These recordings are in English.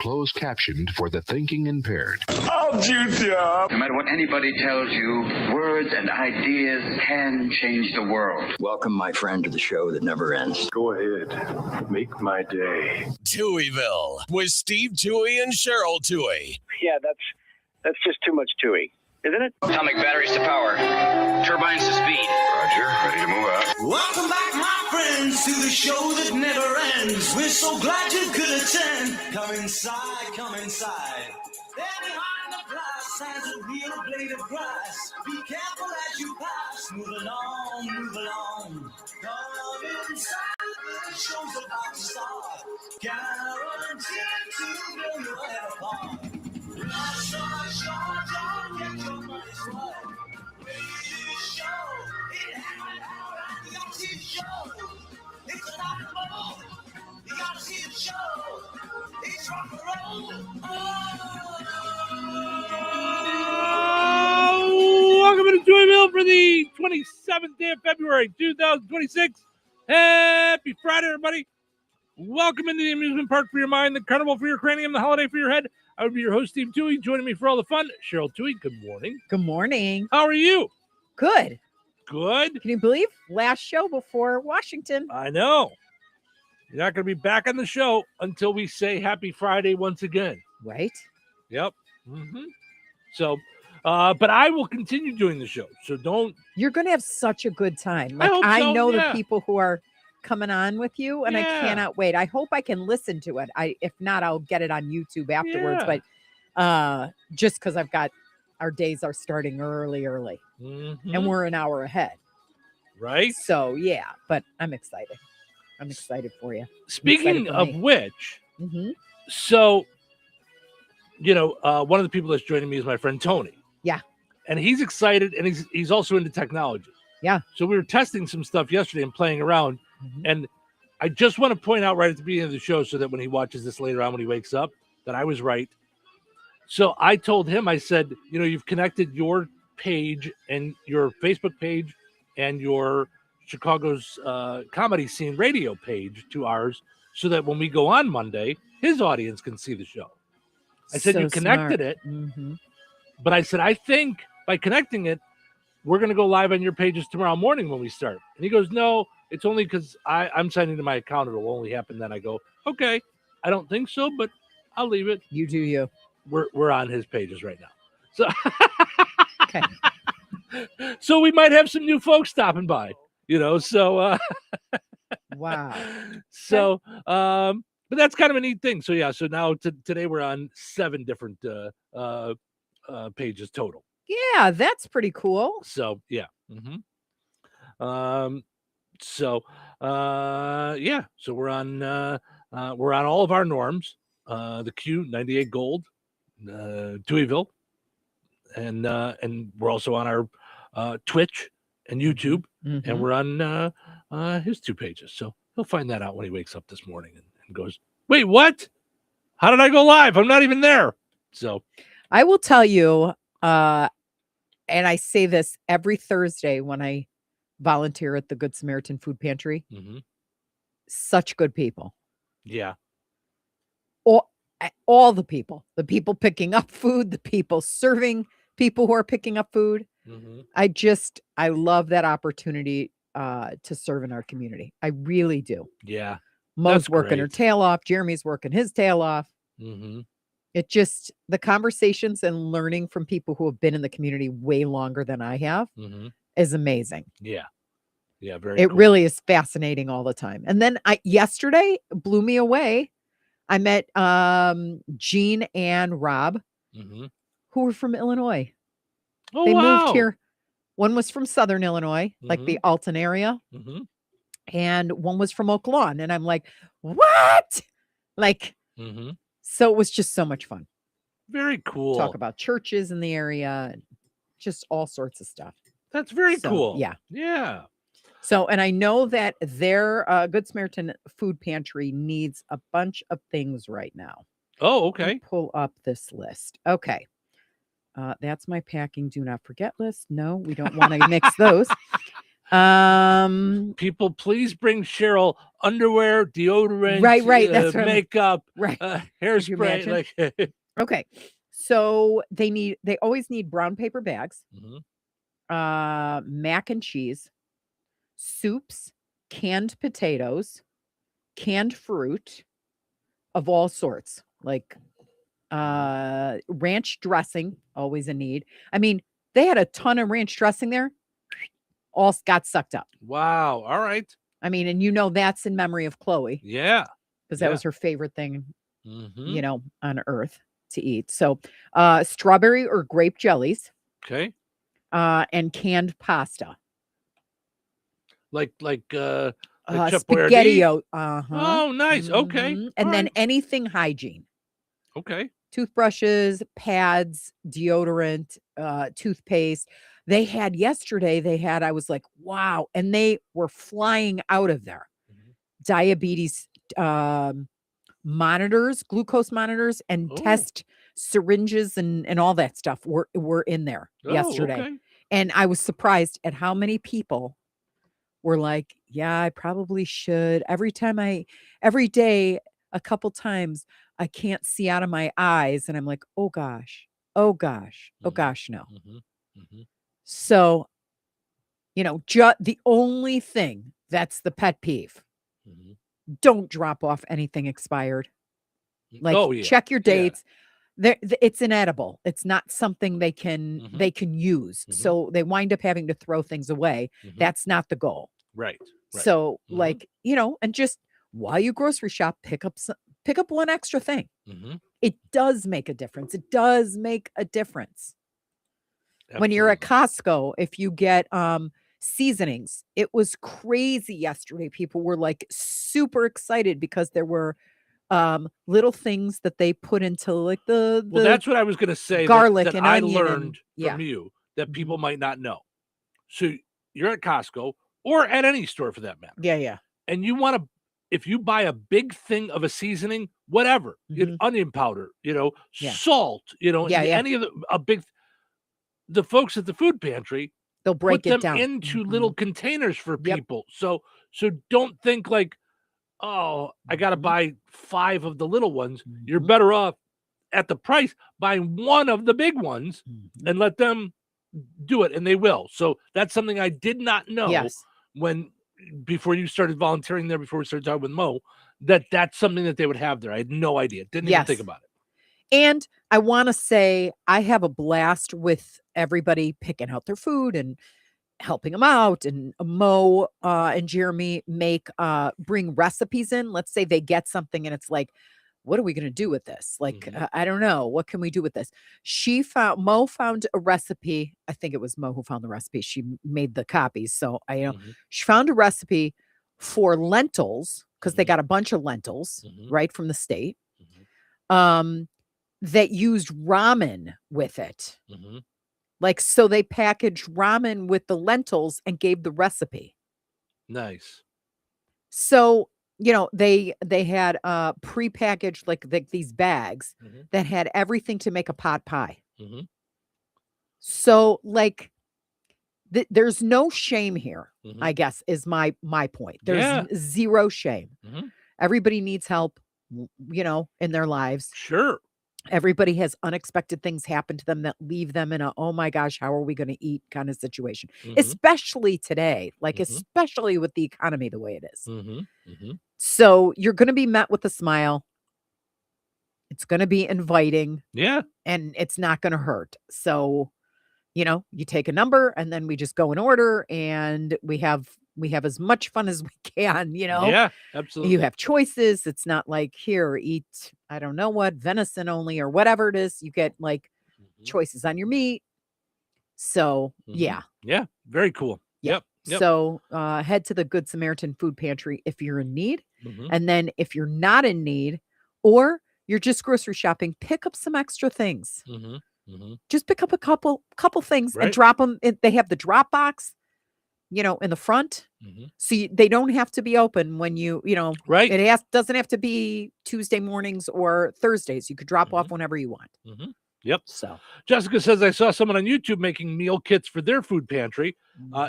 closed captioned for the thinking impaired. I'll juice you up. No matter what anybody tells you, words and ideas can change the world. Welcome, my friend, to the show that never ends. Go ahead. Make my day. Touhyville with Steve Touhy and Cheryl Touhy. Yeah, that's just too much Touhy, isn't it? Atomic batteries to power. Turbines to speed. Roger, ready to move out. Welcome back, my friends, to the show that never ends. We're so glad you could attend. Come inside, come inside. There behind the glass has a real blade of grass. Be careful as you pass. Move along, move along. Come inside, the show's about to start. Guaranteed to blow your head apart. Rush, rush, rush, don't get your money's worth. Radio show, it happened all right. You gotta see the show. It's a rock and roll. You gotta see the show. It's rock and roll. Welcome to Touhyville for the 27th day of February, 2026. Happy Friday, everybody. Welcome into the amusement park for your mind, the carnival for your cranium, the holiday for your head. I would be your host, Steve Touhy. Joining me for all the fun, Cheryl Touhy. Good morning. Good morning. How are you? Good. Good. Can you believe last show before Washington? I know. You're not going to be back on the show until we say Happy Friday once again. Right. Yep. So, but I will continue doing the show. So don't. You're going to have such a good time. Like I I know yeah. the people who are coming on with you, and I cannot wait. I hope I can listen to it. If not, I'll get it on YouTube afterwards. Yeah. But just because our days are starting early, and we're an hour ahead. Right. So yeah, but I'm excited. I'm excited for you. Speaking of which, so, one of the people that's joining me is my friend Tony. Yeah. And he's excited, and he's also into technology. Yeah. So we were testing some stuff yesterday and playing around. And I just want to point out right at the beginning of the show so that when he watches this later on when he wakes up, that I was right. So I told him, I said, you've connected your page and your Facebook page and your Chicago's comedy scene radio page to ours so that when we go on Monday, his audience can see the show. I said, you connected it. But I said, I think by connecting it, we're going to go live on your pages tomorrow morning when we start. And he goes, no, it's only because I'm signing to my account. It'll only happen then. I go, okay, I don't think so, but I'll leave it. You do you. We're on his pages right now. So, okay. So we might have some new folks stopping by, so. Wow. So, but that's kind of a neat thing. So, yeah. So now today we're on 7 different pages total. Yeah, that's pretty cool. So, yeah. So we're on all of our norms, the Q 98 Gold, Touhyville, and we're also on our Twitch and YouTube, and we're on his 2 pages. So he'll find that out when he wakes up this morning and goes, wait, what? How did I go live? I'm not even there. So I will tell you, and I say this every Thursday when I volunteer at the Good Samaritan Food Pantry. Such good people. Yeah. All the people picking up food, the people serving people who are picking up food. I love that opportunity to serve in our community. I really do. Yeah. Mo's working her tail off. Jeremy's working his tail off. It just, the conversations and learning from people who have been in the community way longer than I have is amazing. Yeah. Yeah. It really is fascinating all the time. And then yesterday blew me away. I met Jean and Rob, who were from Illinois. Oh, they wow. moved here. One was from Southern Illinois, like the Alton area. And one was from Oak Lawn. And I'm like, what? Like, so it was just so much fun. Very cool. Talk about churches in the area and just all sorts of stuff. That's very cool. Yeah. Yeah. So, and I know that their Good Samaritan Food Pantry needs a bunch of things right now. Oh, okay. Pull up this list. Okay. That's my packing do not forget list. No, we don't want to mix those. People, please bring Cheryl underwear, deodorant, Right. That's what makeup, right. Could you hairspray. Like, okay. So they always need brown paper bags, mac and cheese, soups, canned potatoes, canned fruit of all sorts, like ranch dressing, always a need. I mean, they had a ton of ranch dressing there, all got sucked up. wow. All right. I mean, and that's in memory of Chloe. Yeah. Because that was her favorite thing, Mm-hmm. On earth to eat. So strawberry or grape jellies. Okay. And canned pasta. Like Capoeira. Spaghetti. Oh, nice. Okay. And then anything hygiene. Okay. Toothbrushes, pads, deodorant, toothpaste. I was like, wow. And they were flying out of there. Diabetes monitors, glucose monitors, and test syringes and all that stuff were in there yesterday. Okay. And I was surprised at how many people were like, yeah, I probably should. Every day, a couple times, I can't see out of my eyes. And I'm like, oh gosh, no. So, the only thing that's the pet peeve, don't drop off anything expired. Like, check your dates. It's inedible. It's not something they can use. So they wind up having to throw things away. That's not the goal. Right. So and just while you grocery shop, pick up one extra thing. It does make a difference. When you're at Costco, if you get seasonings, it was crazy yesterday. People were like super excited because there were little things that they put into like the that's what I was going to say. Garlic that and I onion learned from you that people might not know. So you're at Costco or at any store for that matter. Yeah. And if you buy a big thing of a seasoning, whatever, onion powder, salt, any of the folks at the food pantry, they'll break put it them down into little containers for people. So don't think like, oh, I got to buy 5 of the little ones. You're better off at the price buying one of the big ones and let them do it. And they will. So that's something I did not know before you started volunteering there, before we started talking with Mo, that's something that they would have there. I had no idea. Didn't even think about it. And I want to say I have a blast with everybody picking out their food and helping them out. And Mo and Jeremy bring recipes in. Let's say they get something and it's like, what are we going to do with this? Like, I don't know. What can we do with this? Mo found a recipe. I think it was Mo who found the recipe. She made the copies. So she found a recipe for lentils because they got a bunch of lentils right from the state. That used ramen with it. Like, so they packaged ramen with the lentils and gave the recipe. Nice. So, they had prepackaged like these bags that had everything to make a pot pie. So like there's no shame here, I guess is my point. There's zero shame. Everybody needs help, in their lives. Sure. Everybody has unexpected things happen to them that leave them in a, oh my gosh, how are we going to eat kind of situation, especially today, especially with the economy the way it is. So you're going to be met with a smile. It's going to be inviting. Yeah. And it's not going to hurt. So, you take a number and then we just go in order and we have as much fun as we can, Yeah, absolutely. You have choices. It's not like, here, eat, I don't know what, venison only or whatever it is. You get like choices on your meat. So, yeah. Yeah. Very cool. Yep. So head to the Good Samaritan Food Pantry if you're in need. And then if you're not in need or you're just grocery shopping, pick up some extra things. Just pick up a couple things and drop them. They have the drop box, in the front. So they don't have to be open when right. It doesn't have to be Tuesday mornings or Thursdays. You could drop off whenever you want. Yep. So Jessica says, I saw someone on YouTube making meal kits for their food pantry.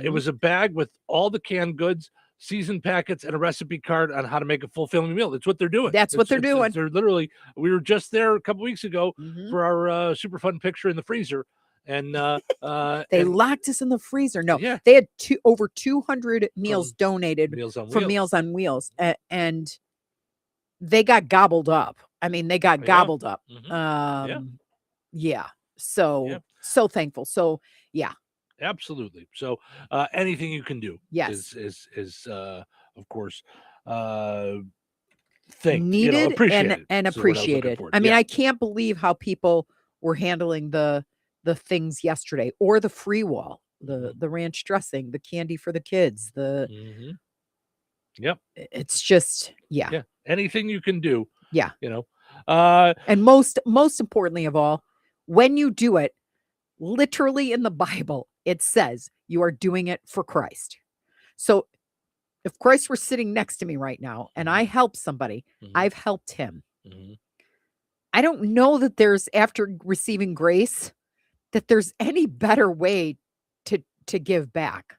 It was a bag with all the canned goods, seasoned packets, and a recipe card on how to make a full family meal. That's what they're doing. That's what they're doing. They're literally, we were just there a couple weeks ago Mhm. for our super fun picture in the freezer. And they locked us in the freezer. No, Yeah. they had over 200 meals donated Meals on from Wheels. Meals on Wheels, and they got gobbled up. I mean, they got Yeah. gobbled up. Mhm. Yeah. So Yeah. so thankful. So yeah. Absolutely. So anything you can do Yes. is of course thanked, Needed appreciated. and is the word I was looking appreciated. for. I mean, Yeah. I can't believe how people were handling the things yesterday, or the free wall, the ranch dressing, the candy for the kids, Mhm. Yep. it's just Yeah. Anything you can do. Yeah. And most importantly of all, when you do it, literally in the Bible, it says you are doing it for Christ. So if Christ were sitting next to me right now and I help somebody, I've helped him. I don't know that there's, after receiving grace, that there's any better way to give back,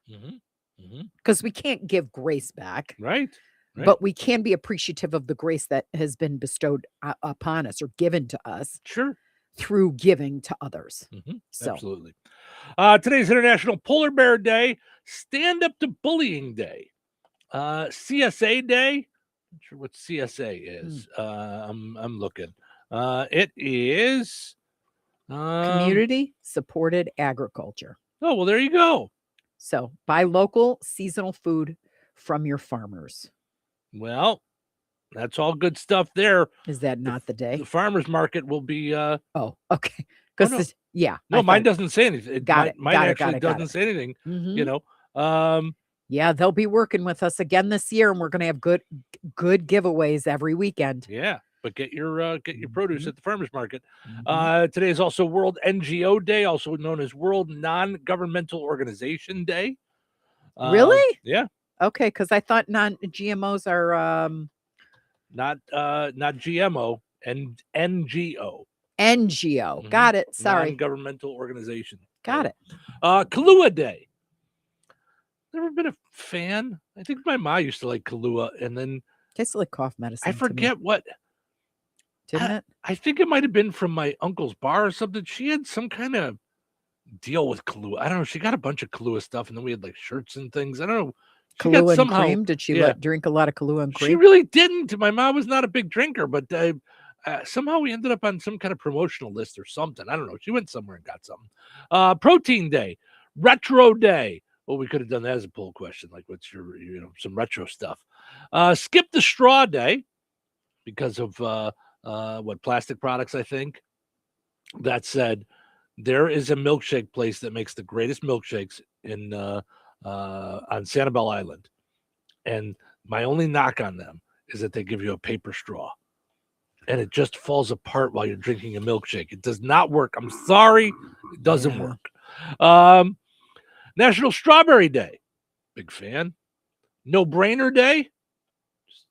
because we can't give grace back, Right. but we can be appreciative of the grace that has been bestowed upon us or given to us. Sure. Through giving to others. So Absolutely. Today's International Polar Bear Day, Stand Up to Bullying Day, CSA Day. Not sure what CSA is. I'm looking. It is community supported agriculture. Oh, well, there you go. So buy local seasonal food from your farmers. Well, that's all good stuff there. Is that not the day? The farmers market will be oh, okay. Because no. I Mine doesn't say anything. Mine actually got doesn't say anything. Mhm. Yeah, they'll be working with us again this year, and we're going to have good giveaways every weekend. Yeah, but get your produce at the farmers market. Today is also World NGO Day, also known as World Non-Governmental Organization Day. Really? Yeah. Okay, because I thought non-GMOs are not GMO and NGO. NGO. Got it. Sorry. Non-governmental organization. Got it. Kahlua Day. Never been a fan. I think my mom used to like Kahlua, and then tastes like cough medicine. I forget what. Didn't it? I think it might have been from my uncle's bar or something. She had some kind of deal with Kahlua. I don't know. She got a bunch of Kahlua stuff, and then we had like shirts and things. I don't know. Kahlua and cream? Did she drink a lot of Kahlua and cream? She really didn't. My mom was not a big drinker, but somehow we ended up on some kind of promotional list or something. I don't know. She went somewhere and got something. Protein Day, Retro Day. Well, we could have done that as a poll question, like what's your, some retro stuff. Skip the Straw Day because of plastic products, I think. That said, there is a milkshake place that makes the greatest milkshakes in on Sanibel Island, and my only knock on them is that they give you a paper straw, and it just falls apart while you're drinking a milkshake. It does not work. I'm sorry, it doesn't work. National Strawberry Day, big fan. No Brainer Day,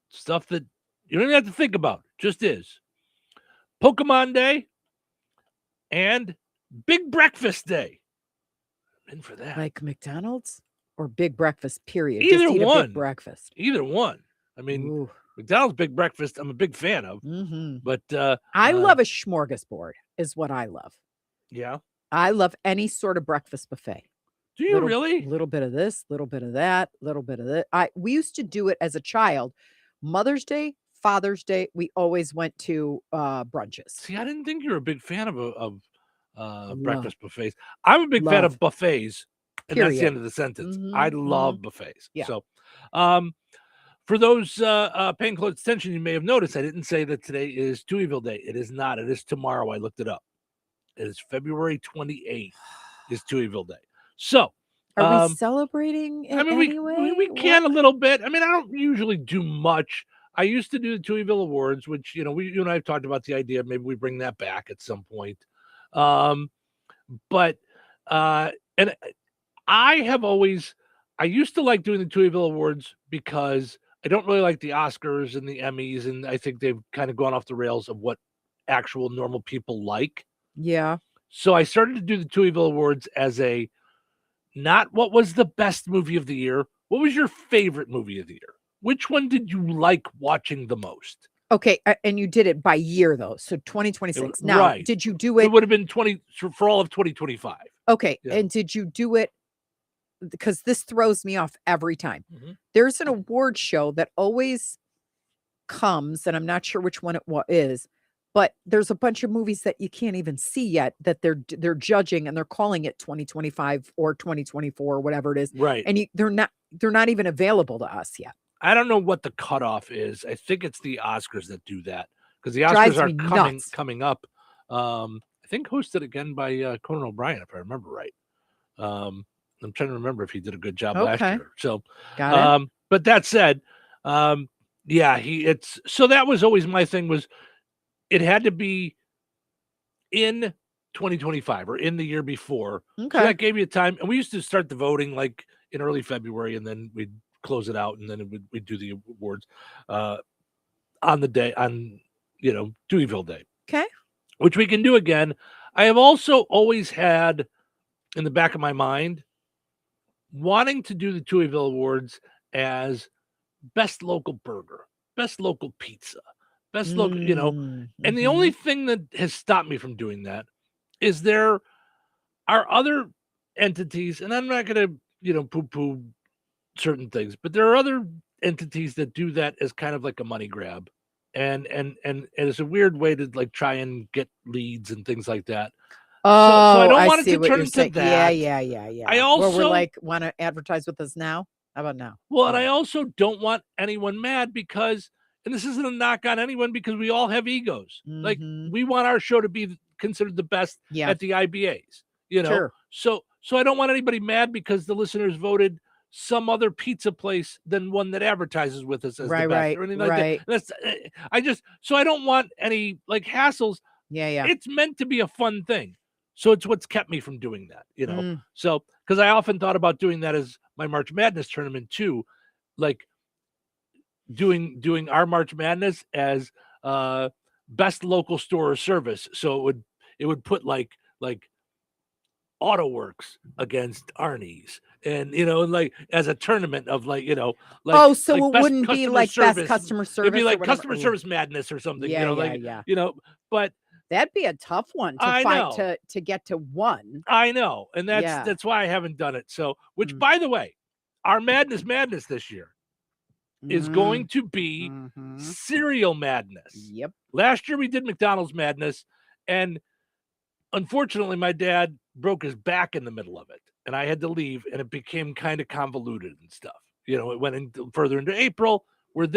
stuff that you don't even have to think about, just is. Pokemon Day and Big Breakfast Day. I'm in for that. Like McDonald's or Big Breakfast, period. Either Just eat one. A big breakfast. Either one. I mean, McDonald's Big Breakfast, I'm a big fan of. But I love a smorgasbord, is what I love. Yeah. I love any sort of breakfast buffet. Do you really? A little bit of this, little bit of that, little bit of that. We used to do it as a child. Mother's Day, Father's Day, we always went to brunches. See, I didn't think you were a big fan of breakfast buffets. I'm a big fan of buffets, and that's the end of the sentence. I love buffets. Yeah. So, for those paying close attention, you may have noticed I didn't say that today is Touhyville Day. It is not. It is tomorrow. I looked it up. It is February 28th. Is Touhyville Day. So, are we celebrating it anyway? We can a little bit. I mean, I don't usually do much. I used to do the Touhyville Awards, which, you and I have talked about the idea. Maybe we bring that back at some point. But and I used to like doing the Touhyville Awards because I don't really like the Oscars and the Emmys. And I think they've kind of gone off the rails of what actual normal people like. Yeah. So I started to do the Touhyville Awards as a not what was the best movie of the year. What was your favorite movie of the year? Which one did you like watching the most? Okay, and you did it by year though, so 2026. Now, right. did you do It it? would have been 20 for all of 2025. Okay, Yeah. and did you do it? Because this throws me off every time. Mhm. There's an award show that always comes, and I'm not sure which one it is, but there's a bunch of movies that you can't even see yet that they're judging, and they're calling it 2025 or 2024 or whatever it is, Right. and they're not even available to us yet. I don't know what the cutoff is. I think it's the Oscars that do that because the Drives Oscars me are nuts. coming up. I think hosted again by Conan O'Brien, if I remember right. I'm trying to remember if he did a good job last Okay. year. So, Got it. but that said, yeah, so that was always my thing was it had to be in 2025 or in the year before. Okay. So that gave you time. And we used to start the voting like in early February, and then we'd close it out, and then we'd do the awards on the day, on, Touhyville Day. Okay. Which we can do again. I have also always had in the back of my mind wanting to do the Touhyville Awards as best local burger, best local pizza, best local, and the only thing that has stopped me from doing that is there are other entities, and I'm not going to, poo-poo certain things, but there are other entities that do that as kind of like a money grab. And it's a weird way to like try and get leads and things like that. Oh, so I don't want it see to what turn you're into saying. that. Yeah. I also we're like, want to advertise with us now? How about now? Well, and I also don't want anyone mad because, and this isn't a knock on anyone, because we all have egos. Like we want our show to be considered the best at the IBAs, Sure. So I don't want anybody mad because the listeners voted some other pizza place than one that advertises with us as the best or anything like that. So I don't want any like hassles. Yeah. It's meant to be a fun thing. So it's what's kept me from doing that, So, because I often thought about doing that as my March Madness tournament too, like doing our March Madness as best local store or service. So it would put like AutoWorks against Arnie's, and like as a tournament of so it wouldn't be like best customer service. It'd be like customer service madness or something. But that'd be a tough one to find to get to one. I know, and that's why I haven't done it. So, which by the way, our Madness this year is going to be cereal madness. Yep. Last year we did McDonald's Madness, and unfortunately my dad broke his back in the middle of it, and I had to leave, and it became kind of convoluted and stuff. It went further into April, where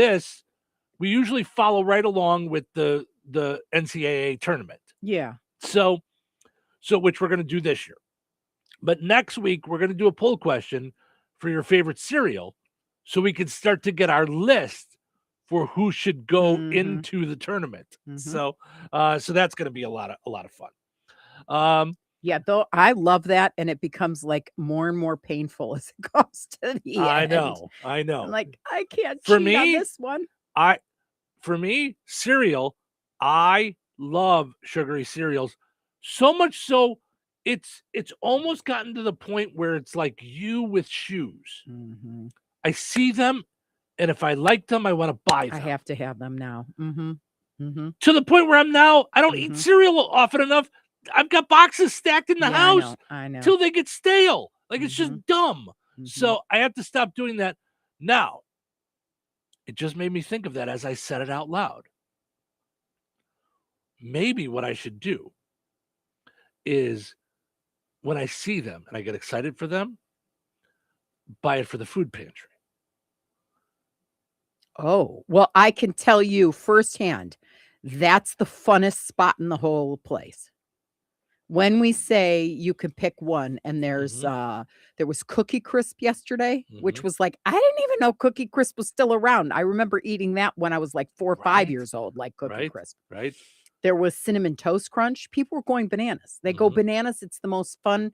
we usually follow right along with the NCAA tournament. Yeah. So which we're going to do this year. But next week, we're going to do a poll question for your favorite cereal, so we can start to get our list for who should go into the tournament. So that's going to be a lot of fun. Yeah, though I love that, and it becomes like more and more painful as it goes to the end. I know. I'm like, I can't For cheat me, on this one. For me, cereal, I love sugary cereals so much so it's almost gotten to the point where it's like you with shoes. I see them, and if I like them, I want to buy them. I have to have them now. To the point where I don't eat cereal often enough. I've got boxes stacked in the house I know. till they get stale. Like it's just dumb. So I have to stop doing that. Now, it just made me think of that as I said it out loud. Maybe what I should do is when I see them and I get excited for them, buy it for the food pantry. Oh, well, I can tell you firsthand, that's the funnest spot in the whole place. When we say you can pick one, and there's there was Cookie Crisp yesterday, which was like, I didn't even know Cookie Crisp was still around. I remember eating that when I was like 4 or 5 years old, like Cookie Crisp. Right. There was Cinnamon Toast Crunch. People were going bananas. They go bananas. It's the most fun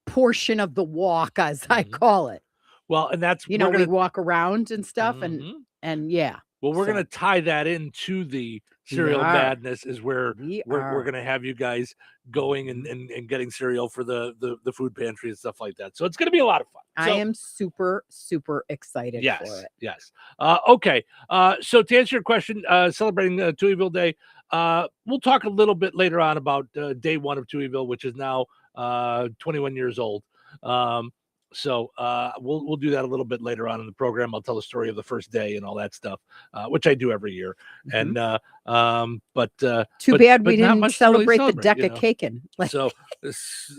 portion of the walk, as I call it. Well, and that's we walk around and stuff, and yeah. Well, we're So- going to tie that into the cereal are. madness is where We we're are. going to have you guys going and getting cereal for the food pantry and stuff like that. So it's going to be a lot of fun. I So, am super, super excited for yes, it. yes. Okay. So to answer your question, celebrating Touhyville Day, we'll talk a little bit later on about day one of Touhyville, which is now 21 years old. So we'll do that a little bit later on in the program. I'll tell the story of the first day and all that stuff, which I do every year. And but Too bad we not didn't much to really celebrate the celebrate, Decca-caking. So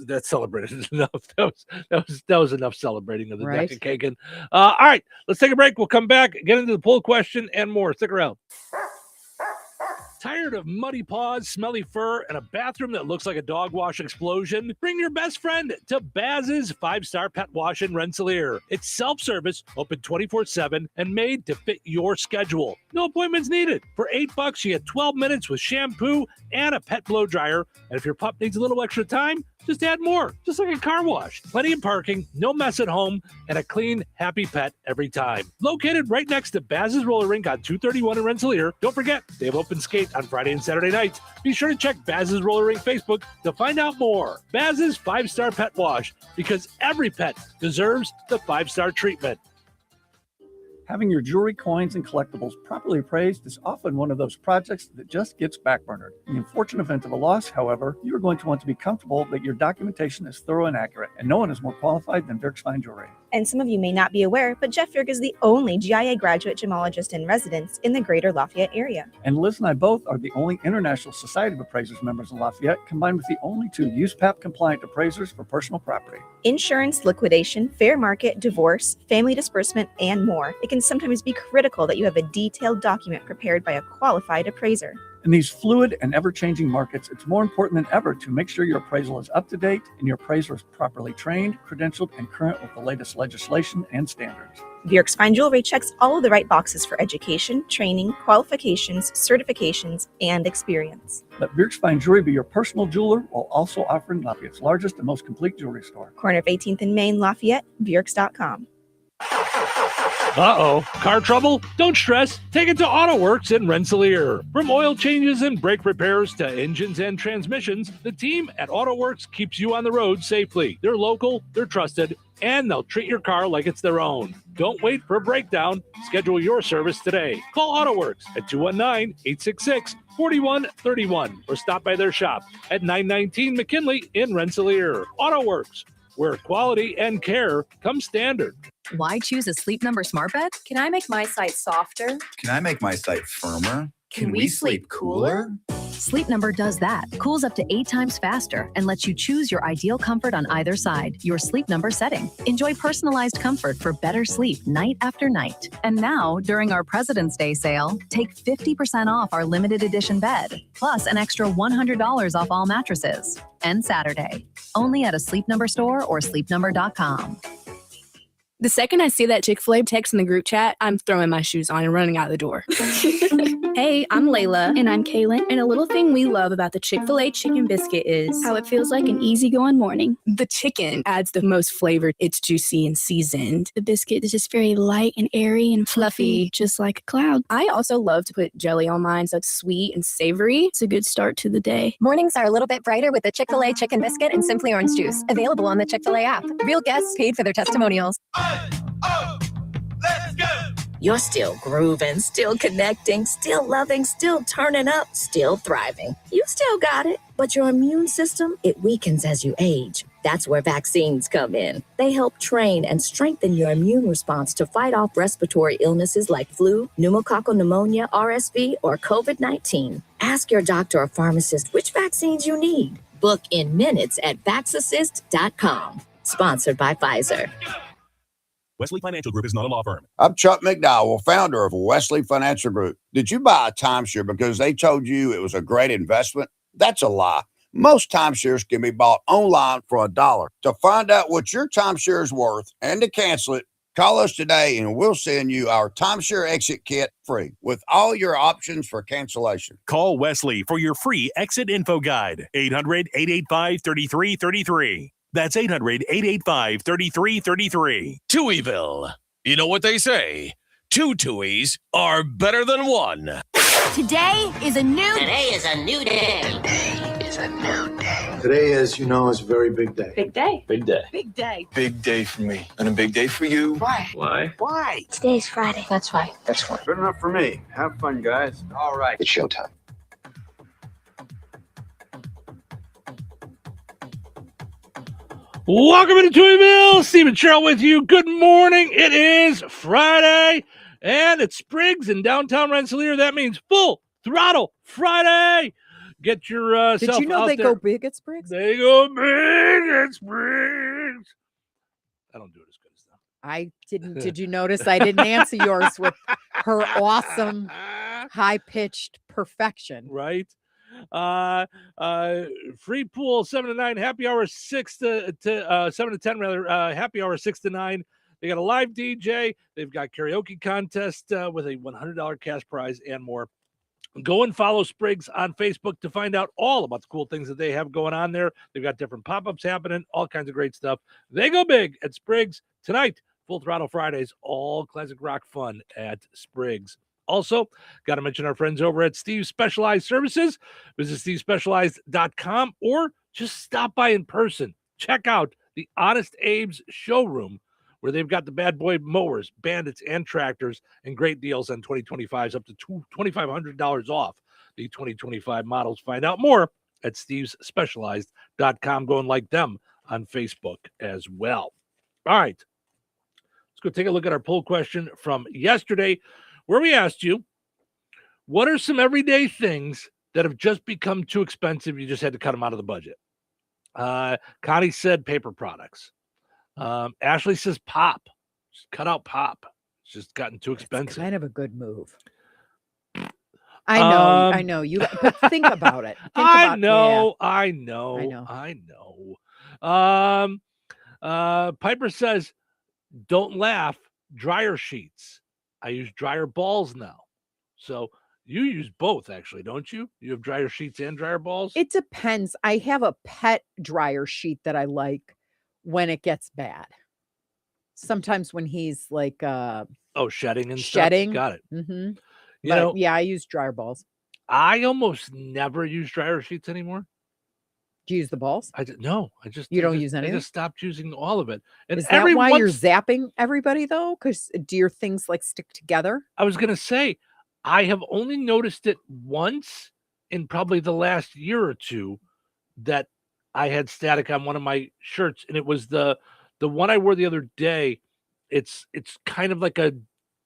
that's celebrated enough. That was enough celebrating of the Right. deck of cake. And all right, let's take a break. We'll come back, get into the poll question and more. Stick around. Tired of muddy paws, smelly fur, and a bathroom that looks like a dog wash explosion? Bring your best friend to Baz's 5-Star Pet Wash in Rensselaer. It's self-service, open 24/7, and made to fit your schedule. No appointments needed. For $8, you get 12 minutes with shampoo and a pet blow dryer. And if your pup needs a little extra time, just add more, just like a car wash. Plenty of parking, no mess at home, and a clean, happy pet every time. Located right next to Baz's Roller Rink on 231 in Rensselaer. Don't forget, they have open skate on Friday and Saturday nights. Be sure to check Baz's Roller Rink Facebook to find out more. Baz's 5-Star Pet Wash, because every pet deserves the 5-star treatment. Having your jewelry, coins, and collectibles properly appraised is often one of those projects that just gets backburnered. In the unfortunate event of a loss, however, you are going to want to be comfortable that your documentation is thorough and accurate, and no one is more qualified than Dirk's Fine Jewelry. And some of you may not be aware, but Jeff Dirk is the only GIA graduate gemologist in residence in the greater Lafayette area. And Liz and I both are the only International Society of Appraisers members in Lafayette, combined with the only 2 USPAP-compliant appraisers for personal property. Insurance, liquidation, fair market, divorce, family disbursement, and more. It can sometimes be critical that you have a detailed document prepared by a qualified appraiser. In these fluid and ever-changing markets, it's more important than ever to make sure your appraisal is up to date and your appraiser is properly trained, credentialed, and current with the latest legislation and standards. Bjork's Fine Jewelry checks all of the right boxes for education, training, qualifications, certifications, and experience. Let Bjork's Fine Jewelry be your personal jeweler while also offering Lafayette's largest and most complete jewelry store. Corner of 18th and Main, Lafayette, Bjorks.com. Uh-oh, car trouble? Don't stress. Take it to AutoWorks in Rensselaer. From oil changes and brake repairs to engines and transmissions, the team at AutoWorks keeps you on the road safely. They're local, they're trusted, and they'll treat your car like it's their own. Don't wait for a breakdown. Schedule your service today. Call AutoWorks at 219-866-4131 or stop by their shop at 919 McKinley in Rensselaer. AutoWorks, where quality and care come standard. Why choose a Sleep Number smart bed? Can I make my site softer? Can I make my site firmer? Can we sleep cooler? Sleep Number does that. Cools up to 8 times faster and lets you choose your ideal comfort on either side. Your Sleep Number setting. Enjoy personalized comfort for better sleep night after night. And now, during our President's Day sale, take 50% off our limited edition bed, plus an extra $100 off all mattresses. And Saturday. Only at a Sleep Number store or sleepnumber.com. The second I see that Chick-fil-A text in the group chat, I'm throwing my shoes on and running out the door. Hey, I'm Layla. And I'm Kaylin. And a little thing we love about the Chick-fil-A chicken biscuit is how it feels like an easygoing morning. The chicken adds the most flavor. It's juicy and seasoned. The biscuit is just very light and airy and fluffy, just like a cloud. I also love to put jelly on mine, so it's sweet and savory. It's a good start to the day. Mornings are a little bit brighter with the Chick-fil-A chicken biscuit and Simply Orange Juice. Available on the Chick-fil-A app. Real guests paid for their testimonials. Let's go! You're still grooving, still connecting, still loving, still turning up, still thriving. You still got it, but your immune system, it weakens as you age. That's where vaccines come in. They help train and strengthen your immune response to fight off respiratory illnesses like flu, pneumococcal pneumonia, RSV, or COVID-19. Ask your doctor or pharmacist which vaccines you need. Book in minutes at vaxassist.com. Sponsored by Pfizer. Wesley Financial Group is not a law firm. I'm Chuck McDowell, founder of Wesley Financial Group. Did you buy a timeshare because they told you it was a great investment? That's a lie. Most timeshares can be bought online for $1. To find out what your timeshare is worth and to cancel it, call us today and we'll send you our timeshare exit kit free with all your options for cancellation. Call Wesley for your free exit info guide. 800-885-3333. That's 800-885-3333. Touhyville. You know what they say. Two Touhies are better than one. Today is a new Today is a new day. Today, as you know, is a very big day. big day. Big day. Big day. Big day for me. And a big day for you. Why? Why? Why? Today's Friday. That's why. That's fine. Good enough for me. Have fun, guys. All right. It's showtime. Welcome into Touhyville. Steve and Cheryl with you. Good morning. It is Friday, and it's Spriggs in downtown Rensselaer. That means full throttle Friday. Get your Did you know out they there. go big at Spriggs? They go big at Spriggs. I don't do it as good as them. I didn't. Did you notice I didn't answer yours with her awesome, high-pitched perfection? Right. Free pool 7 to 9, happy hour 6 to 7 to 10 rather. Happy hour 6 to 9. They got a live DJ. They've got karaoke contest with a $100 cash prize and more. Go and follow Spriggs on Facebook to find out all about the cool things that they have going on there. They've got different pop-ups happening, all kinds of great stuff. They go big at Spriggs tonight. Full Throttle Fridays, all classic rock fun at Spriggs. Also, got to mention our friends over at Steve's Specialized Services. Visit stevespecialized.com or just stop by in person. Check out the Honest Abe's showroom where they've got the bad boy mowers, bandits, and tractors, and great deals on 2025s up to $2,500 off the 2025 models. Find out more at stevespecialized.com. Go and like them on Facebook as well. All right, let's go take a look at our poll question from yesterday, where we asked you, what are some everyday things that have just become too expensive? You just had to cut them out of the budget. Connie said paper products. Ashley says pop. Just cut out pop. It's just gotten too expensive. It's kind of a good move. I know. You but think about it. I know. Piper says, don't laugh. Dryer sheets. I use dryer balls now. So you use both, actually, don't you? You have dryer sheets and dryer balls? It depends. I have a pet dryer sheet that I like when it gets bad. Sometimes when he's like shedding and shedding. Stuff. Got it. Mm-hmm. But yeah, I use dryer balls. I almost never use dryer sheets anymore. Do you use the balls? No. You don't use any? I just stopped using all of it. And is that why you're zapping everybody though? Because do your things like stick together? I was gonna say, I have only noticed it once in probably the last year or two that I had static on one of my shirts, and it was the one I wore the other day. It's kind of like a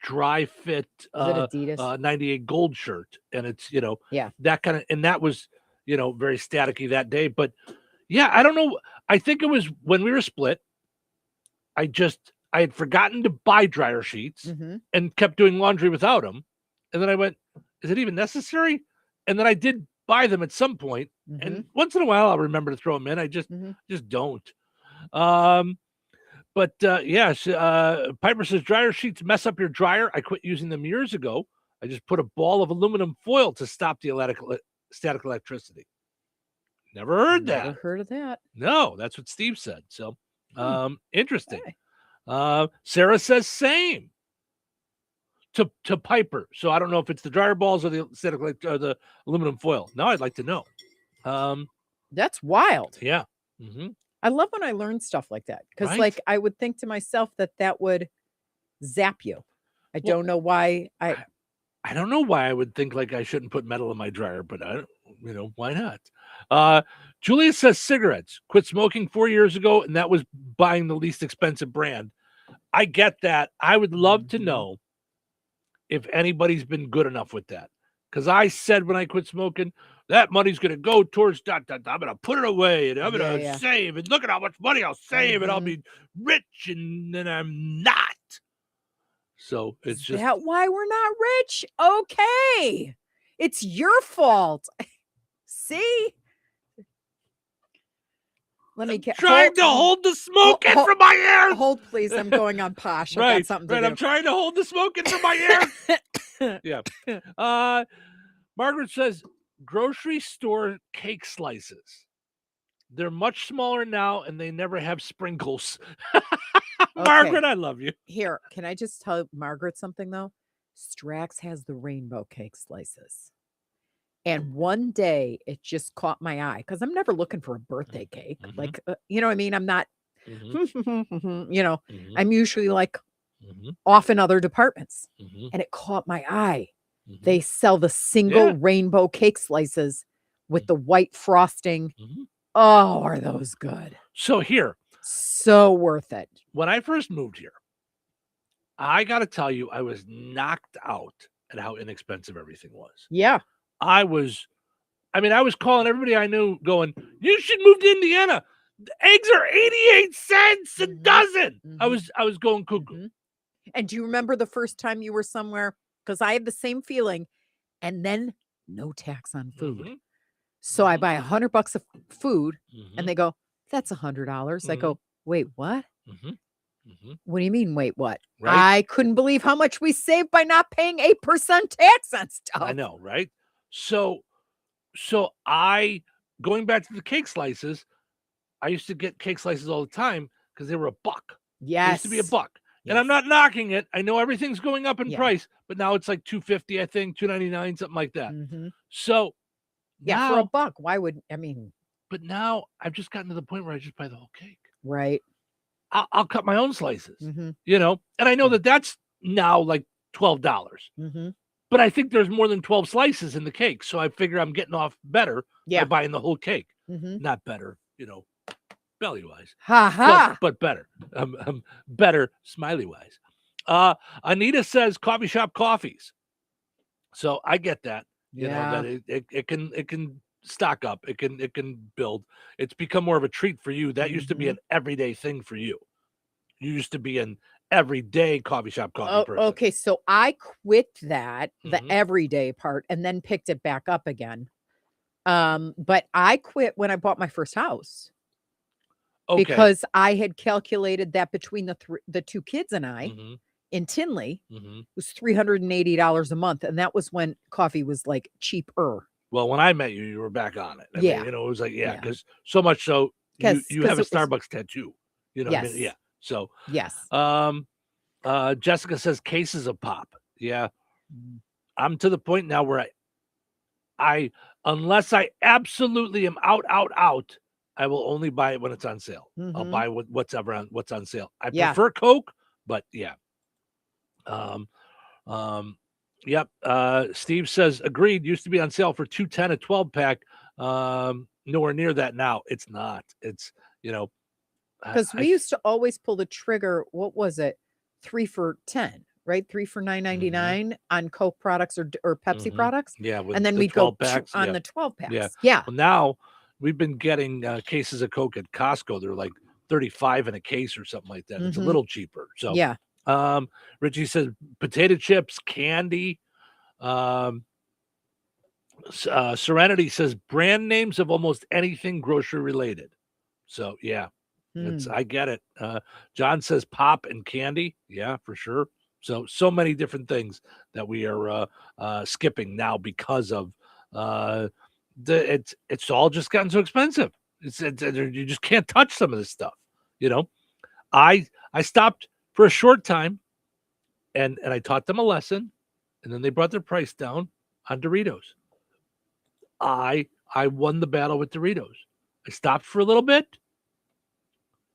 dry fit Adidas 98 gold shirt, and it's yeah, that kind of, and that was very staticky that day. But yeah, I don't know. I think it was when we were split. I had forgotten to buy dryer sheets and kept doing laundry without them. And then I went, is it even necessary? And then I did buy them at some point. And once in a while, I'll remember to throw them in. I just don't. Piper says dryer sheets mess up your dryer. I quit using them years ago. I just put a ball of aluminum foil to stop the static electricity. Never heard that. Never heard of that. No, that's what Steve said. So interesting. Okay. Sarah says same to Piper. So I don't know if it's the dryer balls or the static or the aluminum foil. Now I'd like to know. That's wild. Yeah. I love when I learn stuff like that because, Right? I would think to myself that would zap you. I don't know why. I don't know why I would think like I shouldn't put metal in my dryer, but I don't, why not? Julia says cigarettes. Quit smoking 4 years ago, and that was buying the least expensive brand. I get that. I would love to know if anybody's been good enough with that. Because I said when I quit smoking, that money's going to go towards I'm going to put it away and I'm going to save. And look at how much money I'll save and I'll be rich. And then I'm not. So it's just. Is that why we're not rich? Okay. It's your fault. See? Let me get trying to hold the smoke in from my ears. Hold, please. I'm going on posh. I've got something to do. I'm trying to hold the smoke in from my ears. Yeah. Margaret says grocery store cake slices. They're much smaller now, and they never have sprinkles. Margaret, I love you. Here, can I just tell Margaret something though? Strax has the rainbow cake slices. And one day it just caught my eye because I'm never looking for a birthday cake. Like, you know what I mean? I'm not, you know, I'm usually like off in other departments. And it caught my eye. They sell the single rainbow cake slices with the white frosting. Oh, are those good? So here. So worth it. When I first moved here, I got to tell you, I was knocked out at how inexpensive everything was. Yeah. I was calling everybody I knew going, you should move to Indiana. The eggs are 88 cents a dozen. I was going cuckoo. And do you remember the first time you were somewhere? Because I had the same feeling. And then no tax on food. So I buy $100 of food and they go, that's $100. I go, wait, what? What do you mean, wait, what? Right? I couldn't believe how much we saved by not paying 8% tax on stuff. I know, right? So I, going back to the cake slices, I used to get cake slices all the time because they were $1. Yes. It used to be $1. And I'm not knocking it. I know everything's going up in price, but now it's like $2.50, I think, $2.99, something like that. So yeah, now, for $1, why would, I mean. But now I've just gotten to the point where I just buy the whole cake. Right. I'll cut my own slices, you know, and I know that that's now like $12. But I think there's more than 12 slices in the cake. So I figure I'm getting off better by buying the whole cake. Not better, you know, belly-wise. But better. Better smiley-wise. Anita says coffee shop coffees. So I get that. You know, that it can stock up. It can build. It's become more of a treat for you. That used to be an everyday thing for you. You used to be an everyday coffee shop coffee person. Okay, so I quit that, the everyday part, and then picked it back up again. But I quit when I bought my first house. Okay. Because I had calculated that between the two kids and I in Tinley was $380 a month. And that was when coffee was like cheaper. Well, when I met you, you were back on it. I Yeah. mean, you know, it was like, because so much so you have a Starbucks tattoo. You know what I mean? Yeah. So yes. Jessica says cases of pop. Yeah. I'm to the point now where I unless I absolutely am out, I will only buy it when it's on sale. I'll buy what's on sale. I prefer Coke, but yeah. Yep. Steve says agreed. Used to be on sale for $2.10 a 12-pack. Nowhere near that now. It's not. It's, you know, because we used to always pull the trigger. What was it? 3 for $10, right? 3 for $9.99 on Coke products or Pepsi products. Yeah, and then we'd go on the 12 packs. Yeah. Well, now we've been getting cases of Coke at Costco. They're like 35 in a case or something like that. It's a little cheaper. So yeah. Richie says potato chips, candy. Serenity says brand names of almost anything grocery related. So yeah. I get it. John says pop and candy. Yeah, for sure. So many different things that we are skipping now because of it's all just gotten so expensive. You just can't touch some of this stuff. You know, I stopped for a short time, and I taught them a lesson, and then they brought their price down on Doritos. I won the battle with Doritos. I stopped for a little bit.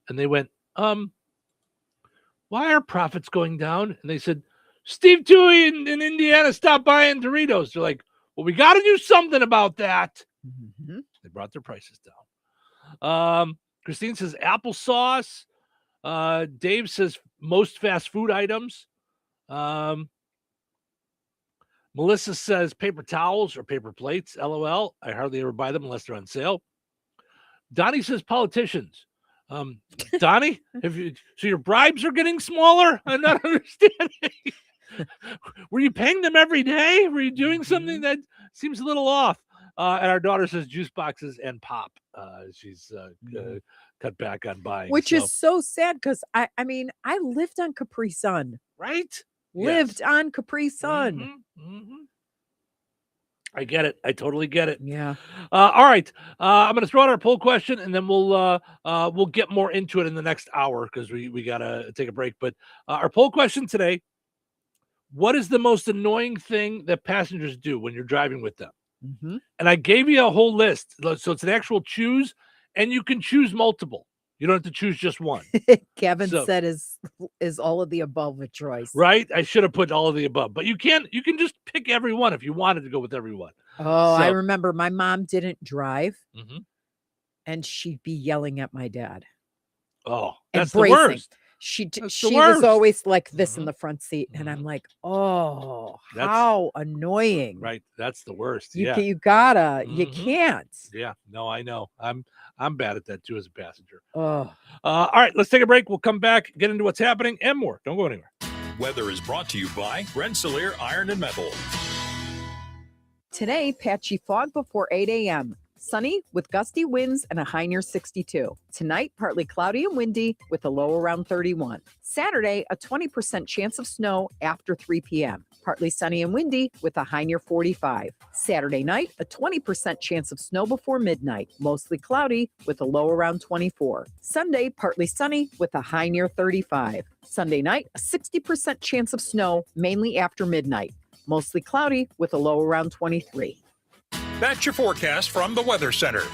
And they went, why are profits going down? And they said, Steve Touhy in Indiana stopped buying Doritos. They're like, well, we got to do something about that. They brought their prices down. Christine says applesauce. Dave says most fast food items. Melissa says paper towels or paper plates. LOL. I hardly ever buy them unless they're on sale. Donnie says politicians. Donnie, so your bribes are getting smaller? I'm not understanding. Were you paying them every day? Were you doing something that seems a little off? And our daughter says juice boxes and pop. She's cut back on buying. Which is so sad because I mean, I lived on Capri Sun. Right? Lived on Capri Sun. I get it. I totally get it. Yeah. All right. I'm going to throw out our poll question, and then we'll get more into it in the next hour because we got to take a break. But our poll question today: what is the most annoying thing that passengers do when you're driving with them? Mm-hmm. And I gave you a whole list. So it's an actual choose, and you can choose multiple. You don't have to choose just one. Kevin said is all of the above a choice. Right? I should have put all of the above, but you can just pick every one if you wanted to go with every one. Oh, I remember my mom didn't drive, Mm-hmm. and she'd be yelling at my dad. Oh, that's the worst. She the was worst. always like this in the front seat, and I'm like, oh, how annoying! Right, that's the worst. You Yeah, you gotta, you can't. Yeah, no, I know. I'm bad at that too as a passenger. Oh, all right, let's take a break. We'll come back, get into what's happening and more. Don't go anywhere. Weather is brought to you by Rensselaer Iron and Metal. Today, patchy fog before 8 a.m. Sunny with gusty winds and a high near 62. Tonight, partly cloudy and windy with a low around 31. Saturday, a 20% chance of snow after 3 p.m. Partly sunny and windy with a high near 45. Saturday night, a 20% chance of snow before midnight. Mostly cloudy with a low around 24. Sunday, partly sunny with a high near 35. Sunday night, a 60% chance of snow, mainly after midnight. Mostly cloudy with a low around 23. That's your forecast from the Weather Center.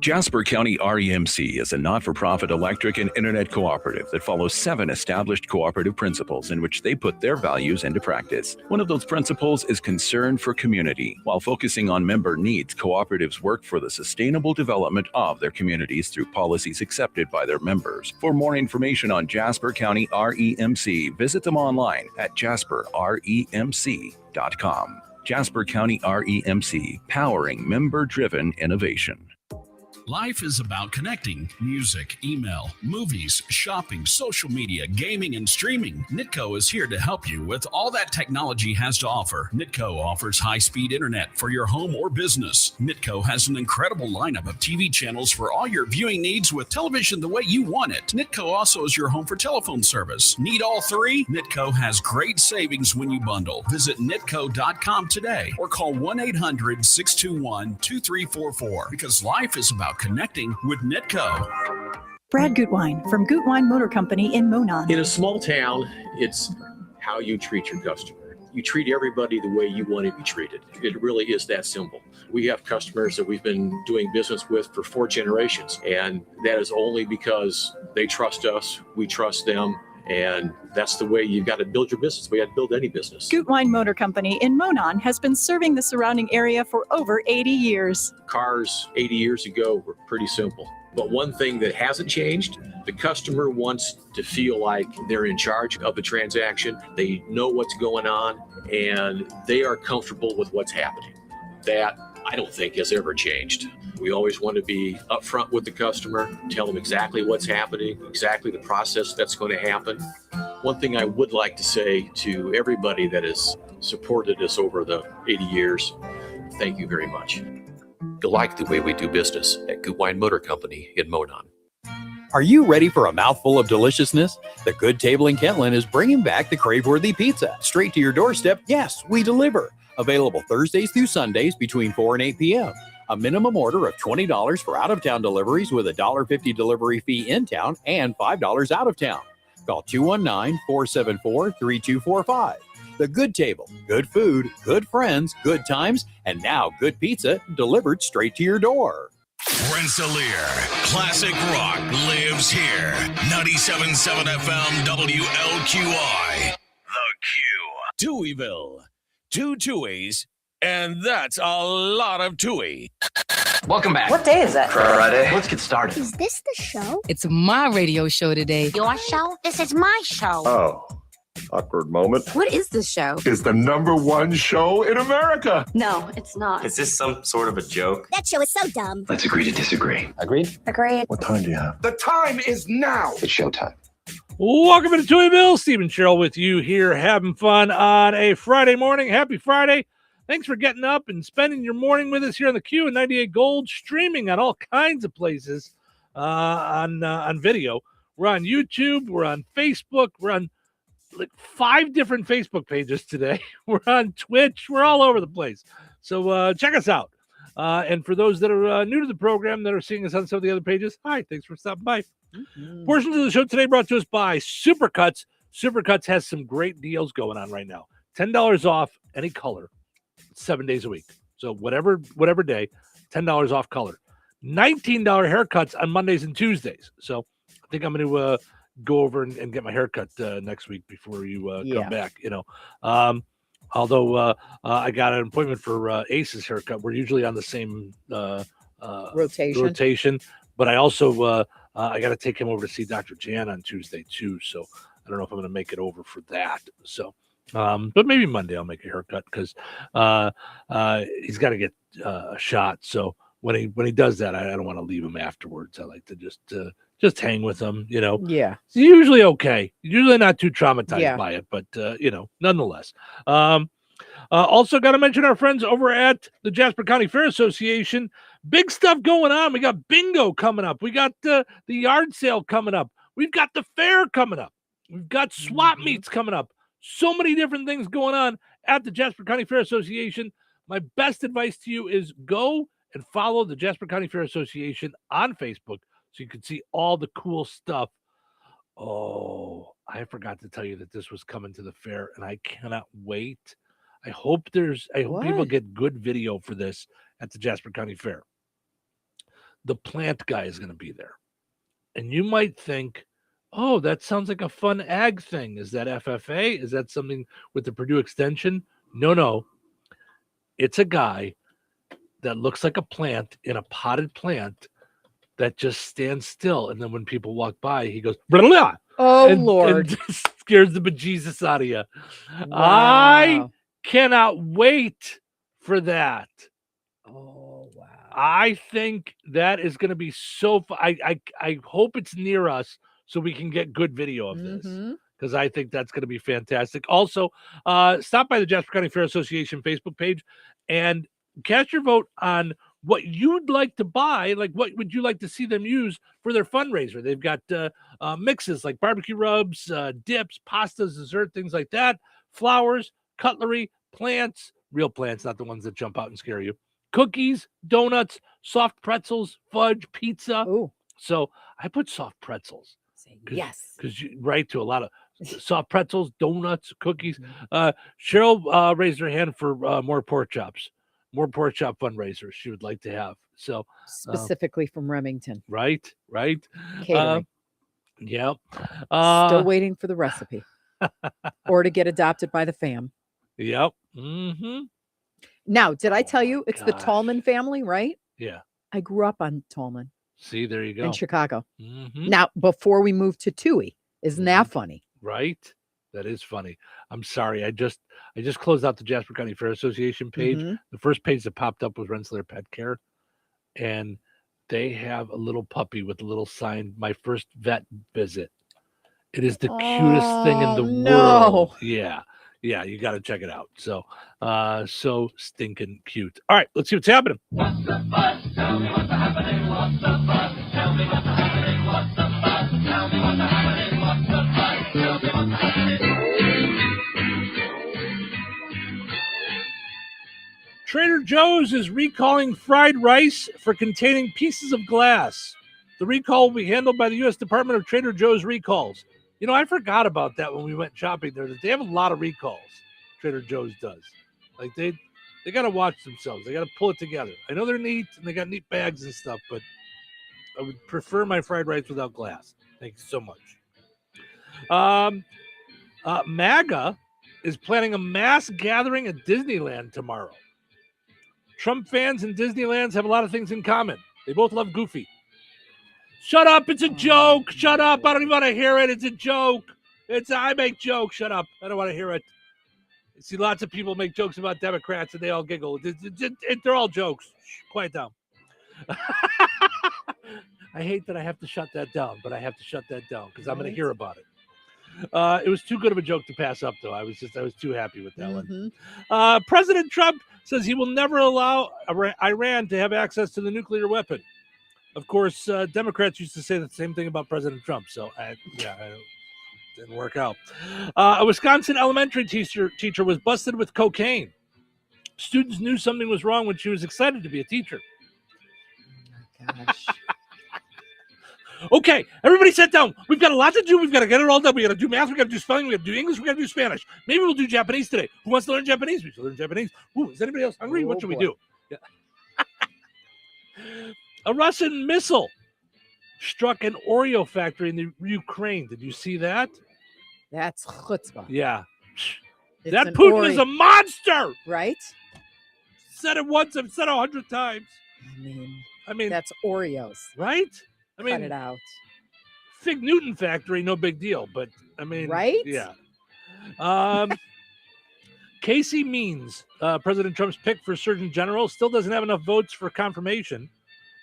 Jasper County REMC is a not-for-profit electric and internet cooperative that follows 7 established cooperative principles in which they put their values into practice. One of those principles is concern for community. While focusing on member needs, cooperatives work for the sustainable development of their communities through policies accepted by their members. For more information on Jasper County REMC, visit them online at jasperremc.com. Jasper County REMC, powering member-driven innovation. Life is about connecting. Music, email, movies, shopping, social media, gaming, and streaming. Nitco is here to help you with all that technology has to offer. Nitco offers high-speed internet for your home or business. Nitco has an incredible lineup of TV channels for all your viewing needs with television the way you want it. Nitco also is your home for telephone service. Need all 3? Nitco has great savings when you bundle. Visit nitco.com today or call 1-800-621-2344 because life is about connecting with Nitco. Brad Gutwein from Gutwein Motor Company in Monon. In a small town, it's how you treat your customer. You treat everybody the way you want to be treated. It really is that simple. We have customers that we've been doing business with for 4 generations, and that is only because they trust us, we trust them, and that's the way you've got to build your business. We got to build any business. Gutwein Motor Company in Monon has been serving the surrounding area for over 80 years. Cars 80 years ago were pretty simple. But one thing that hasn't changed, the customer wants to feel like they're in charge of the transaction. They know what's going on, and they are comfortable with what's happening. That, I don't think, has ever changed. We always want to be upfront with the customer, tell them exactly what's happening, exactly the process that's going to happen. One thing I would like to say to everybody that has supported us over the 80 years, thank you very much. You'll like the way we do business at Gutwein Motor Company in Monon. Are you ready for a mouthful of deliciousness? The Good Table in Kentland is bringing back the crave-worthy pizza. Straight to your doorstep, yes, we deliver. Available Thursdays through Sundays between 4 and 8 p.m. A minimum order of $20 for out-of-town deliveries with a $1.50 delivery fee in town and $5 out of town. Call 219-474-3245. The Good Table. Good food, good friends, good times, and now good pizza delivered straight to your door. Rensselaer, classic rock lives here. 97.7 FM WLQI. The Q. Touhyville. 2 Touhies, and that's a lot of Touhy. Welcome back. What day is it? Friday. Let's get started. Is this the show? It's my radio show today. Your show? This is my show. Oh, awkward moment. What is this show? It's the #1 show in America. No, it's not. Is this some sort of a joke? That show is so dumb. Let's agree to disagree. Agreed? Agreed. What time do you have? The time is now. It's showtime. Welcome to Touhyville. Steve and Cheryl with you here, having fun on a Friday morning. Happy Friday. Thanks for getting up and spending your morning with us here on the Q and 98 Gold, streaming on all kinds of places on video. We're on YouTube. We're on Facebook. We're on like 5 different Facebook pages today. We're on Twitch. We're all over the place. So check us out. And for those that are new to the program that are seeing us on some of the other pages, hi, thanks for stopping by. Portions of the show today brought to us by Supercuts. Supercuts has some great deals going on right now. $10 off any color, 7 days a week. So whatever day, $10 off color. $19 haircuts on Mondays and Tuesdays. So I think I'm going to go over and get my haircut next week before you come back. Although I got an appointment for Ace's haircut. We're usually on the same rotation, but I also I got to take him over to see Dr. Jan on Tuesday too. So I don't know if I'm going to make it over for that. So, but maybe Monday I'll make a haircut because he's got to get a shot. So when he does that, I don't want to leave him afterwards. I like to just hang with him. Yeah, it's usually okay. Usually not too traumatized by it, but nonetheless. Also got to mention our friends over at the Jasper County Fair Association. Big stuff going on. We got bingo coming up. We got the yard sale coming up. We've got the fair coming up. We've got swap meets coming up. So many different things going on at the Jasper County Fair Association. My best advice to you is go and follow the Jasper County Fair Association on Facebook so you can see all the cool stuff. Oh, I forgot to tell you that this was coming to the fair, and I cannot wait. I hope people get good video for this at the Jasper County Fair. The plant guy is going to be there. And you might think, oh, that sounds like a fun ag thing. Is that FFA? Is that something with the Purdue Extension? No. It's a guy that looks like a plant in a potted plant that just stands still. And then when people walk by, he goes, blah, blah, Lord. And scares the bejesus out of you. Wow. I cannot wait for that. Oh, wow. I think that is going to be so fun. I hope it's near us so we can get good video of this because I think that's going to be fantastic. Also, stop by the Jasper County Fair Association Facebook page and cast your vote on what you'd like to buy. Like, what would you like to see them use for their fundraiser? They've got mixes like barbecue rubs, dips, pastas, dessert, things like that, flowers, cutlery, plants, real plants, not the ones that jump out and scare you, cookies, donuts, soft pretzels, fudge, pizza. Ooh. So I put soft pretzels. Yes. Because you right to a lot of soft pretzels, donuts, cookies. Cheryl raised her hand for more pork chops fundraisers she would like to have. So specifically from Remington. Right. Catering. Yeah. Still waiting for the recipe. Or to get adopted by the fam. Yep. Mm-hmm. Now, did I tell you it's the Tallman family, right? Yeah. I grew up on Tallman. See, there you go. In Chicago. Mm-hmm. Now, before we moved to Touhy. Isn't that funny? Right? That is funny. I'm sorry. I just closed out the Jasper County Fair Association page. The first page that popped up was Rensselaer Pet Care. And they have a little puppy with a little sign, my first vet visit. It is the cutest thing in the world. Yeah. Yeah, you got to check it out. So, so stinking cute. All right, let's see what's happening. What's the buzz? Tell me what's happening. What's the buzz? Tell me what's happening. What's the buzz? Tell me what's happening. What's the buzz? Tell me what's happening. Trader Joe's is recalling fried rice for containing pieces of glass. The recall will be handled by the U.S. Department of Trader Joe's recalls. You know, I forgot about that when we went shopping there, that they have a lot of recalls. Trader Joe's does. Like they got to watch themselves. They got to pull it together. I know they're neat and they got neat bags and stuff, but I would prefer my fried rice without glass. Thank you so much. MAGA is planning a mass gathering at Disneyland tomorrow. Trump fans and Disneylands have a lot of things in common. They both love Goofy. Shut up, it's a joke. Shut up, I don't even want to hear it. It's a joke. I make jokes. Shut up, I don't want to hear it. I see lots of people make jokes about Democrats and they all giggle. They're all jokes. Shh, quiet down. I hate that I have to shut that down, but I have to shut that down because I'm going to hear about it. It was too good of a joke to pass up, though. I was too happy with that one. President Trump says he will never allow Iran to have access to the nuclear weapon. Of course, Democrats used to say the same thing about President Trump. So, Didn't work out. A Wisconsin elementary teacher was busted with cocaine. Students knew something was wrong when she was excited to be a teacher. Gosh. Okay, everybody sit down. We've got a lot to do. We've got to get it all done. We got to do math. We got to do spelling. We got to do English. We got to do Spanish. Maybe we'll do Japanese today. Who wants to learn Japanese? We should learn Japanese. Ooh, is anybody else hungry? What should we do? Yeah. A Russian missile struck an Oreo factory in the Ukraine. Did you see that? That's chutzpah. Yeah. It's that an Putin is a monster. Right? Said it once. I've said it 100 times. I mean, that's Oreos. Right? I mean, cut it out. Fig Newton factory, no big deal. But I mean, right? Yeah. Casey Means, President Trump's pick for Surgeon General, still doesn't have enough votes for confirmation.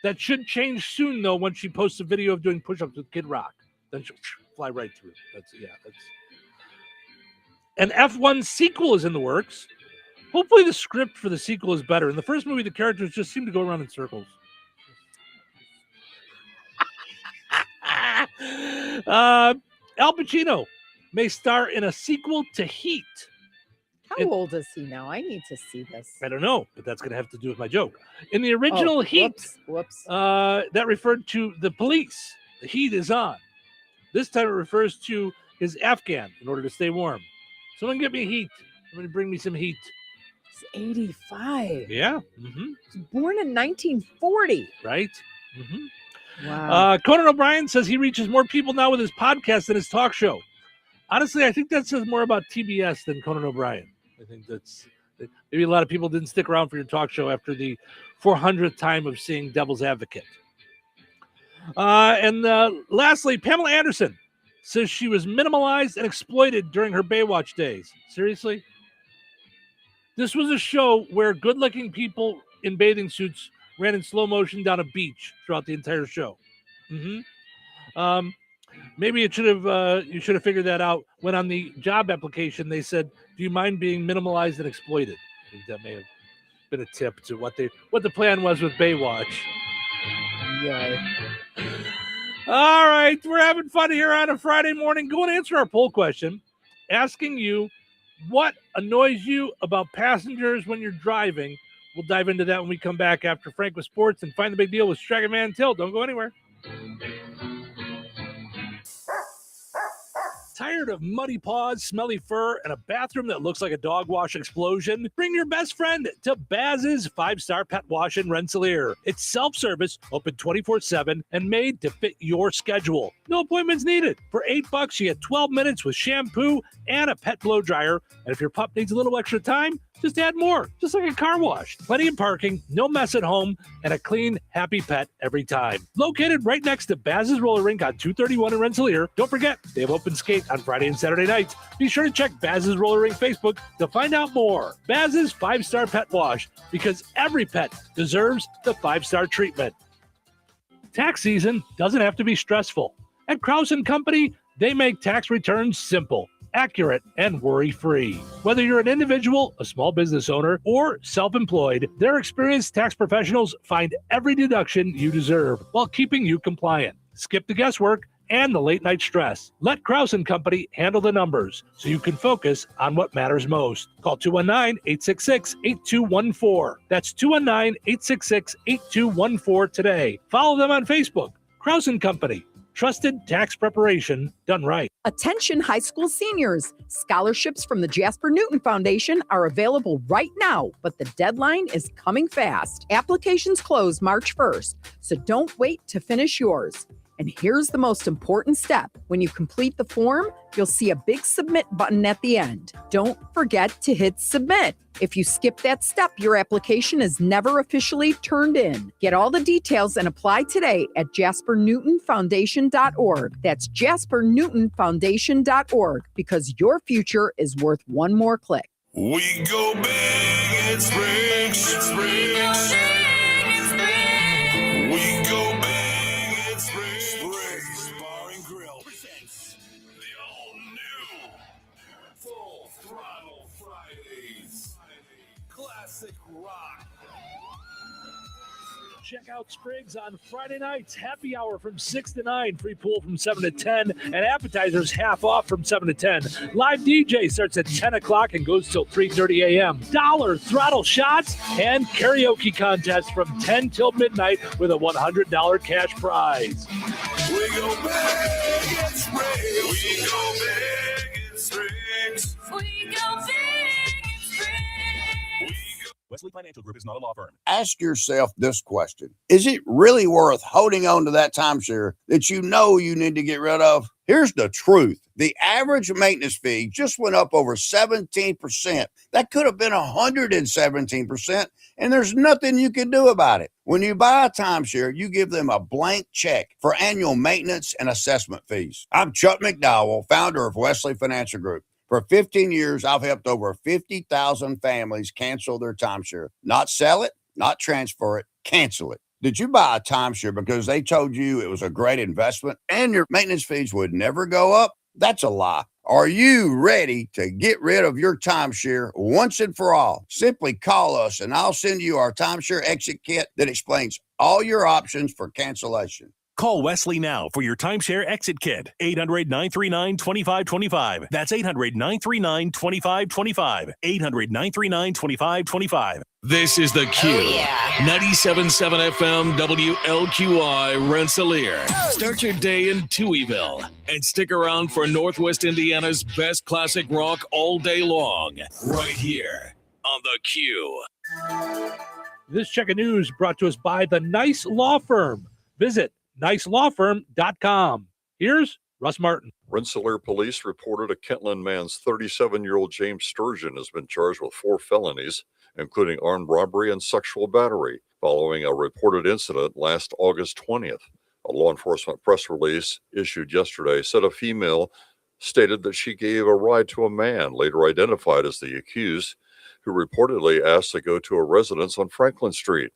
That should change soon, though, when she posts a video of doing push-ups with Kid Rock. Then she'll fly right through. That's an F1 sequel is in the works. Hopefully the script for the sequel is better. In the first movie, the characters just seem to go around in circles. Al Pacino may star in a sequel to Heat. How old is he now? I need to see this. I don't know, but that's going to have to do with my joke. In the original Heat, that referred to the police. The heat is on. This time it refers to his Afghan in order to stay warm. Someone get me heat. Somebody bring me some heat. He's 85. Yeah. Mm-hmm. He was born in 1940. Right? Mm-hmm. Wow. Conan O'Brien says he reaches more people now with his podcast than his talk show. Honestly, I think that says more about TBS than Conan O'Brien. I think that's maybe a lot of people didn't stick around for your talk show after the 400th time of seeing Devil's Advocate. And lastly, Pamela Anderson says she was minimalized and exploited during her Baywatch days. Seriously? This was a show where good-looking people in bathing suits ran in slow motion down a beach throughout the entire show. Mm-hmm. Maybe it should have you should have figured that out when on the job application they said, "Do you mind being minimalized and exploited?" I think that may have been a tip to what the plan was with Baywatch. Yeah. All right, we're having fun here on a Friday morning. Go and answer our poll question, asking you what annoys you about passengers when you're driving. We'll dive into that when we come back after Frank with Sports and Find the Big Deal with Stragging Man Till. Don't go anywhere. Tired of muddy paws, smelly fur, and a bathroom that looks like a dog wash explosion? Bring your best friend to Baz's 5-Star Pet Wash in Rensselaer. It's self-service, open 24/7, and made to fit your schedule. No appointments needed. For $8, you get 12 minutes with shampoo and a pet blow dryer. And if your pup needs a little extra time, just add more, just like a car wash. Plenty of parking, no mess at home, and a clean, happy pet every time. Located right next to Baz's Roller Rink on 231 in Rensselaer. Don't forget, they have open skate on Friday and Saturday nights. Be sure to check Baz's Roller Rink Facebook to find out more. Baz's 5-Star Pet Wash, because every pet deserves the 5-star treatment. Tax season doesn't have to be stressful. At Krause & Company, they make tax returns simple, accurate, and worry-free. Whether you're an individual, a small business owner, or self-employed, their experienced tax professionals find every deduction you deserve while keeping you compliant. Skip the guesswork and the late-night stress. Let Krause & Company handle the numbers so you can focus on what matters most. Call 219-866-8214. That's 219-866-8214 today. Follow them on Facebook. Krause & Company. Trusted tax preparation done right. Attention high school seniors. Scholarships from the Jasper Newton Foundation are available right now, but the deadline is coming fast. Applications close March 1st, so don't wait to finish yours. And here's the most important step. When you complete the form, you'll see a big submit button at the end. Don't forget to hit submit. If you skip that step, your application is never officially turned in. Get all the details and apply today at JasperNewtonFoundation.org. That's JasperNewtonFoundation.org, because your future is worth one more click. We go big in spring. We go big in spring. Springs Bar and Grill presents the all-new Full Throttle Fridays. Classic rock. Check out Spriggs on Friday nights. Happy hour from 6 to 9. Free pool from 7 to 10. And appetizers half off from 7 to 10. Live DJ starts at 10 o'clock and goes till 3:30 a.m. Dollar throttle shots and karaoke contest from 10 till midnight with a $100 cash prize. We go big in Springs. We go big in Springs. We go big in Springs. Wesley Financial Group is not a law firm. Ask yourself this question. Is it really worth holding on to that timeshare that you know you need to get rid of? Here's the truth. The average maintenance fee just went up over 17%. That could have been 117%, and there's nothing you can do about it. When you buy a timeshare, you give them a blank check for annual maintenance and assessment fees. I'm Chuck McDowell, founder of Wesley Financial Group. For 15 years, I've helped over 50,000 families cancel their timeshare. Not sell it, not transfer it, cancel it. Did you buy a timeshare because they told you it was a great investment and your maintenance fees would never go up? That's a lie. Are you ready to get rid of your timeshare once and for all? Simply call us and I'll send you our timeshare exit kit that explains all your options for cancellation. Call Wesley now for your timeshare exit kit. 800-939-2525. That's 800-939-2525. 800-939-2525. This is the Q. 97.7 FM WLQI Rensselaer. Start your day in Touhyville and stick around for Northwest Indiana's best classic rock all day long. Right here on the Q. This check of news brought to us by the Nice Law Firm. Visit nicelawfirm.com. Here's Russ Martin. Rensselaer police reported a Kentland man's 37-year-old James Sturgeon has been charged with 4 felonies, including armed robbery and sexual battery, following a reported incident last August 20th. A law enforcement press release issued yesterday said a female stated that she gave a ride to a man, later identified as the accused, who reportedly asked to go to a residence on Franklin Street,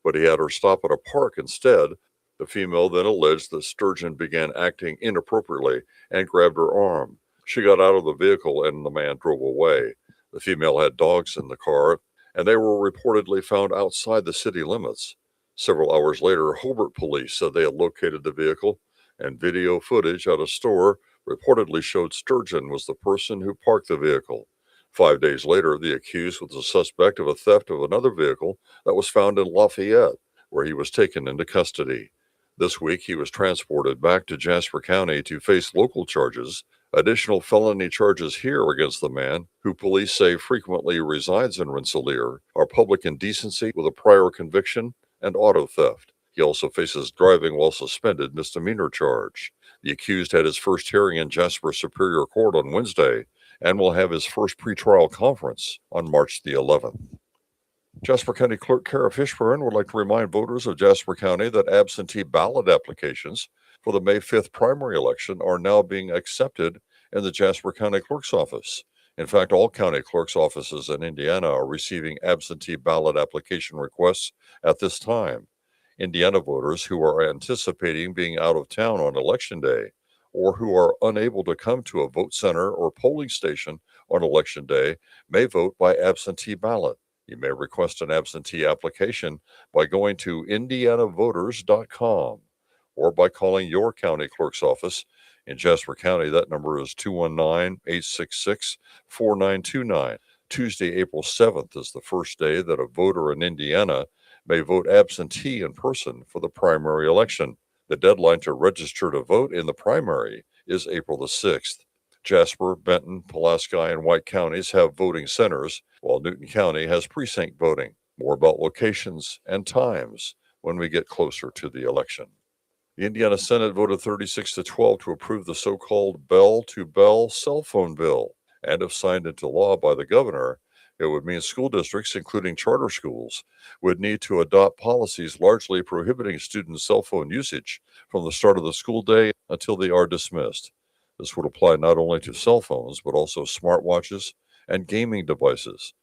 but he had her stop at a park instead. The female then alleged that Sturgeon began acting inappropriately and grabbed her arm. She got out of the vehicle and the man drove away. The female had dogs in the car, and they were reportedly found outside the city limits. Several hours later, Hobart police said they had located the vehicle, and video footage at a store reportedly showed Sturgeon was the person who parked the vehicle. 5 days later, the accused was the suspect of a theft of another vehicle that was found in Lafayette, where he was taken into custody. This week, he was transported back to Jasper County to face local charges. Additional felony charges here against the man, who police say frequently resides in Rensselaer, are public indecency with a prior conviction and auto theft. He also faces driving while suspended misdemeanor charge. The accused had his first hearing in Jasper Superior Court on Wednesday and will have his first pretrial conference on March the 11th. Jasper County Clerk Kara Fishburne would like to remind voters of Jasper County that absentee ballot applications for the May 5th primary election are now being accepted in the Jasper County Clerk's office. In fact, all county clerk's offices in Indiana are receiving absentee ballot application requests at this time. Indiana voters who are anticipating being out of town on Election Day or who are unable to come to a vote center or polling station on Election Day may vote by absentee ballot. You may request an absentee application by going to indianavoters.com or by calling your county clerk's office. In Jasper County, that number is 219-866-4929. Tuesday, April 7th is the first day that a voter in Indiana may vote absentee in person for the primary election. The deadline to register to vote in the primary is April the 6th. Jasper, Benton, Pulaski, and White counties have voting centers, while Newton County has precinct voting. More about locations and times when we get closer to the election. The Indiana Senate voted 36-12 to approve the so-called bell-to-bell cell phone bill, and if signed into law by the governor, it would mean school districts, including charter schools, would need to adopt policies largely prohibiting student cell phone usage from the start of the school day until they are dismissed. This would apply not only to cell phones, but also smartwatches and gaming devices.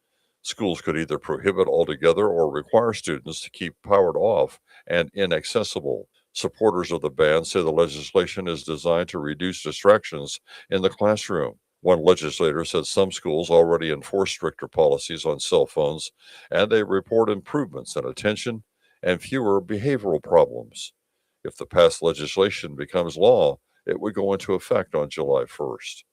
Schools could either prohibit altogether or require students to keep powered off and inaccessible. Supporters of the ban say the legislation is designed to reduce distractions in the classroom. One legislator said some schools already enforce stricter policies on cell phones, and they report improvements in attention and fewer behavioral problems. If the passed legislation becomes law, it would go into effect on July 1st.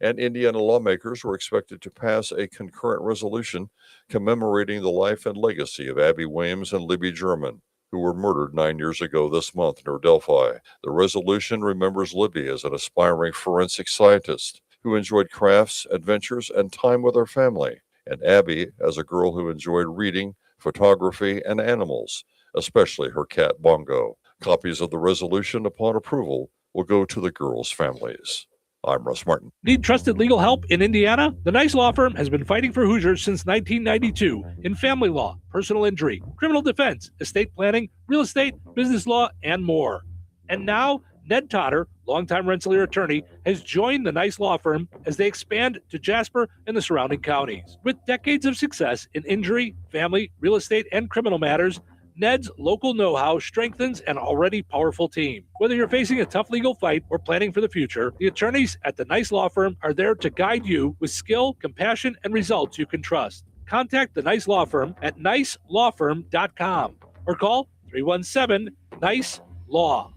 And Indiana lawmakers were expected to pass a concurrent resolution commemorating the life and legacy of Abby Williams and Libby German, who were murdered 9 years ago this month near Delphi. The resolution remembers Libby as an aspiring forensic scientist who enjoyed crafts, adventures, and time with her family, and Abby as a girl who enjoyed reading, photography, and animals, especially her cat Bongo. Copies of the resolution, upon approval, will go to the girls' families. I'm Russ Martin. Need trusted legal help in Indiana? The Nice Law Firm has been fighting for Hoosiers since 1992 in family law, personal injury, criminal defense, estate planning, real estate, business law, and more. And now, Ned Totter, longtime Rensselaer attorney, has joined the Nice Law Firm as they expand to Jasper and the surrounding counties. With decades of success in injury, family, real estate, and criminal matters, Ned's local know-how strengthens an already powerful team. Whether you're facing a tough legal fight or planning for the future, the attorneys at the Nice Law Firm are there to guide you with skill, compassion, and results you can trust. Contact the Nice Law Firm at nicelawfirm.com or call 317-NICE-LAW.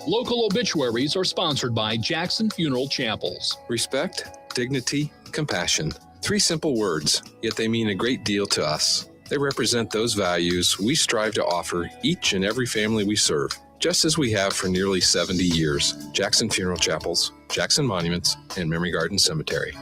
Local obituaries are sponsored by Jackson Funeral Chapels. Respect, dignity, compassion. 3 simple words, yet they mean a great deal to us. They represent those values we strive to offer each and every family we serve, just as we have for nearly 70 years. Jackson Funeral Chapels, Jackson Monuments, and Memory Garden Cemetery.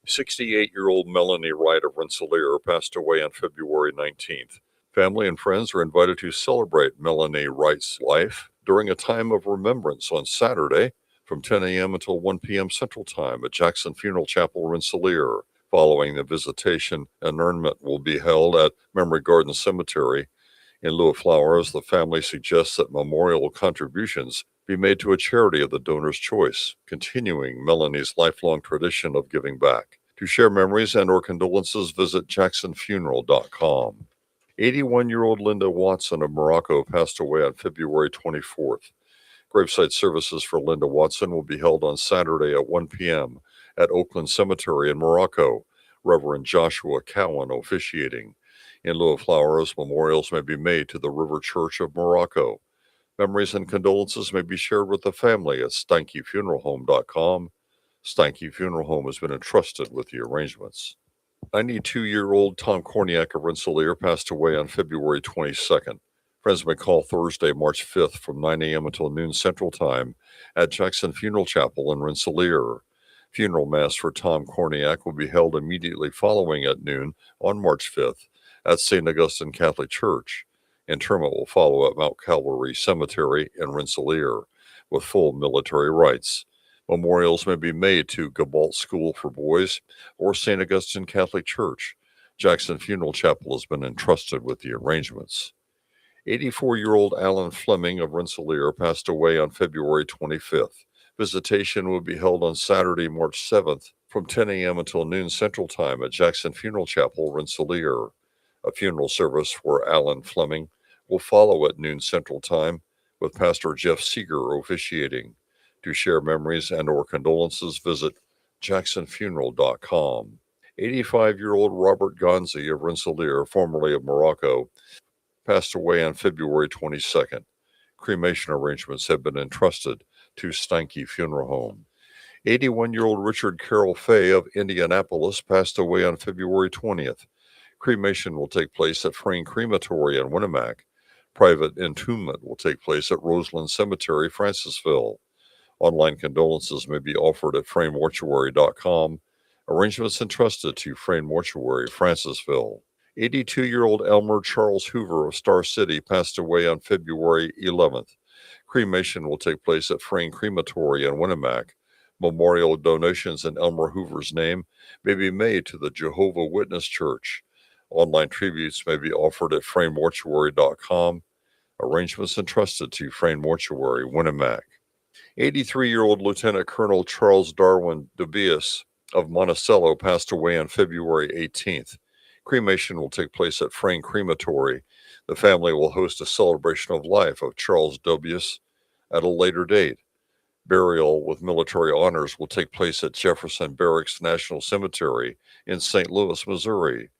68-year-old Melanie Wright of Rensselaer passed away on February 19th. Family and friends are invited to celebrate Melanie Wright's life during a time of remembrance on Saturday from 10 a.m. until 1 p.m. Central Time at Jackson Funeral Chapel, Rensselaer. Following the visitation, annulment will be held at Memory Garden Cemetery. In lieu of flowers, the family suggests that memorial contributions be made to a charity of the donor's choice, continuing Melanie's lifelong tradition of giving back. To share memories and or condolences, visit jacksonfuneral.com. 81-year-old Linda Watson of Morocco passed away on February 24th. Gravesite services for Linda Watson will be held on Saturday at 1 p.m. at Oakland Cemetery in Morocco, Reverend Joshua Cowan officiating. In lieu of flowers, memorials may be made to the River Church of Morocco. Memories and condolences may be shared with the family at stankyfuneralhome.com. Stanky Funeral Home has been entrusted with the arrangements. 92-year-old Tom Korniak of Rensselaer passed away on February 22nd. Friends may call Thursday, March 5th from 9 a.m. until noon Central Time at Jackson Funeral Chapel in Rensselaer. Funeral Mass for Tom Korniak will be held immediately following at noon on March 5th at St. Augustine Catholic Church. Interment will follow at Mount Calvary Cemetery in Rensselaer with full military rites. Memorials may be made to Gabalt School for Boys or St. Augustine Catholic Church. Jackson Funeral Chapel has been entrusted with the arrangements. 84-year-old Alan Fleming of Rensselaer passed away on February 25th. Visitation will be held on Saturday, March 7th from 10 a.m. until noon Central Time at Jackson Funeral Chapel, Rensselaer. A funeral service for Alan Fleming will follow at noon Central Time with Pastor Jeff Seeger officiating. To share memories and or condolences, visit jacksonfuneral.com. 85-year-old Robert Gonzi of Rensselaer, formerly of Morocco, passed away on February 22nd. Cremation arrangements have been entrusted to Stanky Funeral Home. 81-year-old Richard Carroll Fay of Indianapolis passed away on February 20th. Cremation will take place at Frayne Crematory in Winnemac. Private entombment will take place at Roseland Cemetery, Francisville. Online condolences may be offered at fraynmortuary.com. Arrangements entrusted to Frayne Mortuary, Francisville. 82-year-old Elmer Charles Hoover of Star City passed away on February 11th. Cremation will take place at Frayne Crematory in Winnemac. Memorial donations in Elmer Hoover's name may be made to the Jehovah Witness Church. Online tributes may be offered at fraynmortuary.com. Arrangements entrusted to Frayne Mortuary, Winnemac. 83-year-old Lieutenant Colonel Charles Darwin Dubius of Monticello passed away on February 18th. Cremation will take place at Frayne Crematory. The family will host a celebration of life of Charles Dubius at a later date. Burial with military honors will take place at Jefferson Barracks National Cemetery in St. Louis, Missouri.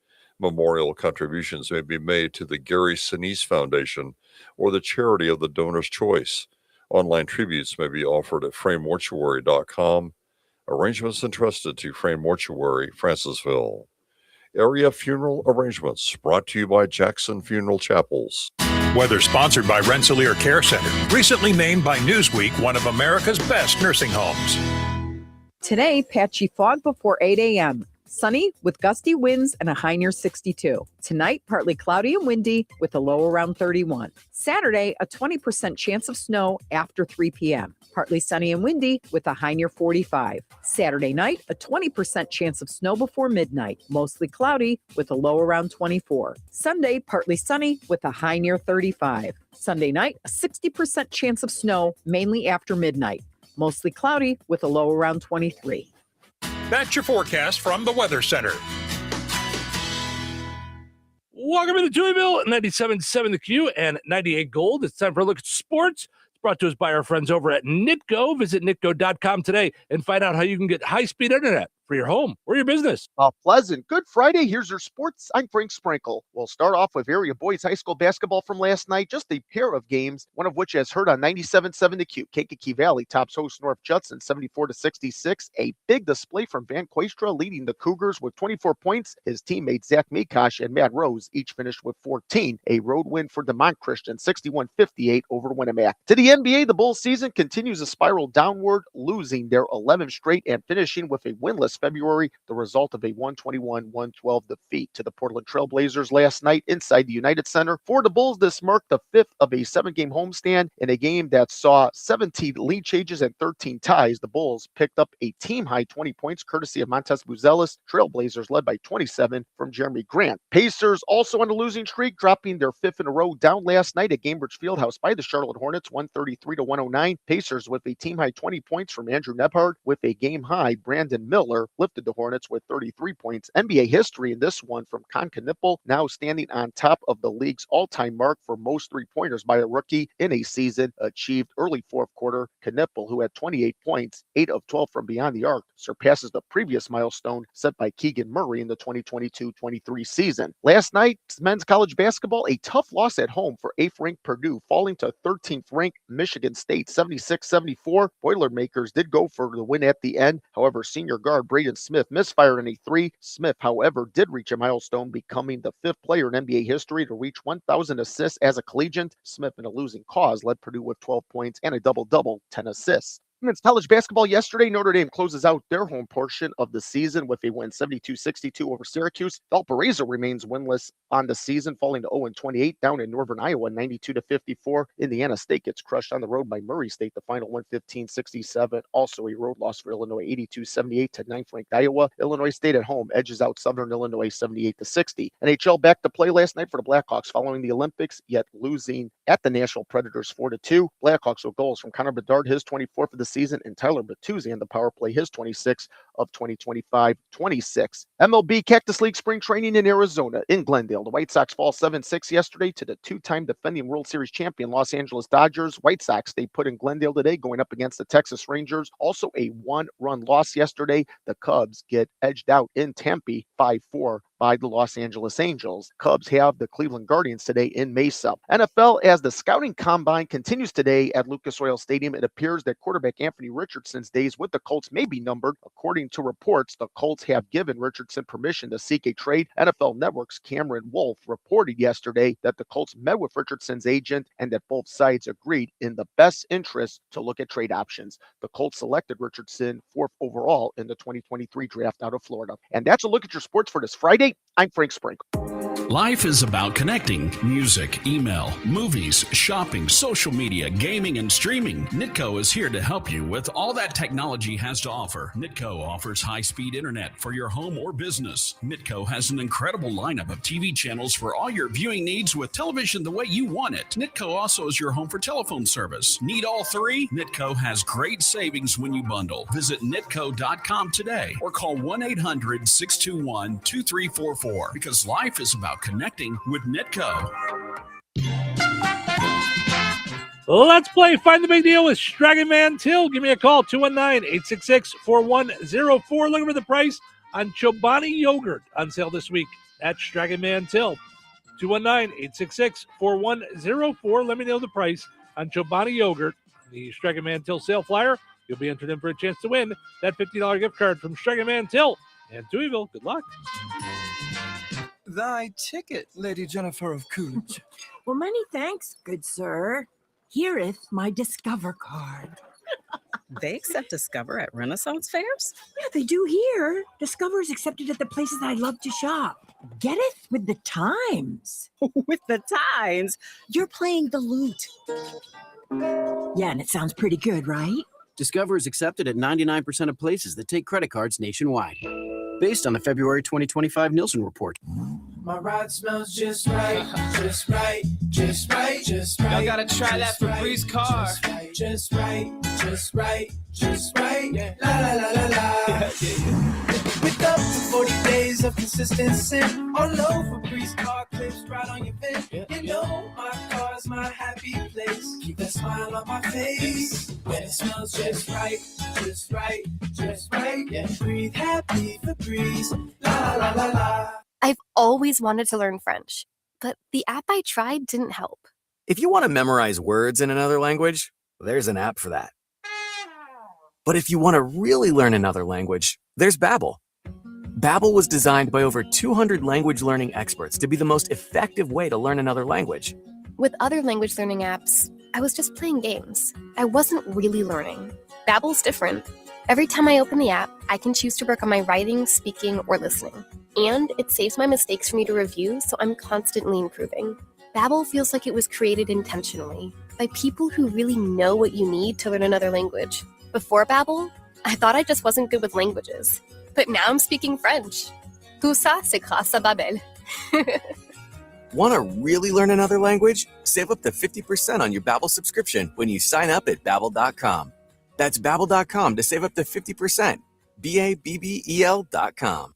Memorial contributions may be made to the Gary Sinise Foundation or the charity of the donor's choice. Online tributes may be offered at framemortuary.com. Arrangements entrusted to Frame Mortuary, Francisville. Area funeral arrangements brought to you by Jackson Funeral Chapels. Weather sponsored by Rensselaer Care Center, recently named by Newsweek one of America's best nursing homes. Today, patchy fog before 8 a.m. Sunny with gusty winds and a high near 62. Tonight, partly cloudy and windy with a low around 31. Saturday, a 20% chance of snow after 3 p.m. Partly sunny and windy with a high near 45. Saturday night, a 20% chance of snow before midnight. Mostly cloudy with a low around 24. Sunday, partly sunny with a high near 35. Sunday night, a 60% chance of snow, mainly after midnight. Mostly cloudy with a low around 23. That's your forecast from the Weather Center. Welcome to Touhyville, 97.7 The Q and 98 Gold. It's time for a look at sports. It's brought to us by our friends over at Nitco. Visit nitco.com today and find out how you can get high-speed internet for your home or your business. Pleasant. Good Friday. Here's your sports. I'm Frank Sprinkle. We'll start off with area boys high school basketball from last night. Just a pair of games, one of which has heard on 97.7 The Q. Kankakee Valley tops host North Judson 74-66. A big display from Van Quaistra leading the Cougars with 24 points. His teammates Zach Mikosh and Matt Rose each finished with 14. A road win for DeMont Christian 61-58 over Winnemac. To the NBA, the Bulls season continues a spiral downward, losing their 11th straight and finishing with a winless February, the result of a 121-112 defeat to the Portland Trail Blazers last night inside the United Center. For the Bulls, this marked the fifth of a 7-game homestand in a game that saw 17 lead changes and 13 ties. The Bulls picked up a team-high 20 points courtesy of Montez Buzelis. Trailblazers led by 27 from Jeremy Grant. Pacers also on a losing streak, dropping their fifth in a row down last night at Cambridge Fieldhouse by the Charlotte Hornets, 133-109. Pacers with a team-high 20 points from Andrew Nebhard. With a game-high, Brandon Miller lifted the Hornets with 33 points. NBA history in this one from Con Knipple, now standing on top of the league's all-time mark for most three-pointers by a rookie in a season, achieved early fourth quarter. Knipple, who had 28 points, 8 of 12 from beyond the arc, surpasses the previous milestone set by Keegan Murray in the 2022-23 season. Last night, men's college basketball, a tough loss at home for 8th-ranked Purdue, falling to 13th-ranked Michigan State, 76-74. Boilermakers did go for the win at the end. However, senior guard Braden Smith misfired in a three. Smith, however, did reach a milestone, becoming the fifth player in NBA history to reach 1,000 assists as a collegiate. Smith, in a losing cause, led Purdue with 12 points and a double-double, 10 assists. Men's college basketball yesterday, Notre Dame closes out their home portion of the season with a win 72-62 over Syracuse. Valparaiso remains winless on the season, falling to 0-28 down in Northern Iowa, 92-54. Indiana State gets crushed on the road by Murray State, the final 115-67. Also a road loss for Illinois, 82-78 to 9th-ranked Iowa. Illinois State at home edges out Southern Illinois 78-60. NHL back to play last night for the Blackhawks following the Olympics, yet losing at the Nashville Predators 4-2. Blackhawks with goals from Connor Bedard, his 24th for the season, and Tyler Bertuzzi in the power play, his 26 of 2025-26. MLB Cactus League spring training in Arizona. In Glendale, the White Sox fall 7-6 yesterday to the two-time defending World Series champion Los Angeles Dodgers. White Sox stay put in Glendale today, going up against the Texas Rangers. Also a one-run loss yesterday. The Cubs get edged out in Tempe 5-4 by the Los Angeles Angels. Cubs have the Cleveland Guardians today in Mesa. NFL, as the scouting combine continues today at Lucas Oil Stadium, it appears that quarterback Anthony Richardson's days with the Colts may be numbered. According to reports, the Colts have given Richardson permission to seek a trade. NFL Network's Cameron Wolf reported yesterday that the Colts met with Richardson's agent and that both sides agreed in the best interest to look at trade options. The Colts selected Richardson 4th overall in the 2023 draft out of Florida. And that's a look at your sports for this Friday. I'm Frank Sprinkle. Life is about connecting. Music, email, movies, shopping, social media, gaming, and streaming. Nitco is here to help you with all that technology has to offer. Nitco offers high-speed internet for your home or business. Nitco has an incredible lineup of TV channels for all your viewing needs with television the way you want it. Nitco also is your home for telephone service. Need all three? Nitco has great savings when you bundle. Visit nitco.com today or call 1-800-621-2344 because life is about connecting with Nitco. Let's play Find the Big Deal with Stragan Van Til. Give me a call, 219-866-4104. Looking for the price on Chobani yogurt on sale this week at Strachan Man Till. 219-866-4104. Let me know the price on Chobani Yogurt, the Strachan Man Till sale flyer. You'll be entered in for a chance to win that $50 gift card from Strachan Man Till and Touhyville. Good luck. Thy ticket, Lady Jennifer of Coolidge. Well, many thanks, good sir. Here'th my Discover card. They accept Discover at Renaissance fairs? Yeah, they do here. Discover is accepted at the places I love to shop. Getteth with the times. With the times? You're playing the lute. Yeah, and it sounds pretty good, right? Discover is accepted at 99% of places that take credit cards nationwide. Based on the February 2025 Nielsen report. My ride smells just right, just right, just right, just right. Y'all gotta try that Febreze car. Just right, just right, just right. Yeah. La la la la la. With up to 40 days of consistency. All over Febreze car clips right on your vent. You know my car's my happy place. Keep that smile on my face. When it smells just right, just right, just right. Yeah. Breathe happy Febreze. La la la la. I've always wanted to learn French, but the app I tried didn't help. If you want to memorize words in another language, there's an app for that. But if you want to really learn another language, there's Babbel. Babbel was designed by over 200 language learning experts to be the most effective way to learn another language. With other language learning apps, I was just playing games. I wasn't really learning. Babbel's different. Every time I open the app, I can choose to work on my writing, speaking, or listening. And it saves my mistakes for me to review, so I'm constantly improving. Babbel feels like it was created intentionally by people who really know what you need to learn another language. Before Babbel, I thought I just wasn't good with languages. But now I'm speaking French. Tout ça, c'est grâce à Babbel. Want to really learn another language? Save up to 50% on your Babbel subscription when you sign up at Babbel.com. That's Babbel.com to save up to 50%. Babbel.com.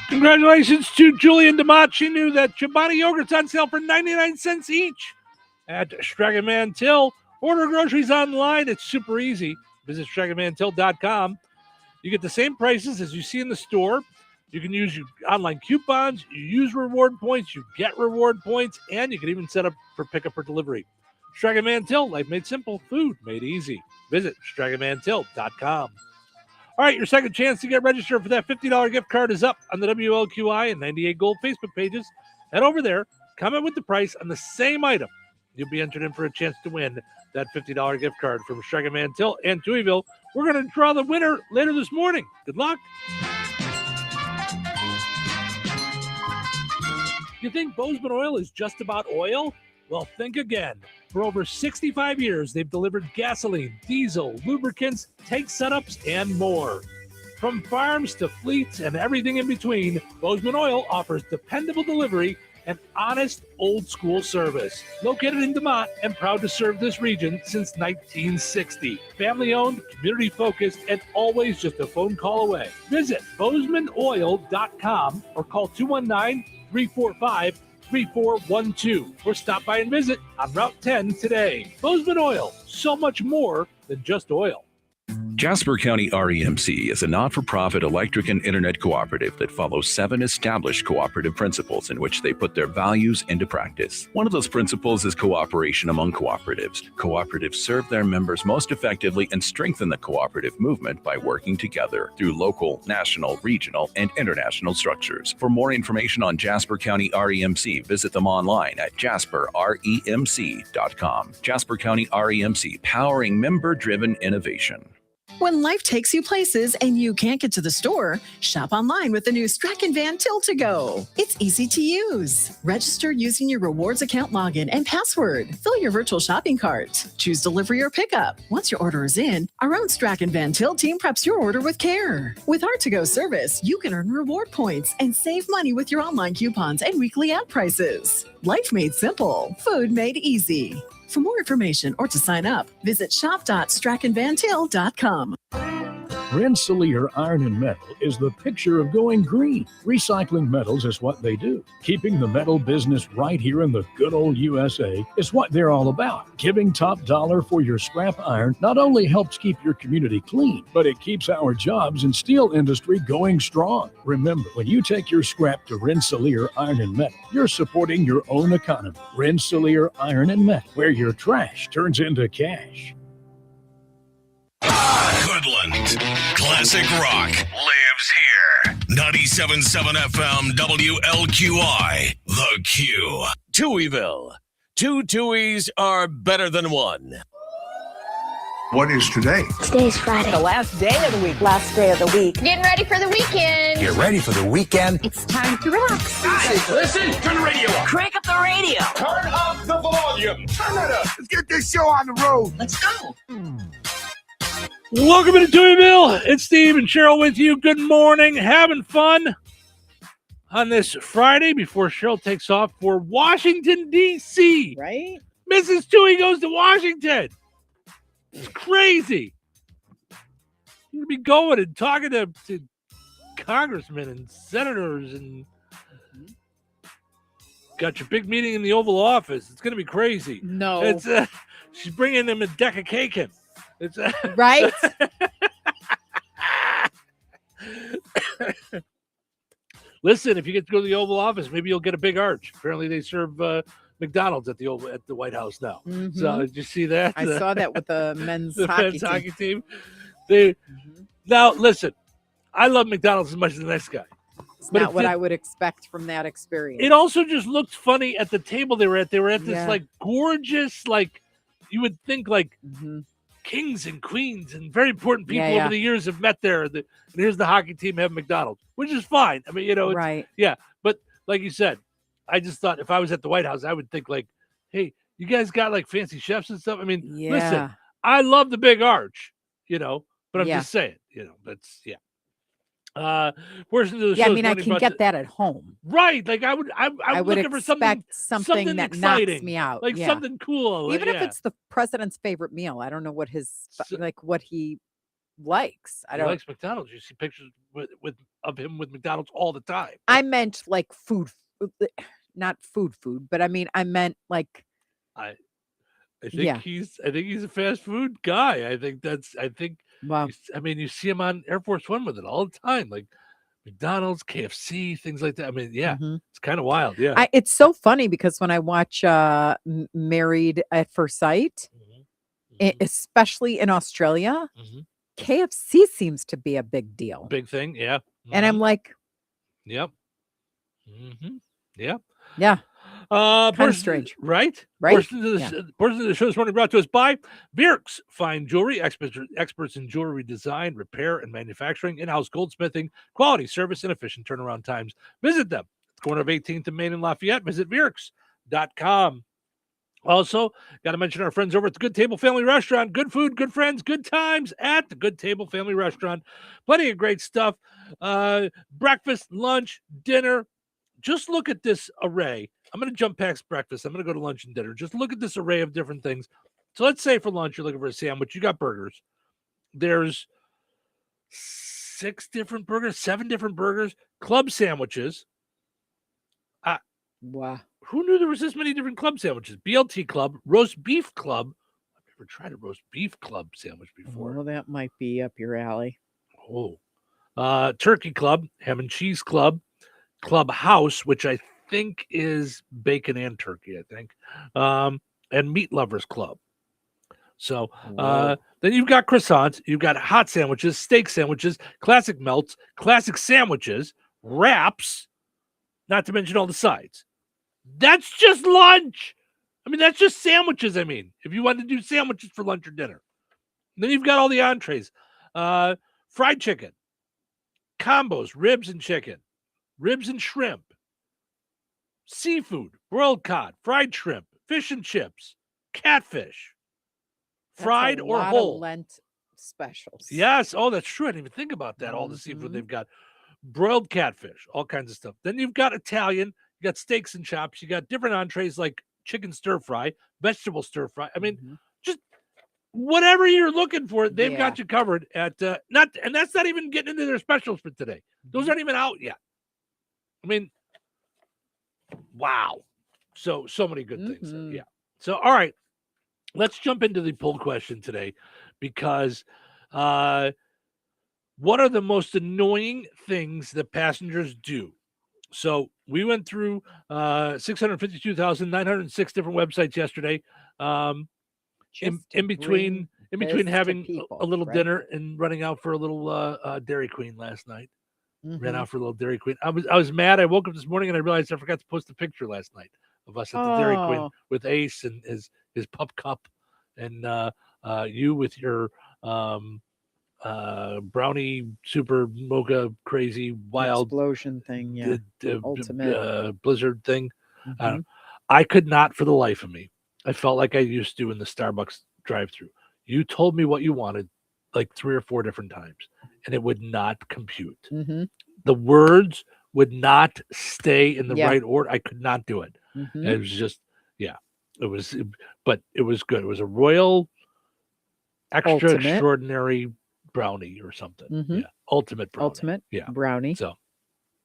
Congratulations to Julian DeMott. She knew that Chobani Yogurt's on sale for 99 cents each at Strachan Man Till. Order groceries online. It's super easy. Visit StrachanManTill.com. You get the same prices as you see in the store. You can use your online coupons. You use reward points. You get reward points. And you can even set up for pickup or delivery. Strachan Man Till, life made simple, food made easy. Visit StrachanManTill.com. All right, your second chance to get registered for that $50 gift card is up on the WLQI and 98 Gold Facebook pages. Head over there, comment with the price on the same item. You'll be entered in for a chance to win that $50 gift card from Strachan Man Till and Touhyville. We're going to draw the winner later this morning. Good luck. You think Bozeman Oil is just about oil? Well, think again. For over 65 years, they've delivered gasoline, diesel, lubricants, tank setups, and more. From farms to fleets and everything in between, Bozeman Oil offers dependable delivery and honest, old-school service. Located in DeMott and proud to serve this region since 1960. Family-owned, community-focused, and always just a phone call away. Visit BozemanOil.com or call 219-345-3412 or stop by and visit on Route 10 today. Bozeman Oil, so much more than just oil. Jasper County REMC is a not-for-profit electric and internet cooperative that follows 7 established cooperative principles in which they put their values into practice. One of those principles is cooperation among cooperatives. Cooperatives serve their members most effectively and strengthen the cooperative movement by working together through local, national, regional, and international structures. For more information on Jasper County REMC, visit them online at jasperremc.com. Jasper County REMC, powering member-driven innovation. When life takes you places and you can't get to the store, shop online with the new Strachan Van Till to Go. It's easy to use. Register using your rewards account login and password. Fill your virtual shopping cart. Choose delivery or pickup. Once your order is in, our own Strachan Van Till team preps your order with care. With our to-go service, you can earn reward points and save money with your online coupons and weekly ad prices. Life made simple, food made easy. For more information or to sign up, visit shop.strachanvantil.com. Rensselaer Iron and Metal is the picture of going green. Recycling metals is what they do. Keeping the metal business right here in the good old USA is what they're all about. Giving top dollar for your scrap iron not only helps keep your community clean, but it keeps our jobs and steel industry going strong. Remember, when you take your scrap to Rensselaer Iron and Metal, you're supporting your own economy. Rensselaer Iron and Metal, where your trash turns into cash. Goodland. Classic rock lives here. 97.7 FM WLQI. The Q. Touhyville. Two Tuohys are better than one. What is today? Today's Friday. The last day of the week. Last day of the week. Getting ready for the weekend. Get ready for the weekend. It's time to relax. Guys, listen. Turn the radio up. Crank up the radio. Turn up the volume. Turn it up. Let's get this show on the road. Let's go. Welcome to Touhyville. It's Steve and Cheryl with you. Good morning. Having fun on this Friday before Cheryl takes off for Washington, D.C. Right? Mrs. Touhy goes to Washington. It's crazy. You're going to be going and talking to congressmen and senators and got your big meeting in the Oval Office. It's going to be crazy. No. It's she's bringing them a deck of cake in. It's right. Listen, if you get to go to the Oval Office, maybe you'll get a big arch. Apparently, they serve McDonald's at the White House now. Mm-hmm. So did you see that? I saw that with the men's hockey team. Now listen, I love McDonald's as much as the next guy. It's not what I would expect from that experience. It also just looked funny at the table they were at. They were at this like gorgeous, like you would think like kings and queens and very important people over the years have met there. And here's the hockey team having McDonald's, which is fine. I mean, it's, right. Yeah. But like you said, I just thought if I was at the White House, I would think like, hey, you guys got like fancy chefs and stuff. I mean, listen, I love the big arch, but I'm just saying, that's, portion of the I mean, I can get that at home. Right. Like I would looking for something that exciting, knocks me out. Like something cool. Even if it's the president's favorite meal. I don't know what what he likes. He likes McDonald's. You see pictures of him with McDonald's all the time. I meant like food, not food, but I meant like I think he's a fast food guy. Wow. I mean, you see him on Air Force One with it all the time, like McDonald's, KFC, things like that. I mean, it's kind of wild. Yeah. It's so funny because when I watch Married at First Sight, especially in Australia, KFC seems to be a big deal. Big thing. Yeah. And I'm like, yep. Yeah. Yeah. Kind of strange. Right? Portion of the show this morning brought to us by Bierks Fine Jewelry, experts in jewelry design, repair, and manufacturing, in-house goldsmithing, quality service, and efficient turnaround times. Visit them. It's corner of 18th and Main in Lafayette. Visit Bierks.com. Also, got to mention our friends over at the Good Table Family Restaurant. Good food, good friends, good times at the Good Table Family Restaurant. Plenty of great stuff. Breakfast, lunch, dinner. Just look at this array. I'm going to jump past breakfast. I'm going to go to lunch and dinner. Just look at this array of different things. So let's say for lunch, you're looking for a sandwich. You got burgers. There's 7 different burgers, club sandwiches. Wow. Who knew there was this many different club sandwiches? BLT club, roast beef club. I've never tried a roast beef club sandwich before. Well, that might be up your alley. Oh. Turkey club, ham and cheese club, clubhouse, which I think is bacon and turkey, and meat lovers club. So then you've got croissants, you've got hot sandwiches, steak sandwiches, classic melts, classic sandwiches, wraps, not to mention all the sides. That's just lunch. I mean, that's just sandwiches. I mean, if you wanted to do sandwiches for lunch or dinner, then you've got all the entrees, fried chicken, combos, ribs and chicken, ribs and shrimp, seafood, broiled cod, fried shrimp, fish and chips, catfish, fried or whole. Lent specials. Yes. Oh, that's true. I didn't even think about that. All the seafood they've got. Broiled catfish, all kinds of stuff. Then you've got Italian, you got steaks and chops, you got different entrees like chicken stir fry, vegetable stir fry. I mean, just whatever you're looking for, they've got you covered at and that's not even getting into their specials for today. Those aren't even out yet. I mean, wow. So many good things. Yeah. So, all right, let's jump into the poll question today because what are the most annoying things that passengers do? So we went through 652,906 different websites yesterday. In between having a little dinner and running out for a little Dairy Queen last night. Ran out for a little Dairy Queen. I was mad. I woke up this morning and I realized I forgot to post a picture last night of us at the Dairy Queen with Ace and his pup cup, and you with your brownie super mocha crazy wild explosion thing, ultimate blizzard thing. I could not for the life of me. I felt like I used to in the Starbucks drive-thru. You told me what you wanted like 3 or 4 different times, and it would not compute. The words would not stay in the right order. I could not do it. It was just, but it was good. It was a royal, extraordinary brownie or something. Yeah, ultimate brownie. Brownie. So,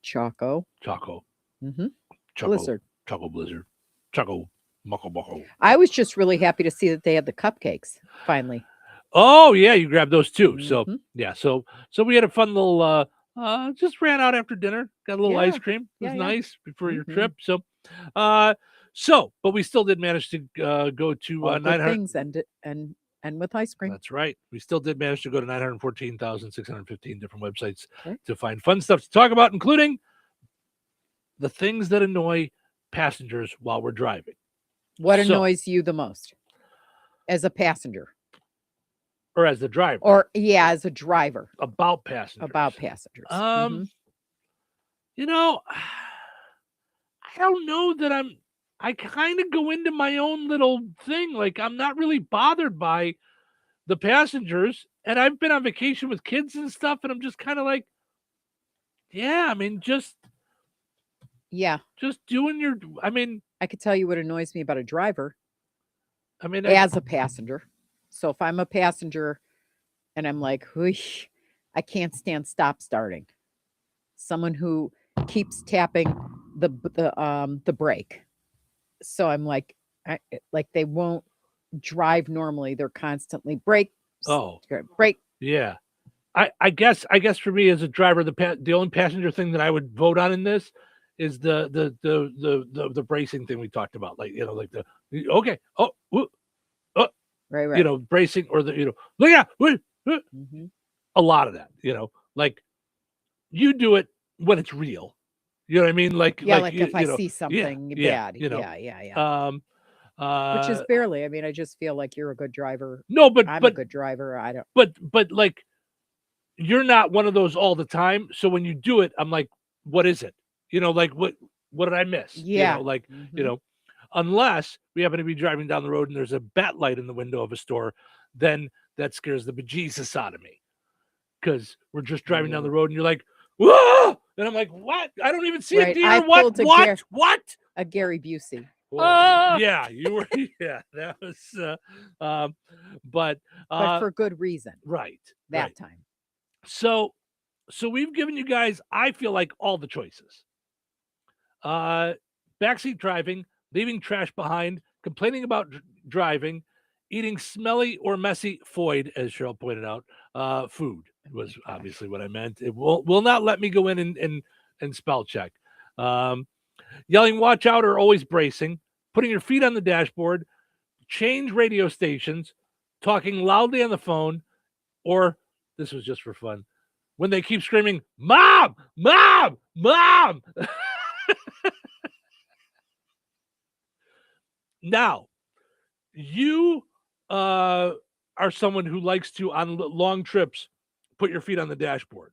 Choco. Choco. Blizzard. Choco Blizzard. Choco Moko. I was just really happy to see that they had the cupcakes finally. Oh yeah, you grabbed those too. So yeah, so we had a fun little just ran out after dinner, got a little ice cream. It was nice before your trip. So but we still did manage to go to 900 things and with ice cream. That's right. We still did manage to go to 914,615 different websites to find fun stuff to talk about, including the things that annoy passengers while we're driving. What annoys you the most as a passenger? Or as the driver? Or as a driver. About passengers. You know, I don't know that I kind of go into my own little thing. Like, I'm not really bothered by the passengers. And I've been on vacation with kids and stuff, and I'm just kind of like, just doing I could tell you what annoys me about a driver. I as a passenger. So if I'm a passenger and I'm like, whoosh, I can't stand stop starting. Someone who keeps tapping the brake. So I'm like, they won't drive normally. They're constantly brake. Brake. Yeah. I guess for me as a driver, the only passenger thing that I would vote on in this is the bracing thing we talked about. Like, right. Bracing or look out. A lot of that, like you do it when it's real. You know what I mean? Like if I see something bad. Which is barely. I mean, I just feel like you're a good driver. No, but I'm a good driver. I don't. But like, you're not one of those all the time. So when you do it, I'm like, what is it? Like what did I miss? Yeah. Unless we happen to be driving down the road and there's a bat light in the window of a store, then that scares the bejesus out of me. Because we're just driving down the road and you're like, whoa! And I'm like, what? I don't even see a deer. What? A Gary Busey. Yeah, you were. Yeah, that was. But for good reason. Right. That time. So we've given you guys, I feel like, all the choices. Backseat driving, leaving trash behind, complaining about driving, eating smelly or messy food, as Cheryl pointed out. Food was obviously what I meant. It will not let me go in and spell check. Yelling, watch out, or always bracing, putting your feet on the dashboard, change radio stations, talking loudly on the phone, or this was just for fun, when they keep screaming, Mom, Mom, Mom. Now, you are someone who likes to, on long trips, put your feet on the dashboard.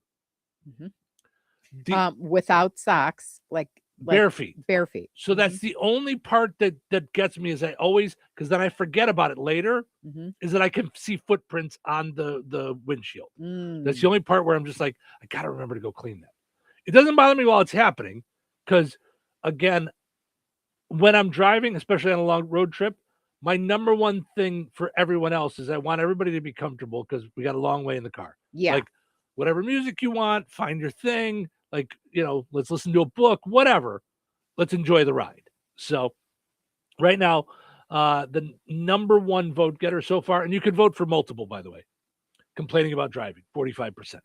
Without socks, like bare feet. Bare feet. So that's the only part that gets me, is I always, because then I forget about it later, is that I can see footprints on the windshield. That's the only part where I'm just like, I got to remember to go clean that. It doesn't bother me while it's happening, because, again, when I'm driving, especially on a long road trip, my number one thing for everyone else is I want everybody to be comfortable because we got a long way in the car. Yeah. Like whatever music you want, find your thing. Like, let's listen to a book, whatever. Let's enjoy the ride. So right now, the number one vote getter so far, and you can vote for multiple, by the way, complaining about driving, 45%.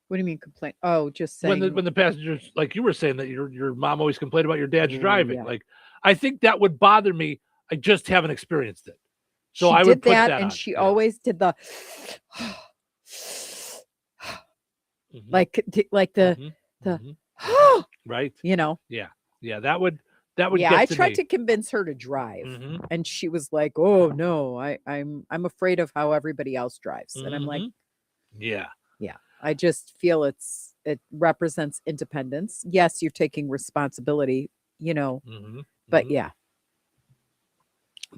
What do you mean complain? Oh, just saying. When the passengers, like you were saying that your mom always complained about your dad's driving. Yeah. Like, I think that would bother me. I just haven't experienced it. So she I would did put that, that and on. she always did the like the right. Yeah. That would yeah. get I to tried me. to convince her to drive, and she was like, "Oh no, I'm afraid of how everybody else drives," and I'm like, yeah. I just feel it represents independence. Yes, you're taking responsibility, but yeah.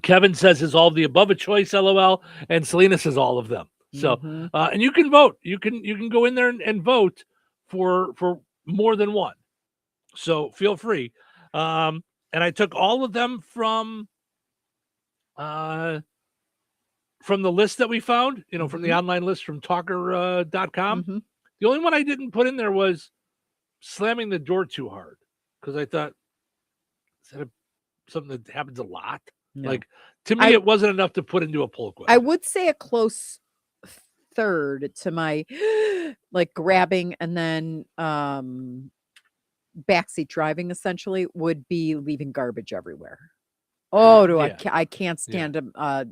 Kevin says, is all of the above a choice, LOL, and Selena says all of them. So, and you can vote. You can go in there and vote for more than one. So feel free. And I took all of them from the list that we found, from the online list from talker.com. The only one I didn't put in there was slamming the door too hard, because I thought, is that something that happens a lot? No. Like, to me, it wasn't enough to put into a poll question. I would say a close third to my like grabbing and then backseat driving essentially would be leaving garbage everywhere. Oh, I can't stand a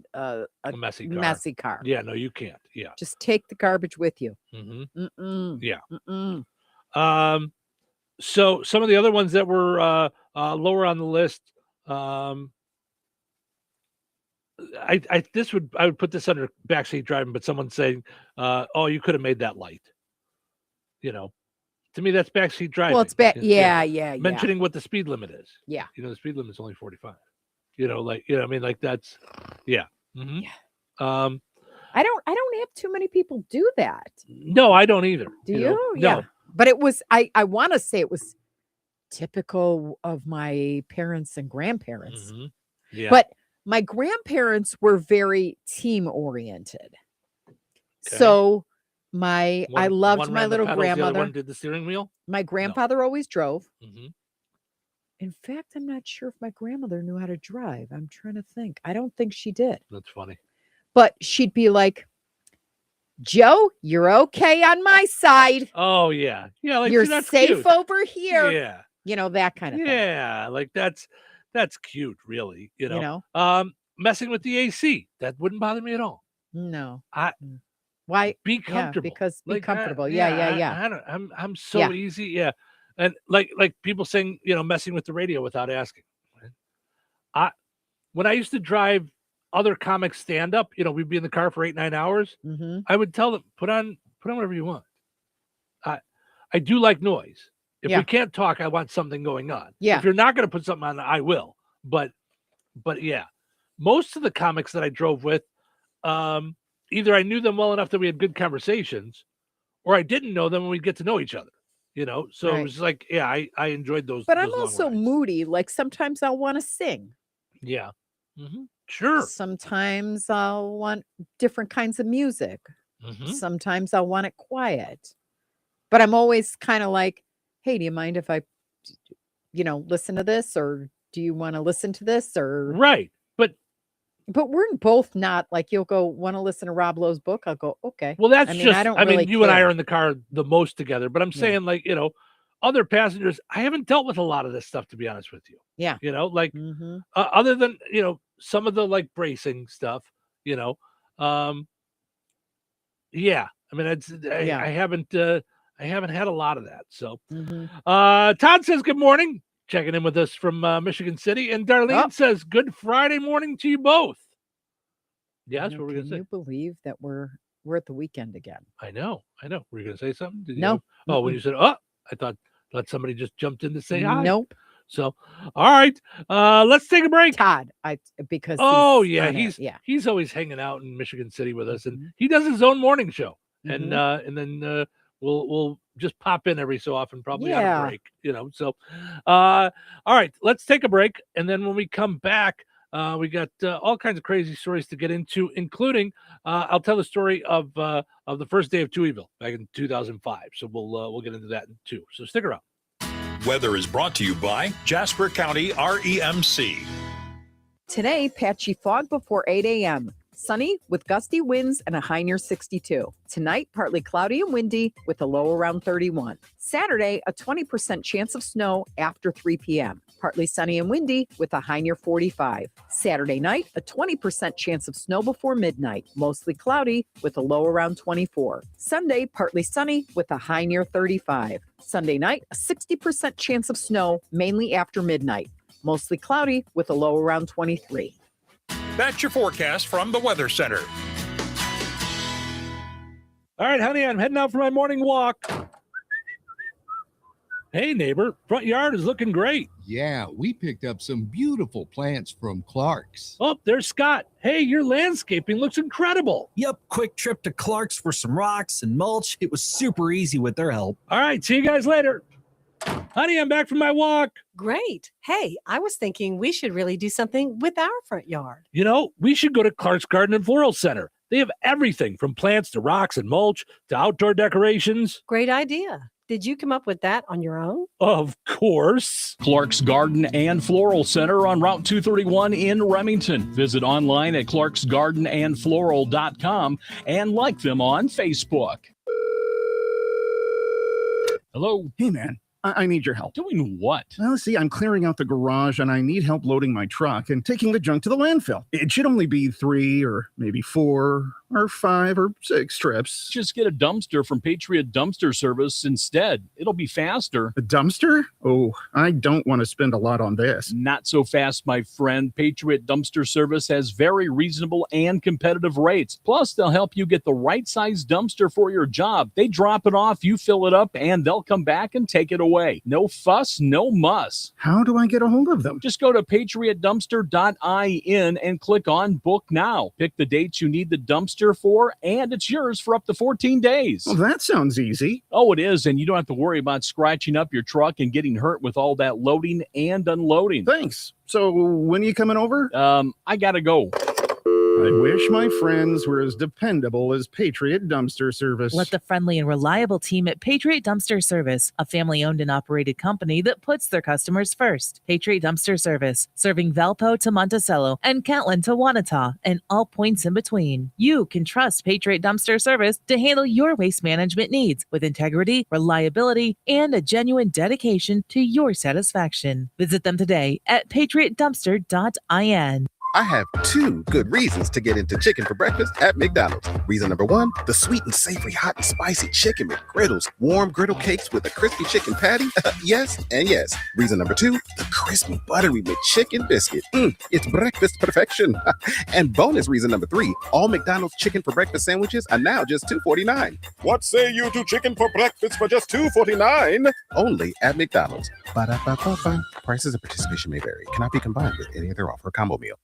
messy car. Yeah, no, you can't. Yeah, just take the garbage with you. Yeah. So some of the other ones that were lower on the list, I would put this under backseat driving, but someone's saying, "Oh, you could have made that light." To me, that's backseat driving. Well, it's yeah. Mentioning what the speed limit is. Yeah. The speed limit is only 45. That's yeah. I don't have too many people do that. No, I don't either. Do you? No. Yeah. But it was I want to say it was typical of my parents and grandparents. Yeah. But my grandparents were very team oriented. Okay. So I loved my little grandmother. The other one did the steering wheel. My grandfather always drove. In fact, I'm not sure if my grandmother knew how to drive. I'm trying to think. I don't think she did. That's funny. But she'd be like, "Joe, you're okay on my side. Oh yeah, like you're that's safe cute. over here." Yeah, that kind of thing. Yeah, like that's cute, really. Messing with the AC, that wouldn't bother me at all. No, why be comfortable? Yeah, because be comfortable. I'm so easy. Yeah, and like people saying, messing with the radio without asking. When I used to drive other comics stand up, we'd be in the car for 8-9 hours. I would tell them, put on whatever you want. I do like noise. If we can't talk, I want something going on. Yeah. If you're not going to put something on, I will. But yeah, most of the comics that I drove with, either I knew them well enough that we had good conversations, or I didn't know them and we'd get to know each other. So it was like, I enjoyed those. But those I'm long also rides. moody. Like sometimes I'll want to sing. Yeah. Sure. Sometimes I'll want different kinds of music. Sometimes I'll want it quiet. But I'm always kind of like, hey, do you mind if I, listen to this? Or do you want to listen to this? Or right. But we're both not like, you'll go, want to listen to Rob Lowe's book? I'll go, okay. Well, that's you and I are in the car the most together, but I'm saying other passengers, I haven't dealt with a lot of this stuff, to be honest with you. Yeah. Other than, some of the like bracing stuff, yeah. I mean, I haven't had a lot of that. So, Todd says, good morning. Checking in with us from Michigan City. And Darlene says, good Friday morning to you both. Yeah, that's what we're going to say. Can you believe that we're at the weekend again? I know. Were you going to say something? Did you no. Oh, when you said, I thought somebody just jumped in to say hi. Nope. So, all right, let's take a break. Todd, because he's always hanging out in Michigan City with us, and he does his own morning show, and then we'll just pop in every so often, probably on a break, So, all right, let's take a break, and then when we come back, We got all kinds of crazy stories to get into, including I'll tell the story of the first day of Touhyville back in 2005. So we'll get into that too. So stick around. Weather is brought to you by Jasper County REMC. Today, patchy fog before 8 a.m. Sunny with gusty winds and a high near 62. Tonight, partly cloudy and windy with a low around 31. Saturday, a 20% chance of snow after 3 p.m. Partly sunny and windy with a high near 45. Saturday night, a 20% chance of snow before midnight. Mostly cloudy with a low around 24. Sunday, partly sunny with a high near 35. Sunday night, a 60% chance of snow, mainly after midnight. Mostly cloudy with a low around 23. That's your forecast from the Weather Center. All right, honey, I'm heading out for my morning walk. Hey, neighbor, front yard is looking great. Yeah, we picked up some beautiful plants from Clark's. Oh, there's Scott. Hey, your landscaping looks incredible. Yep, quick trip to Clark's for some rocks and mulch. It was super easy with their help. All right, see you guys later. Honey, I'm back from my walk. Great. Hey, I was thinking we should really do something with our front yard. You know, we should go to Clark's Garden and Floral Center. They have everything from plants to rocks and mulch to outdoor decorations. Great idea. Did you come up with that on your own? Of course. Clark's Garden and Floral Center on Route 231 in Remington. Visit online at clarksgardenandfloral.com and like them on Facebook. Hello? Hey, man. I need your help. Doing what? Well, see, I'm clearing out the garage and I need help loading my truck and taking the junk to the landfill. It should only be 3 or maybe 4 or 5 or 6 trips. Just get a dumpster from Patriot Dumpster Service instead. It'll be faster. A dumpster? Oh, I don't want to spend a lot on this. Not so fast, my friend. Patriot Dumpster Service has very reasonable and competitive rates. Plus, they'll help you get the right size dumpster for your job. They drop it off, you fill it up, and they'll come back and take it away. No fuss, no muss. How do I get a hold of them? Just go to patriotdumpster.in and click on Book Now. Pick the dates you need the dumpster for, and it's yours for up to 14 days. Well, that sounds easy. Oh, it is, and you don't have to worry about scratching up your truck and getting hurt with all that loading and unloading. Thanks. So when are you coming over? I gotta go. I wish my friends were as dependable as Patriot Dumpster Service. Let the friendly and reliable team at Patriot Dumpster Service, a family-owned and operated company that puts their customers first. Patriot Dumpster Service, serving Valpo to Monticello and Catlin to Wanata and all points in between. You can trust Patriot Dumpster Service to handle your waste management needs with integrity, reliability, and a genuine dedication to your satisfaction. Visit them today at patriotdumpster.in. I have 2 good reasons to get into chicken for breakfast at McDonald's. Reason number 1, the sweet and savory hot and spicy chicken McGriddles, warm griddle cakes with a crispy chicken patty. Yes and yes. Reason number 2, the crispy buttery McChicken biscuit. It's breakfast perfection. And bonus reason number 3, all McDonald's chicken for breakfast sandwiches are now just $2.49. What say you to chicken for breakfast for just $2.49? Only at McDonald's. Ba-da-ba-ba-ba. Prices and participation may vary. Cannot be combined with any other offer or combo meal.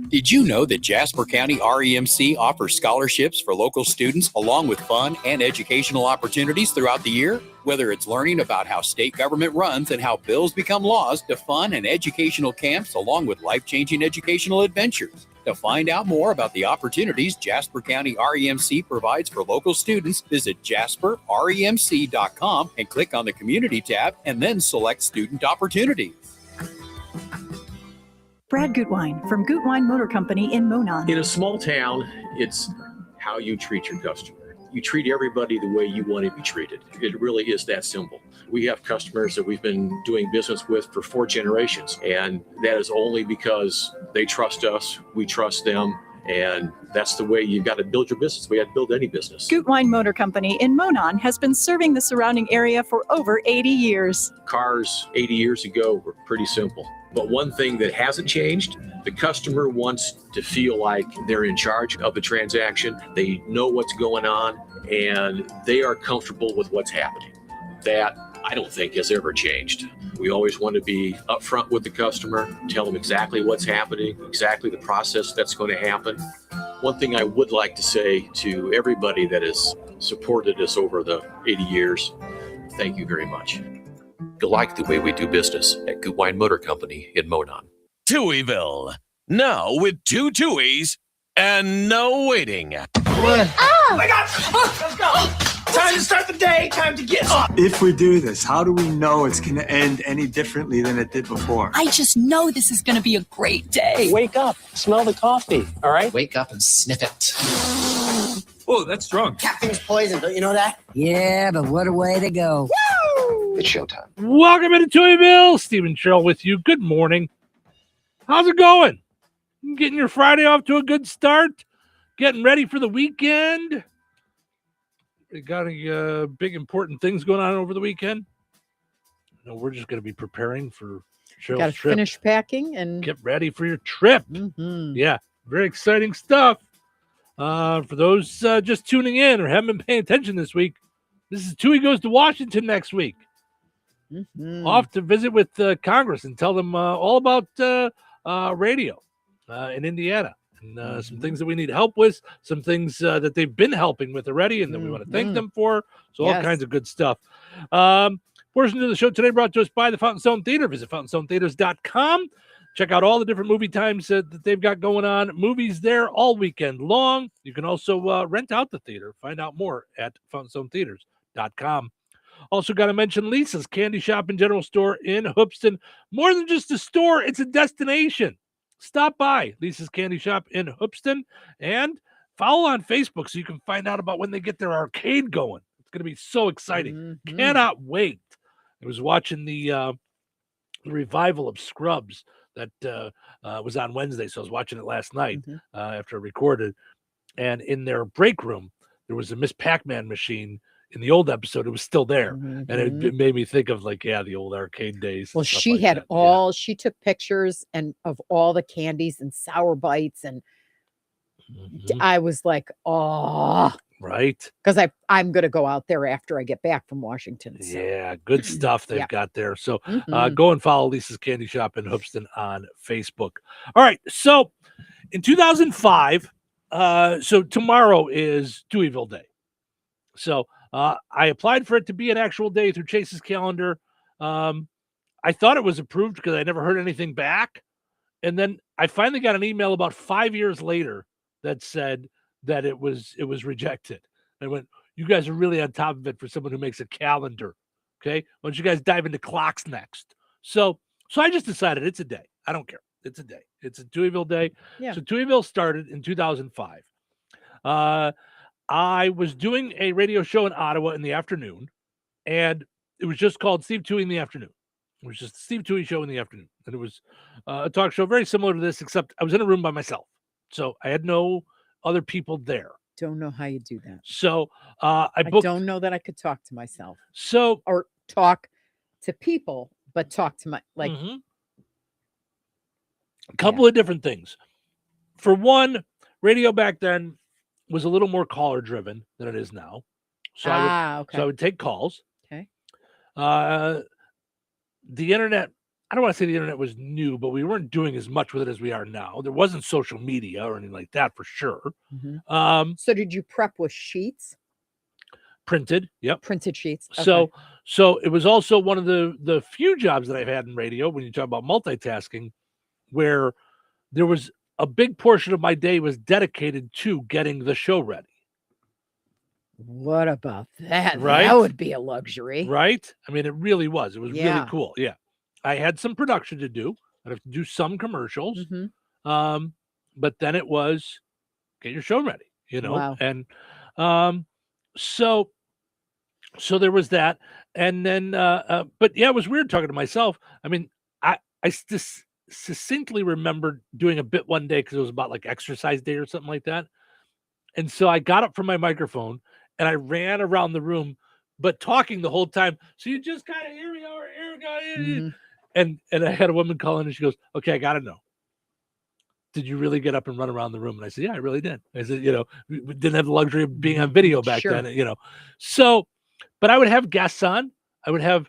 Did you know that Jasper County REMC offers scholarships for local students along with fun and educational opportunities throughout the year? Whether it's learning about how state government runs and how bills become laws, to fun and educational camps along with life-changing educational adventures. To find out more about the opportunities Jasper County REMC provides for local students, visit jasperremc.com and click on the Community tab and then select Student Opportunities. Brad Gutwein from Gutwein Motor Company in Monon. In a small town, it's how you treat your customer. You treat everybody the way you want to be treated. It really is that simple. We have customers that we've been doing business with for 4 generations, and that is only because they trust us, we trust them, and that's the way you've got to build your business. We have to build any business. Gutwein Motor Company in Monon has been serving the surrounding area for over 80 years. Cars 80 years ago were pretty simple. But one thing that hasn't changed, the customer wants to feel like they're in charge of the transaction. They know what's going on, and they are comfortable with what's happening. That, I don't think, has ever changed. We always want to be upfront with the customer, tell them exactly what's happening, exactly the process that's going to happen. One thing I would like to say to everybody that has supported us over the 80 years, thank you very much. You'll like the way we do business at Gutwein Motor Company in Monon. Touhyville. Now with 2 Touhies and no waiting. What? Oh my God! Let's go! Time to start the day. Time to get up. If we do this, how do we know it's going to end any differently than it did before? I just know this is going to be a great day. Wake up. Smell the coffee, all right? Wake up and sniff it. Oh, that's strong. Caffeine's poison, don't you know that? Yeah, but what a way to go. Woo! It's showtime. Welcome into Touhyville. Stephen Sherrill with you. Good morning. How's it going? Getting your Friday off to a good start? Getting ready for the weekend? We got any big important things going on over the weekend? No, we're just going to be preparing for Cheryl's Got to trip. finish packing and Get ready for your trip. Yeah, very exciting stuff. For those just tuning in or haven't been paying attention this week, this is Touhy Goes to Washington next week. Off to visit with Congress and tell them all about radio in Indiana. And some things that we need help with, some things that they've been helping with already and that we want to thank them for. So all kinds of good stuff. Portion of the show today brought to us by the Fountain Stone Theater. Visit fountainstonetheaters.com. Check out all the different movie times that they've got going on. Movies there all weekend long. You can also rent out the theater. Find out more at fountainstonetheaters.com. Also got to mention Lisa's Candy Shop and General Store in Hoopeston. More than just a store, it's a destination. Stop by Lisa's Candy Shop in Hoopeston and follow on Facebook so you can find out about when they get their arcade going. It's going to be so exciting. Cannot wait. I was watching the revival of Scrubs that was on Wednesday, so I was watching it last night after I recorded. And in their break room, there was a Miss Pac-Man machine. In the old episode, it was still there. And it made me think of the old arcade days. well, she had she took pictures of all the candies and sour bites. And I was like, oh, right. Because I'm going to go out there after I get back from Washington. So. Yeah, good stuff they've got there. So go and follow Lisa's Candy Shop in Hoopeston on Facebook. All right. So in 2005, so tomorrow is Touhyville Day. So I applied for it to be an actual day through Chase's calendar. I thought it was approved because I never heard anything back. And then I finally got an email about 5 years later that said that it was rejected. I went, you guys are really on top of it for someone who makes a calendar. Okay. Why don't you guys dive into clocks next? So I just decided it's a day. I don't care. It's a day. It's a Touhyville Day. Yeah. So Touhyville started in 2005. I was doing a radio show in Ottawa in the afternoon, and it was just called Steve Touhy in the Afternoon. It was just the Steve Touhy Show in the afternoon. And it was a talk show very similar to this, except I was in a room by myself. So I had no other people there. Don't know how you do that. So I don't know that I could talk to myself. So or talk to people, but talk to my a couple of different things. For one, radio back then was a little more caller driven than it is now. So I would take calls. Okay. The internet, I don't want to say the internet was new, but we weren't doing as much with it as we are now. There wasn't social media or anything like that for sure. So did you prep with sheets? Printed. Yep. Printed sheets. Okay. So it was also one of the few jobs that I've had in radio when you talk about multitasking, where there was a big portion of my day was dedicated to getting the show ready. What about that? Right? That would be a luxury. Right? I mean, it really was. It was really cool. Yeah. I had some production to do. I'd have to do some commercials. But then it was get your show ready, Wow. And so there was that. And then but yeah, it was weird talking to myself. I mean, I succinctly remember doing a bit one day because it was about like exercise day or something like that. And so I got up from my microphone and I ran around the room, but talking the whole time. So you just kind of hear me over here, and I had a woman call in and she goes, "Okay, I got to know. Did you really get up and run around the room?" And I said, "Yeah, I really did." I said, we didn't have the luxury of being on video back then, So, but I would have guests on. I would have,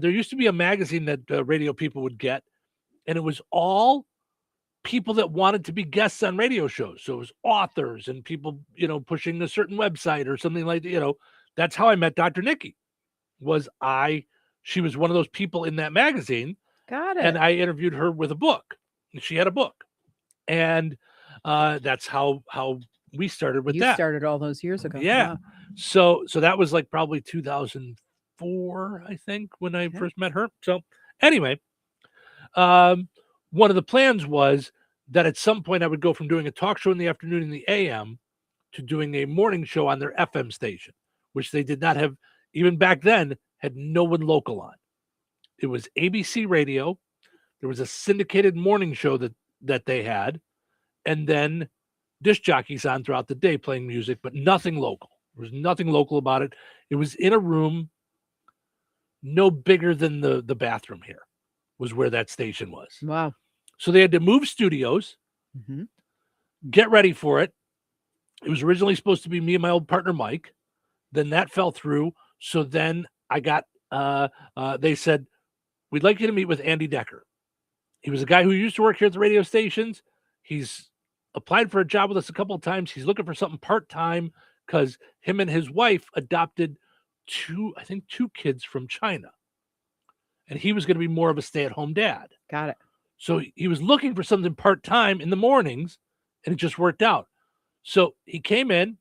there used to be a magazine that radio people would get, and it was all people that wanted to be guests on radio shows. So it was authors and people, pushing a certain website or something like that. That's how I met Dr. Nikki. She was one of those people in that magazine. Got it. And I interviewed her with a book. she had a book, and that's how we started with You that. started all those years ago. Yeah. So that was like probably 2004, I think, when I first met her. So anyway, one of the plans was that at some point I would go from doing a talk show in the afternoon in the AM to doing a morning show on their FM station, which they did not have, even back then, had no one local on. It was ABC radio. There was a syndicated morning show that they had, and then disc jockeys on throughout the day playing music, but nothing local. There was nothing local about it. It was in a room no bigger than the bathroom here was where that station was. Wow. So they had to move studios, get ready for it. It was originally supposed to be me and my old partner, Mike. Then that fell through. So then I got, they said, we'd like you to meet with Andy Decker. He was a guy who used to work here at the radio stations. He's applied for a job with us a couple of times. He's looking for something part-time because him and his wife adopted two kids from China. And he was going to be more of a stay-at-home dad. Got it. So he was looking for something part-time in the mornings, and it just worked out. So he came in.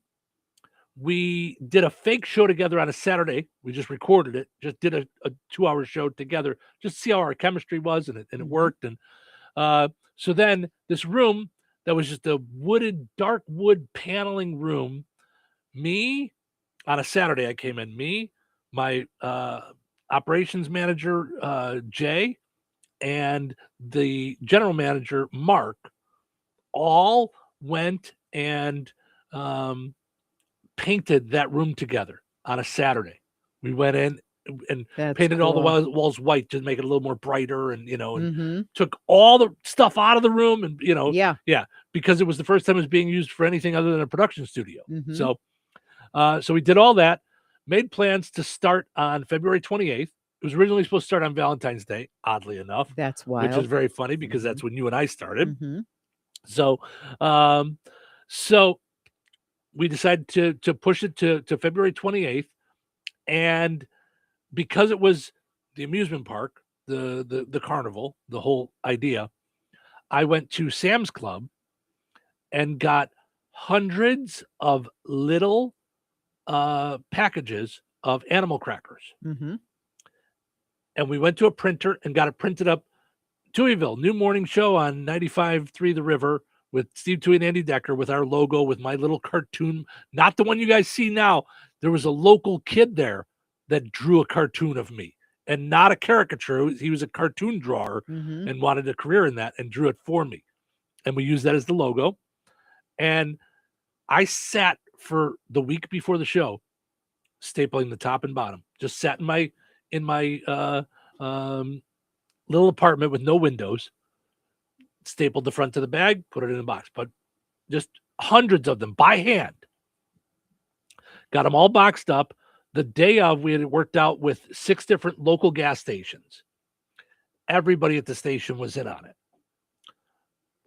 We did a fake show together on a Saturday. We just recorded it, just did a 2-hour show together, just to see how our chemistry was, and it worked. And so then this room that was just a dark wood paneling room, me, on a Saturday I came in, me, my operations manager, Jay, and the general manager, Mark, all went and painted that room together on a Saturday. We went in and painted all the walls white to make it a little more brighter, and and took all the stuff out of the room, and because it was the first time it was being used for anything other than a production studio. So we did all that, made plans to start on February 28th. It was originally supposed to start on Valentine's Day, oddly enough. That's wild. Which is very funny because that's when you and I started. So we decided to push it to February 28th. And because it was the amusement park, the carnival, the whole idea, I went to Sam's Club and got hundreds of little packages of animal crackers. And we went to a printer and got it printed up. Touhyville, new morning show on 95.3 The River with Steve Touhy and Andy Decker, with our logo, with my little cartoon, not the one you guys see now. There was a local kid there that drew a cartoon of me, and not a caricature. He was a cartoon drawer and wanted a career in that, and drew it for me. And we used that as the logo. And I sat for the week before the show, stapling the top and bottom. Just sat in my little apartment with no windows, stapled the front to the bag, put it in a box, but just hundreds of them by hand. Got them all boxed up. The day of, we had worked out with 6 different local gas stations. Everybody at the station was in on it.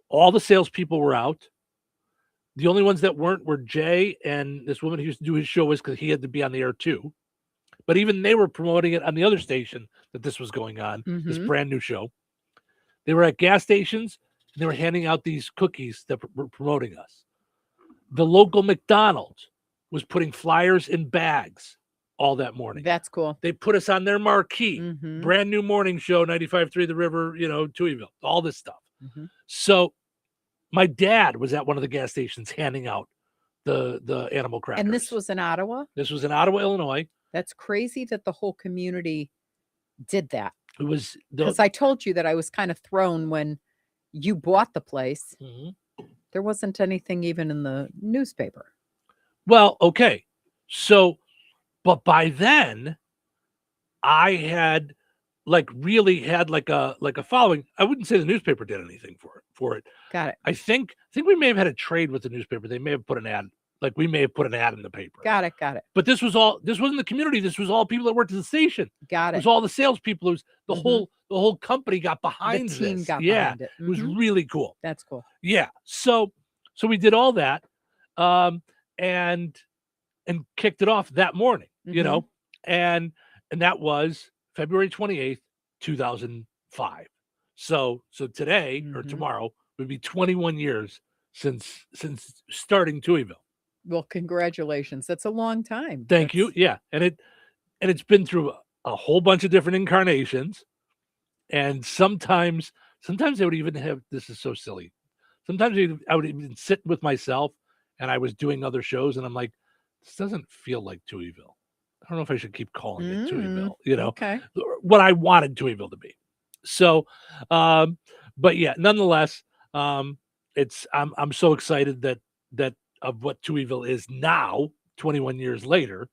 All the salespeople were out. The only ones that weren't were Jay and this woman who used to do his show, was because he had to be on the air too. But even they were promoting it on the other station that this was going on, this brand new show. They were at gas stations, and they were handing out these cookies that were promoting us. The local McDonald's was putting flyers in bags all that morning. That's cool. They put us on their marquee, brand new morning show, 95.3 The River, Touhyville, all this stuff. So my dad was at one of the gas stations handing out the animal crackers. And this was in Ottawa? This was in Ottawa, Illinois. That's crazy that the whole community did that. It was because I told you that I was kind of thrown when you bought the place. There wasn't anything even in the newspaper. Well, okay. So, but by then I had really had like a following. I wouldn't say the newspaper did anything for it. Got it. I think we may have had a trade with the newspaper. They may have put an ad. Like we may have put an ad in the paper. Got it. But this wasn't the community. This was all people that worked at the station. Got it. It was all the salespeople. It was the whole company got behind the team this. got behind it. It was really cool. That's cool. Yeah. So we did all that, and kicked it off that morning, and that was February 28th, 2005. So today or tomorrow would be 21 years since starting Touhyville. Well, congratulations. That's a long time. Thank you. Yeah, and it's been through a whole bunch of different incarnations, and sometimes I would even have, this is so silly. Sometimes I would even sit with myself, and I was doing other shows, and I'm like, this doesn't feel like Touhyville. I don't know if I should keep calling it Touhyville. Okay. What I wanted Touhyville to be. So, but yeah, nonetheless, I'm so excited that of what Touhyville is now, 21 years later,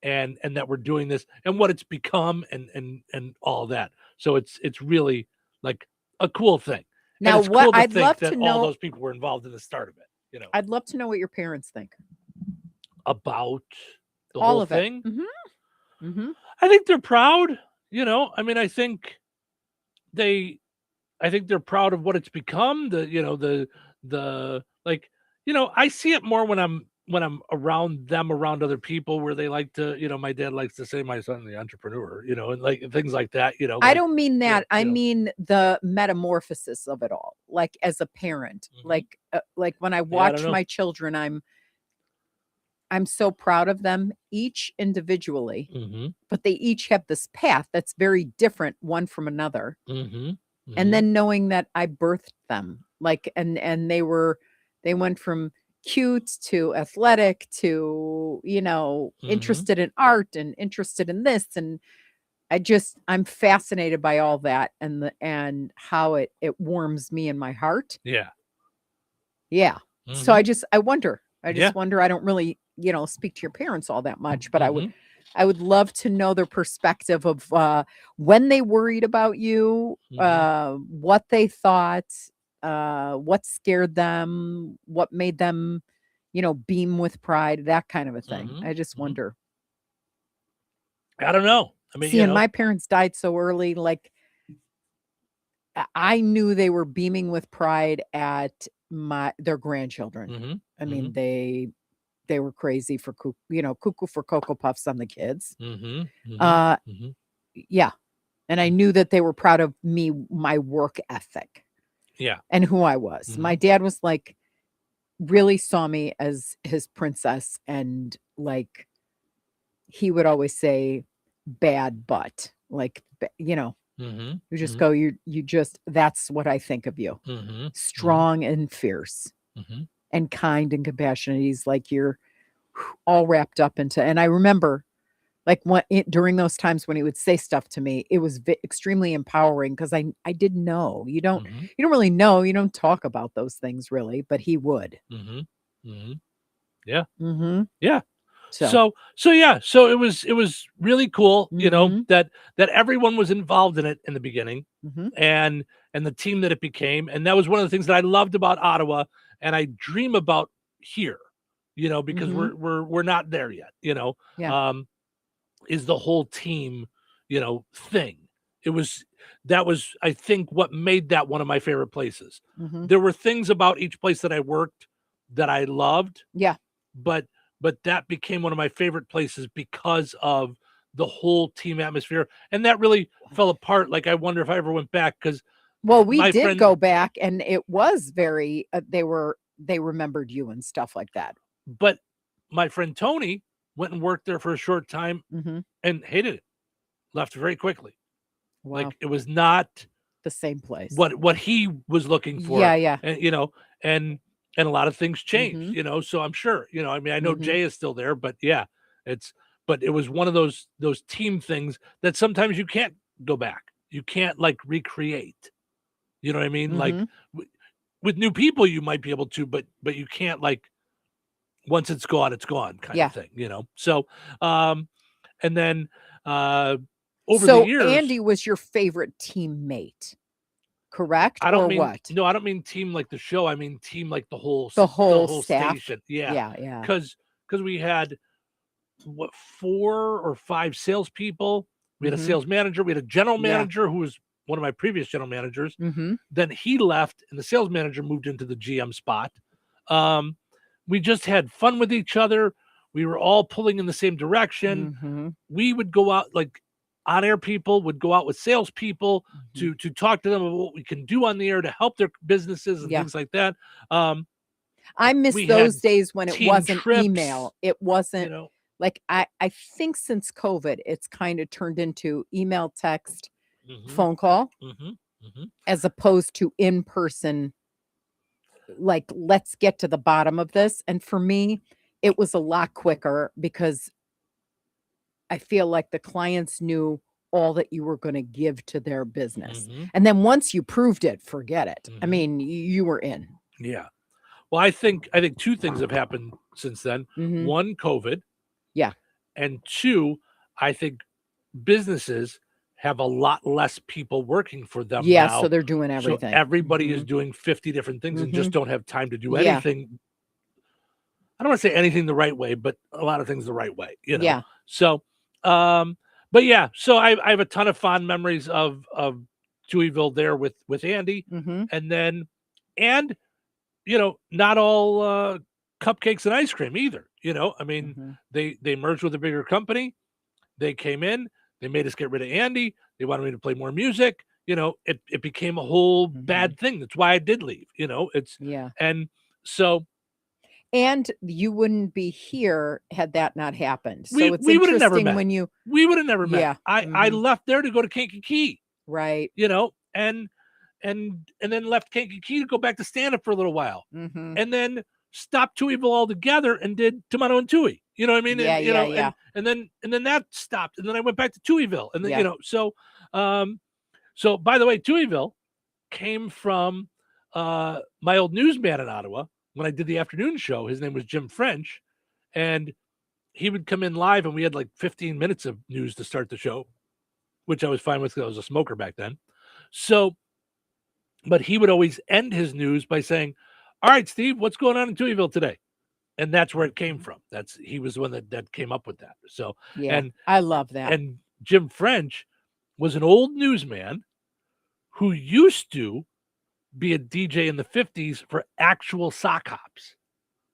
and that we're doing this and what it's become and all that. So it's really like a cool thing. Now, and it's what cool to I'd think love that to know, all those people were involved in the start of it. I'd love to know what your parents think About the all whole of thing. it. I think they're proud. I mean, I think they're proud of what it's become. I see it more when I'm around them, around other people, where they like to, my dad likes to say my son's the entrepreneur, and like things like that, I don't mean that. I mean the metamorphosis of it all. Like as a parent, like when I watch my children, I'm so proud of them each individually, but they each have this path that's very different one from another. And then knowing that I birthed them, like, and they went from cute to athletic to, interested in art and interested in this. And I'm fascinated by all that and how it warms me in my heart. Yeah. Yeah. So I wonder, wonder, I don't really, speak to your parents all that much, but I would love to know their perspective of when they worried about you, what they thought, what scared them, what made them, beam with pride, that kind of a thing. I just wonder. I don't know. I mean, and my parents died so early, like I knew they were beaming with pride at their grandchildren. I mean, they were crazy for cuckoo for Cocoa Puffs on the kids. Yeah. And I knew that they were proud of me, my work ethic. Yeah. And who I was. My dad was like, really saw me as his princess. And like, he would always say bad, but like, you just go, you just, that's what I think of you. Strong and fierce. And kind and compassionate. He's like, you're all wrapped up into, and I remember like during those times when he would say stuff to me, it was extremely empowering because I didn't know. You don't really know. You don't talk about those things really, but he would. Yeah. Yeah. So it was really cool, that everyone was involved in it in the beginning, and the team that it became. And that was one of the things that I loved about Ottawa, and I dream about here, because we're not there yet, is the whole team, thing. That was, I think, what made that one of my favorite places. There were things about each place that I worked that I loved. Yeah. But that became one of my favorite places because of the whole team atmosphere. And that really fell apart. Like, I wonder if I ever went back because, well, we did go back and it was very, they remembered you and stuff like that. But my friend Tony went and worked there for a short time and hated it, left very quickly. Wow. Like, it was not the same place. What he was looking for. Yeah. And, and a lot of things changed, so I'm sure, I mean, I know Jay is still there, but yeah, but it was one of those team things that sometimes you can't go back. You can't like recreate, you know what I mean? Like with new people, you might be able to, but you can't, like, once it's gone kind of thing, So, and then, over the years, Andy was your favorite teammate. Correct? I don't or mean what? No, I don't mean team like the show. I mean team like the whole staff. station. Yeah. Yeah. Because we had 4 or 5 salespeople. We had a sales manager. We had a general manager who was one of my previous general managers. Then he left, and the sales manager moved into the GM spot. We just had fun with each other. We were all pulling in the same direction. We would go out, like, on-air people would go out with salespeople to talk to them about what we can do on the air to help their businesses and things like that. I miss we those had days when it team wasn't trips, email. It wasn't you know. like I think since COVID, it's kind of turned into email, text, phone call, as opposed to in person. Like, let's get to the bottom of this. And for me, it was a lot quicker because I feel like the clients knew all that you were going to give to their business. And then once you proved it, forget it. I mean, you were in. Yeah. Well, I think two things have happened since then. One, COVID. Yeah. And two, I think businesses have a lot less people working for them Yeah, now. so they're doing everything. So everybody is doing 50 different things and just don't have time to do anything. I don't want to say anything the right way, but a lot of things the right way, you know? Yeah. So, but yeah, so I have a ton of fond memories of Touhyville there with Andy. And you know, not all cupcakes and ice cream either. You know, I mean, they merged with a bigger company. They came in, they made us get rid of Andy. They wanted me to play more music. You know, it became a whole bad thing. That's why I did leave. You know, and so. And you wouldn't be here had that not happened. So it's we would have never interesting met. when we would have never met. Yeah. I left there to go to Kankakee. Right. You know, and then left Kankakee to go back to stand-up for a little while. And then stopped Touhyville altogether and did Tomato and Touhy. You know what I mean? Yeah, and then that stopped. And then I went back to Touhyville. And then, you know, so by the way, Touhyville came from my old newsman in Ottawa. When I did the afternoon show, his name was Jim French, and he would come in live, and we had like 15 minutes of news to start the show, which I was fine with because I was a smoker back then. So, but he would always end his news by saying, "All right, Steve, what's going on in Touhyville today?" And that's where it came from. He was the one that came up with that. So, and I love that. And Jim French was an old newsman who used to be a DJ in the 50s for actual sock hops.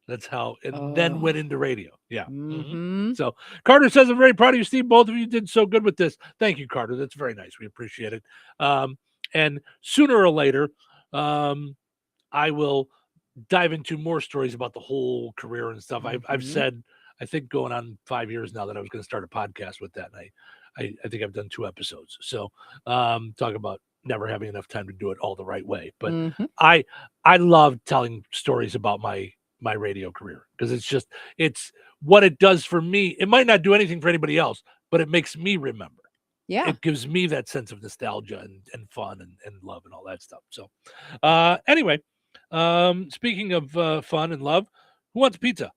That's how it then went into radio. Yeah. So Carter says, I'm very proud of you, Steve. Both of you did so good with this. Thank you, Carter. That's very nice. We appreciate it. And sooner or later, I will dive into more stories about the whole career and stuff. I've said, I think going on 5 years now, that I was going to start a podcast with that. And I think I've done 2 episodes. So talk about never having enough time to do it all the right way. But I love telling stories about my radio career because it's what it does for me. It might not do anything for anybody else, but it makes me remember. Yeah. It gives me that sense of nostalgia and fun and love and all that stuff. So anyway, speaking of fun and love, who wants pizza?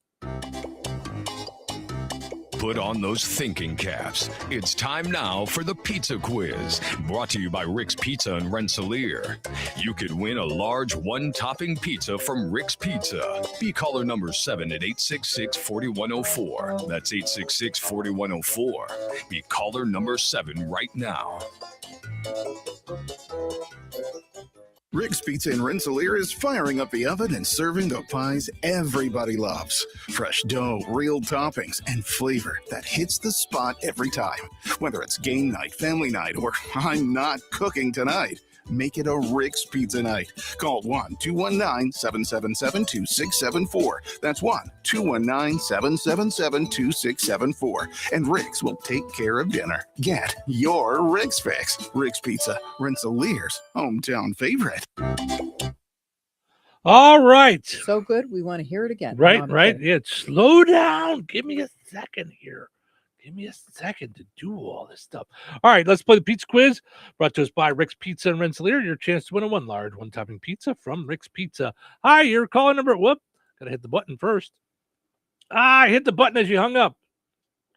Put on those thinking caps. It's time now for the pizza quiz, brought to you by Rick's Pizza in Rensselaer. You could win a large one-topping pizza from Rick's Pizza. Be caller number 7 at 866-4104. That's 866-4104. Be caller number 7 right now. Rick's Pizza in Rensselaer is firing up the oven and serving the pies everybody loves. Fresh dough, real toppings, and flavor that hits the spot every time. Whether it's game night, family night, or I'm not cooking tonight, make it a Rick's Pizza night. Call 1-219-777-2674. That's 1-219-777-2674. And Rick's will take care of dinner. Get your Rick's fix. Rick's Pizza, Rensselaer's hometown favorite. All right. So good. We want to hear it again. Right. Yeah. Slow down. Give me a second here. Give me a second to do all this stuff. All right, let's play the pizza quiz. Brought to us by Rick's Pizza in Rensselaer. Your chance to win a large one-topping pizza from Rick's Pizza. Hi, you're calling number. Whoop. Got to hit the button first. I hit the button as you hung up.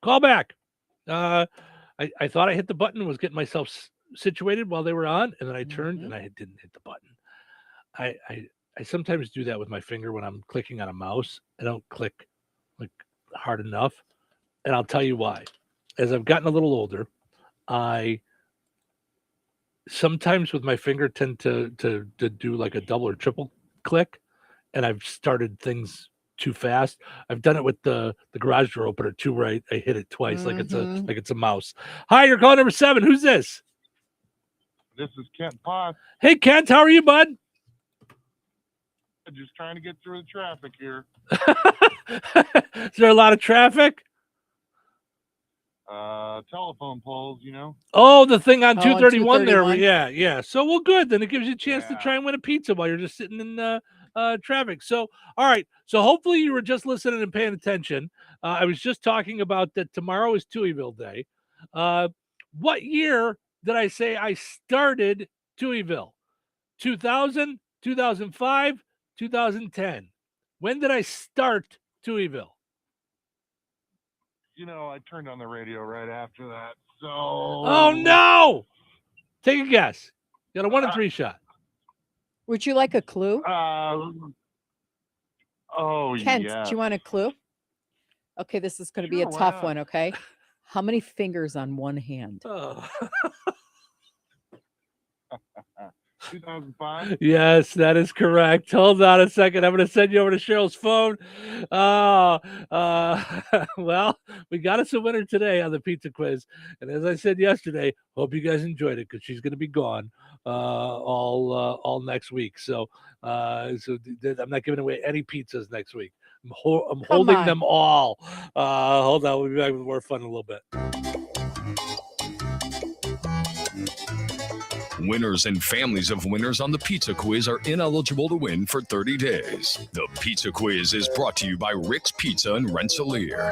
Call back. I thought I hit the button and was getting myself situated while they were on, and then I turned and I didn't hit the button. I sometimes do that with my finger when I'm clicking on a mouse. I don't click like hard enough. And I'll tell you why. As I've gotten a little older, I sometimes with my finger tend to do like a double or triple click, and I've started things too fast. I've done it with the garage door opener too, where I hit it twice like it's a mouse. Hi, you're calling number 7. Who's this? This is Kent Potts. Hey, Kent, how are you, bud? Just trying to get through the traffic here. Is there a lot of traffic? Telephone poles, you know. Oh, the thing on 231 there. 231. Yeah. So, well, good. Then it gives you a chance to try and win a pizza while you're just sitting in traffic. So, all right. So hopefully you were just listening and paying attention. I was just talking about that tomorrow is Touhyville Day. What year did I say I started Touhyville? 2000, 2005, 2010. When did I start Touhyville? You know, I turned on the radio right after that. So. Oh, no. Take a guess. You got a 1 in 3 shot. Would you like a clue? Kent, yeah. do you want a clue? Okay, this is going to be a tough one, okay? How many fingers on one hand? Oh. 2005? Yes, that is correct. Hold on a second. I'm going to send you over to Cheryl's phone. Well, we got us a winner today on the pizza quiz. And as I said yesterday, hope you guys enjoyed it because she's going to be gone all next week. So I'm not giving away any pizzas next week. I'm holding them all. Hold on. We'll be back with more fun in a little bit. Winners and families of winners on the Pizza Quiz are ineligible to win for 30 days. The Pizza Quiz is brought to you by Rick's Pizza in Rensselaer.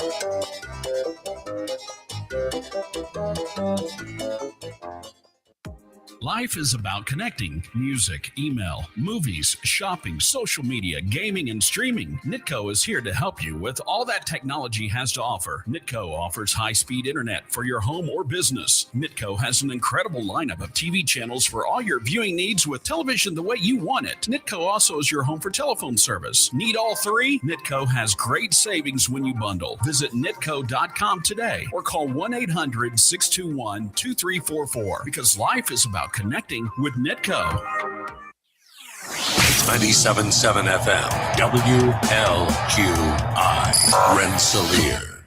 Life is about connecting. Music, email, movies, shopping, social media, gaming, and streaming. Nitco is here to help you with all that technology has to offer. Nitco offers high-speed internet for your home or business. Nitco has an incredible lineup of TV channels for all your viewing needs with television the way you want it. Nitco also is your home for telephone service. Need all 3? Nitco has great savings when you bundle. Visit nitco.com today or call 1-800-621-2344 because life is about connecting with Nitco. 97.7 FM, WLQI, Rensselaer.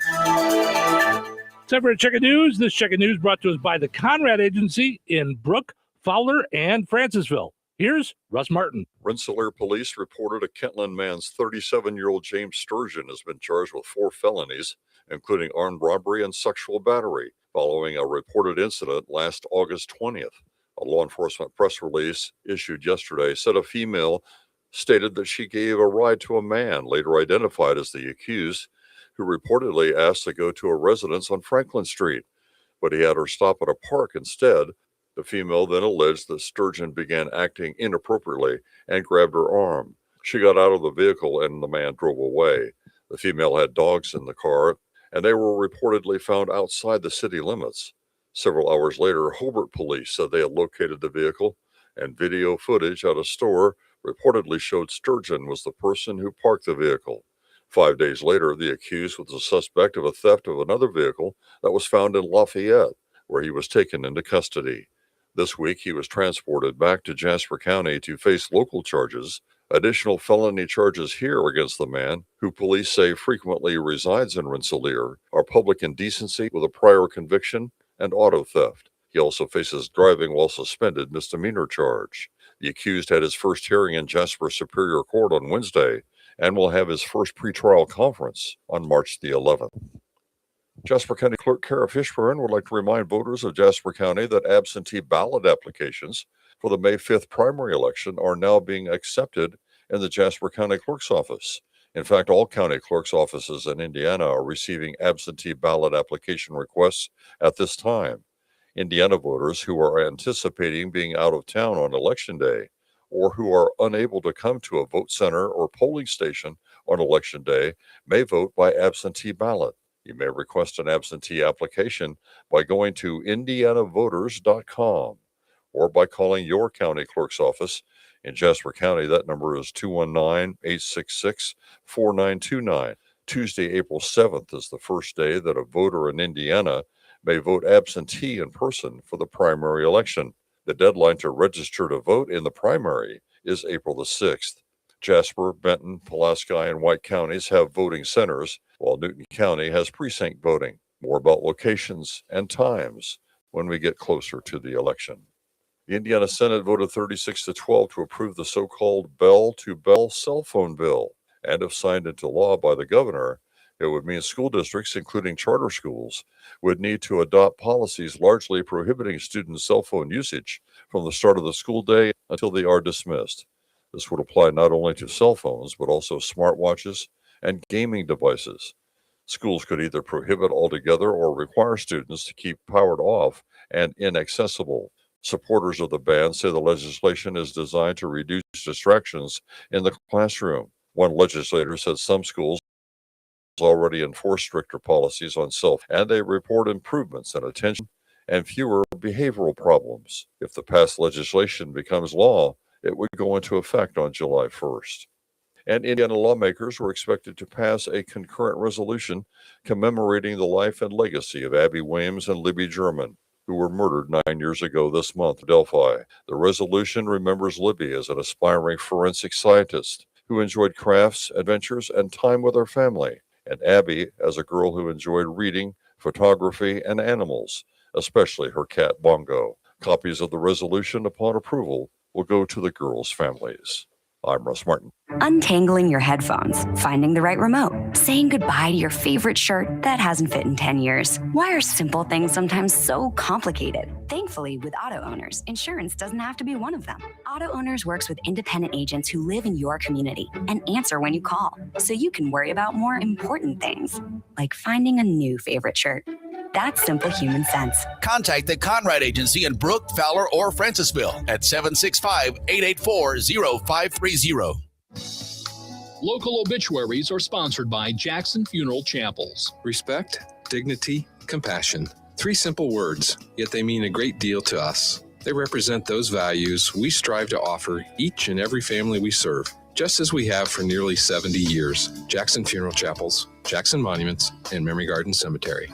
Time for a check of news. This check of news brought to us by the Conrad Agency in Brook, Fowler, and Francisville. Here's Russ Martin. Rensselaer police reported a Kentland man's 37-year-old James Sturgeon has been charged with 4 felonies, including armed robbery and sexual battery, following a reported incident last August 20th. A law enforcement press release issued yesterday said a female stated that she gave a ride to a man, later identified as the accused, who reportedly asked to go to a residence on Franklin Street, but he had her stop at a park instead. The female then alleged that Sturgeon began acting inappropriately and grabbed her arm. She got out of the vehicle and the man drove away. The female had dogs in the car, and they were reportedly found outside the city limits. Several hours later, Hobart police said they had located the vehicle, and video footage at a store reportedly showed Sturgeon was the person who parked the vehicle. 5 days later, the accused was the suspect of a theft of another vehicle that was found in Lafayette, where he was taken into custody. This week, he was transported back to Jasper County to face local charges. Additional felony charges here against the man, who police say frequently resides in Rensselaer, are public indecency with a prior conviction and auto theft. He also faces driving while suspended misdemeanor charge. The accused had his first hearing in Jasper Superior Court on Wednesday and will have his first pretrial conference on March the 11th. Jasper County Clerk Kara Fishburne would like to remind voters of Jasper County that absentee ballot applications for the May 5th primary election are now being accepted in the Jasper County Clerk's office. In fact, all county clerk's offices in Indiana are receiving absentee ballot application requests at this time. Indiana voters who are anticipating being out of town on Election Day or who are unable to come to a vote center or polling station on Election Day may vote by absentee ballot. You may request an absentee application by going to indianavoters.com or by calling your county clerk's office. In Jasper County, that number is 219-866-4929. Tuesday, April 7th is the first day that a voter in Indiana may vote absentee in person for the primary election. The deadline to register to vote in the primary is April the 6th. Jasper, Benton, Pulaski, and White counties have voting centers, while Newton County has precinct voting. More about locations and times when we get closer to the election. The Indiana Senate voted 36-12 to approve the so-called bell-to-bell cell phone bill, and if signed into law by the governor, it would mean school districts, including charter schools, would need to adopt policies largely prohibiting student cell phone usage from the start of the school day until they are dismissed. This would apply not only to cell phones, but also smartwatches and gaming devices. Schools could either prohibit altogether or require students to keep powered off and inaccessible. Supporters of the ban say the legislation is designed to reduce distractions in the classroom. One legislator said some schools already enforce stricter policies on cell phones, and they report improvements in attention and fewer behavioral problems. If the passed legislation becomes law, it would go into effect on July 1st. And Indiana lawmakers were expected to pass a concurrent resolution commemorating the life and legacy of Abby Weems and Libby German, who were murdered 9 years ago this month in Delphi. The resolution remembers Libby as an aspiring forensic scientist who enjoyed crafts, adventures, and time with her family, and Abby as a girl who enjoyed reading, photography, and animals, especially her cat Bongo. Copies of the resolution, upon approval, will go to the girls' families. I'm Russ Martin. Untangling your headphones, finding the right remote, saying goodbye to your favorite shirt that hasn't fit in 10 years. Why are simple things sometimes so complicated? Thankfully, with auto owners, insurance doesn't have to be one of them. Auto Owners works with independent agents who live in your community and answer when you call, so you can worry about more important things, like finding a new favorite shirt. That's simple human sense. Contact the Conrad Agency in Brook, Fowler, or Francisville at 765-884-0530. Local obituaries are sponsored by Jackson Funeral Chapels. Respect, dignity, compassion. 3 simple words, yet they mean a great deal to us. They represent those values we strive to offer each and every family we serve, just as we have for nearly 70 years. Jackson Funeral Chapels, Jackson Monuments, and Memory Garden Cemetery.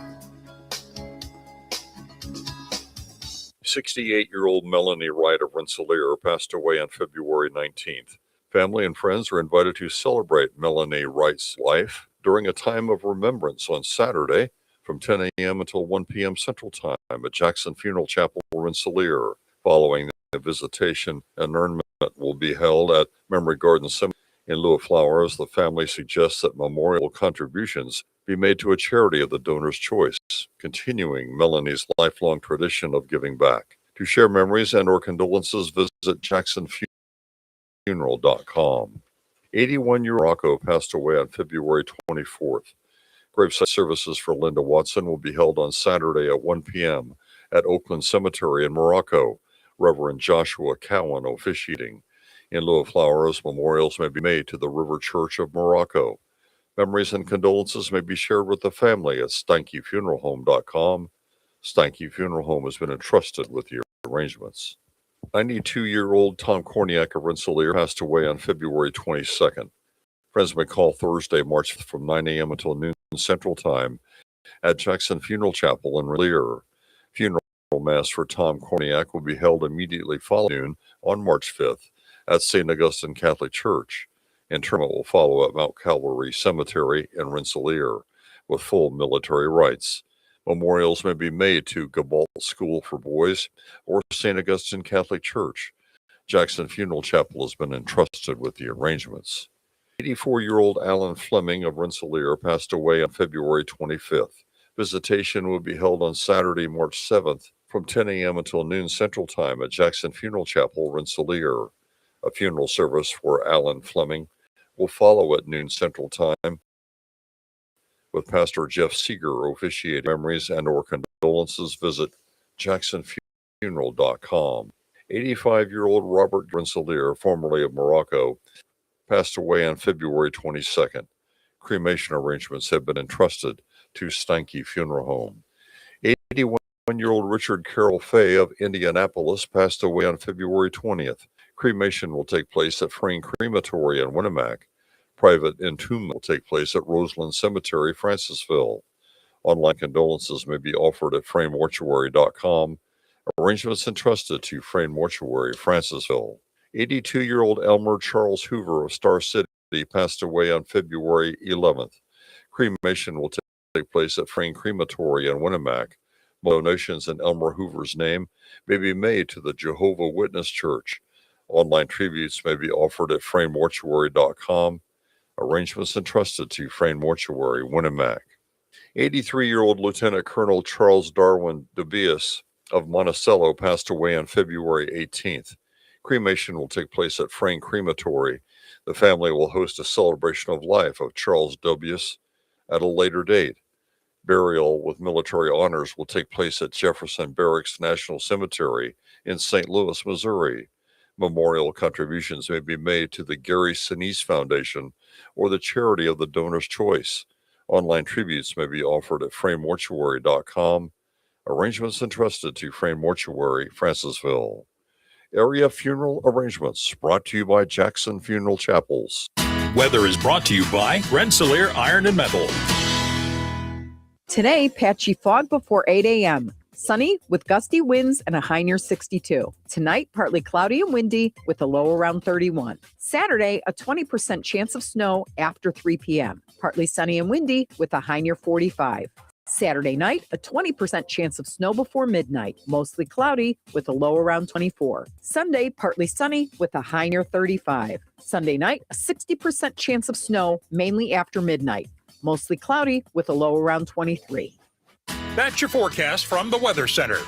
68-year-old Melanie Wright of Rensselaer passed away on February 19th. Family and friends are invited to celebrate Melanie Wright's life during a time of remembrance on Saturday from 10 a.m. until 1 p.m. Central Time at Jackson Funeral Chapel, Rensselaer. Following the visitation, an annulment will be held at Memory Garden Cemetery. In lieu of flowers, the family suggests that memorial contributions be made to a charity of the donor's choice, continuing Melanie's lifelong tradition of giving back. To share memories and or condolences, visit jacksonfuneral.com. 81-year-old Morocco passed away on February 24th. Graveside services for Linda Watson will be held on Saturday at 1 p.m. at Oakland Cemetery in Morocco. Reverend Joshua Cowan officiating. In lieu of flowers, memorials may be made to the River Church of Morocco. Memories and condolences may be shared with the family at stankyfuneralhome.com. Stanky Funeral Home has been entrusted with the arrangements. 92-year-old Tom Korniak of Rensselaer passed away on February 22nd. Friends may call Thursday, March 5th from 9 a.m. until noon Central Time at Jackson Funeral Chapel in Rensselaer. Funeral Mass for Tom Korniak will be held immediately following noon on March 5th at St. Augustine Catholic Church. Interment will follow at Mount Calvary Cemetery in Rensselaer with full military rites. Memorials may be made to Gabalt School for Boys or St. Augustine Catholic Church. Jackson Funeral Chapel has been entrusted with the arrangements. 84-year-old Alan Fleming of Rensselaer passed away on February 25th. Visitation will be held on Saturday, March 7th from 10 a.m. until noon Central Time at Jackson Funeral Chapel, Rensselaer. A funeral service for Alan Fleming will follow at noon Central Time with Pastor Jeff Seeger officiating. Memories and or condolences, visit jacksonfuneral.com. 85-year-old Robert Rensselaer, formerly of Morocco, passed away on February 22nd. Cremation arrangements have been entrusted to Stanky Funeral Home. 81-year-old Richard Carroll Fay of Indianapolis passed away on February 20th. Cremation will take place at Frayne Crematory in Winnemac. Private entombment will take place at Roseland Cemetery, Francisville. Online condolences may be offered at fraynemortuary.com. Arrangements entrusted to Frayne Mortuary, Francisville. 82-year-old Elmer Charles Hoover of Star City passed away on February 11th. Cremation will take place at Frame Crematory in Winnemac. Donations in Elmer Hoover's name may be made to the Jehovah Witness Church. Online tributes may be offered at framemortuary.com. Arrangements entrusted to Frame Mortuary, Winnemac. 83-year-old Lieutenant Colonel Charles Darwin Dubius of Monticello passed away on February 18th. Cremation will take place at Frame Crematory. The family will host a celebration of life of Charles Dubius at a later date. Burial with military honors will take place at Jefferson Barracks National Cemetery in St. Louis, Missouri. Memorial contributions may be made to the Gary Sinise Foundation or the charity of the donor's choice. Online tributes may be offered at framemortuary.com. Arrangements entrusted to Frame Mortuary, Francisville. Area funeral arrangements brought to you by Jackson Funeral Chapels. Weather is brought to you by Rensselaer Iron and Metal. Today, patchy fog before 8 a.m. Sunny with gusty winds and a high near 62. Tonight, partly cloudy and windy with a low around 31. Saturday, a 20% chance of snow after 3 p.m. Partly sunny and windy with a high near 45. Saturday night, a 20% chance of snow before midnight. Mostly cloudy with a low around 24. Sunday, partly sunny with a high near 35. Sunday night, a 60% chance of snow, mainly after midnight. Mostly cloudy with a low around 23. That's your forecast from the Weather Center.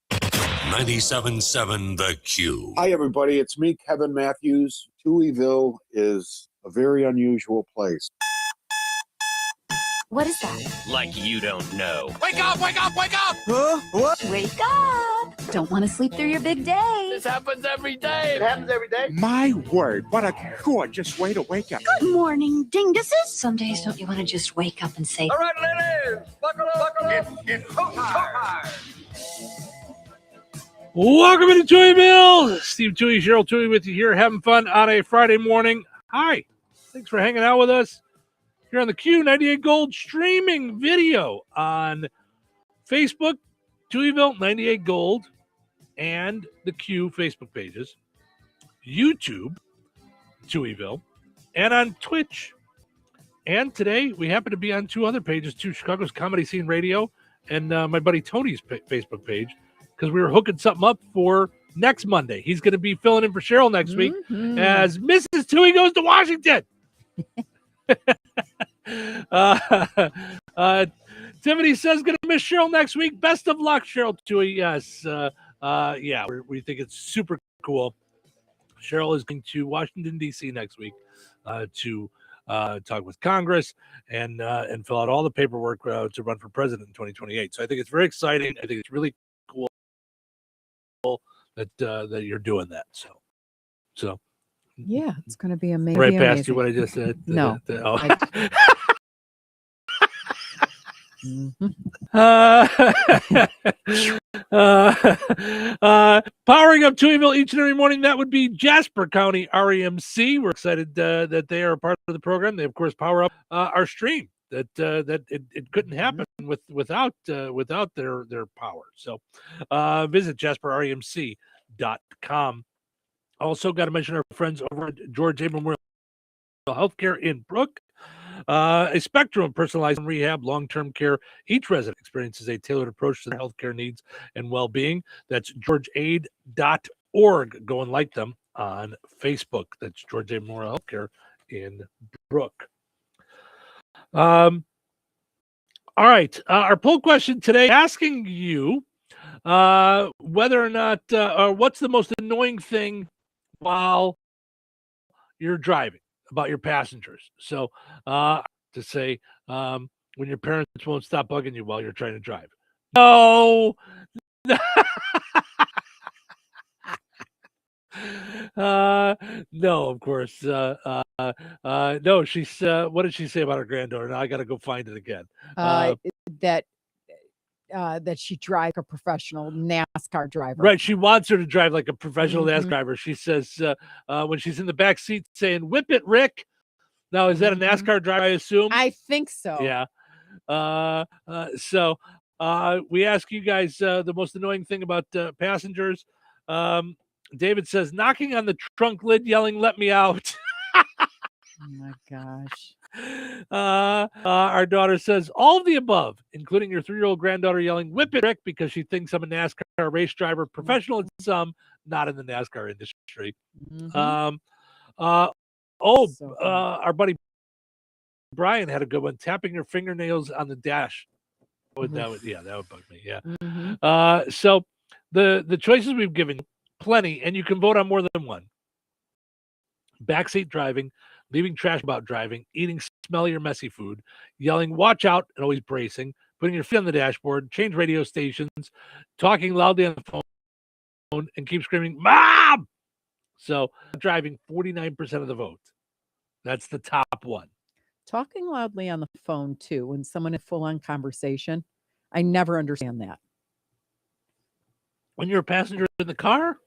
97.7 The Q. Hi, everybody. It's me, Kevin Matthews. Touhyville is a very unusual place. What is that? Like you don't know. Wake up, wake up, wake up! Huh? What? Wake up! Don't want to sleep through your big day. This happens every day. It happens every day. My word, what a gorgeous way to wake up. Good morning, dinguses. Some days don't you want to just wake up and say, All right, ladies, buckle up. It's time. Welcome to Touhyville. Steve Touhy, Cheryl Touhy with you here, having fun on a Friday morning. Hi. Thanks for hanging out with us here on the Q98 Gold streaming video on Facebook, Touhyville 98 Gold, and the Q Facebook pages, YouTube, Touhyville, and on Twitch. And today we happen to be on two other pages, too, Chicago's Comedy Scene Radio and my buddy Tony's Facebook page, because we were hooking something up for next Monday. He's going to be filling in for Cheryl next week as Mrs. Touhy goes to Washington. Tiffany says going to miss Cheryl next week. Best of luck, Cheryl Touhy. Yes. Yeah, we think it's super cool. Cheryl is going to Washington, D.C. next week to talk with Congress and fill out all the paperwork to run for president in 2028. So I think it's very exciting. I think it's really cool that you're doing that. So yeah, it's going to be amazing. Right past you what I just said. No. Powering up Touhyville each and every morning, that would be Jasper County REMC. We're excited that they are a part of the program. They, of course, power up our stream. That it couldn't happen without their power. So visit jasperremc.com. Also, got to mention our friends over at George A. Memorial Healthcare in Brook. A spectrum of personalized rehab, long-term care. Each resident experiences a tailored approach to their healthcare needs and well-being. That's georgeaid.org. Go and like them on Facebook. That's George A. Memorial Healthcare in Brook. All right. Our poll question today asking you whether or not what's the most annoying thing while you're driving about your passengers. So to say when your parents won't stop bugging you while you're trying to drive. No. No, of course. No, she's what did she say about her granddaughter? Now I got to go find it again. That she drives a professional NASCAR driver. Right. She wants her to drive like a professional NASCAR driver. She says when she's in the back seat saying, "Whip it, Rick." Now, is that a NASCAR driver, I assume? I think so. Yeah. So we ask you guys the most annoying thing about passengers. David says, knocking on the trunk lid, yelling, "Let me out." Oh my gosh. Our daughter says, all of the above, including your 3-year-old granddaughter yelling, "Whip it, Rick," because she thinks I'm a NASCAR race driver, professional in some, not in the NASCAR industry. Our buddy Brian had a good one, tapping her fingernails on the dash. That would bug me. Yeah. So the choices we've given, plenty, and you can vote on more than one. Backseat driving, leaving trash about driving, eating smelly or messy food, yelling, "Watch out," and always bracing, putting your feet on the dashboard, change radio stations, talking loudly on the phone, and keep screaming, "Mom!" So driving, 49% of the vote. That's the top one. Talking loudly on the phone, too, when someone in full-on conversation, I never understand that. When you're a passenger in the car?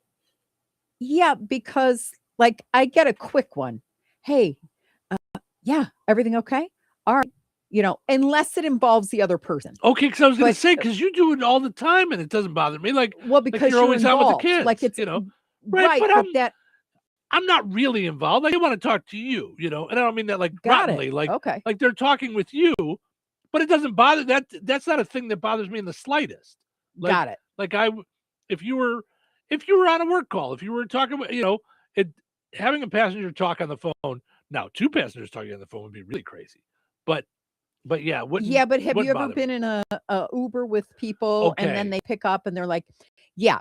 Yeah, because, like, I get a quick one. Hey, yeah, everything okay? All right. Unless it involves the other person. Okay, because I was going to say, because you do it all the time and it doesn't bother me. Well, because you're always involved. out with the kids. Like it's right. But I'm not really involved. Like, I want to talk to you, and I don't mean that like rottenly. Like, okay. Like they're talking with you, but it doesn't bother that's not a thing that bothers me in the slightest. Like, got it. Like if you were on a work call, if you were talking about, having a passenger talk on the phone. Now, 2 passengers talking on the phone would be really crazy. But yeah, but have you ever been in a Uber with people and then they pick up and they're like, yeah,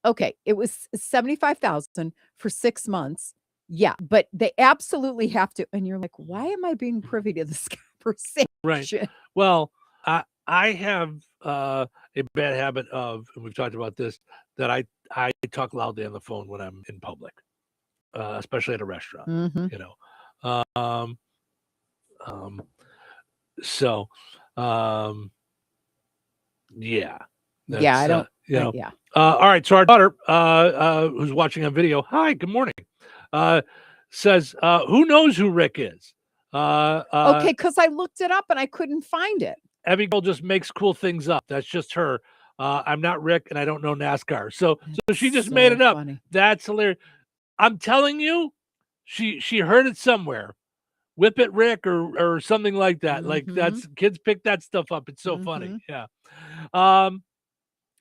okay, it was $75,000 for 6 months. Yeah, but they absolutely have to. And you're like, why am I being privy to this conversation? Right. Well, I have a bad habit of, and we've talked about this, that I talk loudly on the phone when I'm in public, especially at a restaurant. Mm-hmm. So, yeah. I don't. All right. So our daughter, who's watching on video, hi, good morning, says, who knows who Rick is? Okay, because I looked it up and I couldn't find it. Every girl just makes cool things up. That's just her. I'm not Rick and I don't know NASCAR. So she just made it up. Funny. That's hilarious. I'm telling you, she heard it somewhere. Whip it, Rick, or something like that. Mm-hmm. Like that's kids pick that stuff up. It's so funny. Yeah.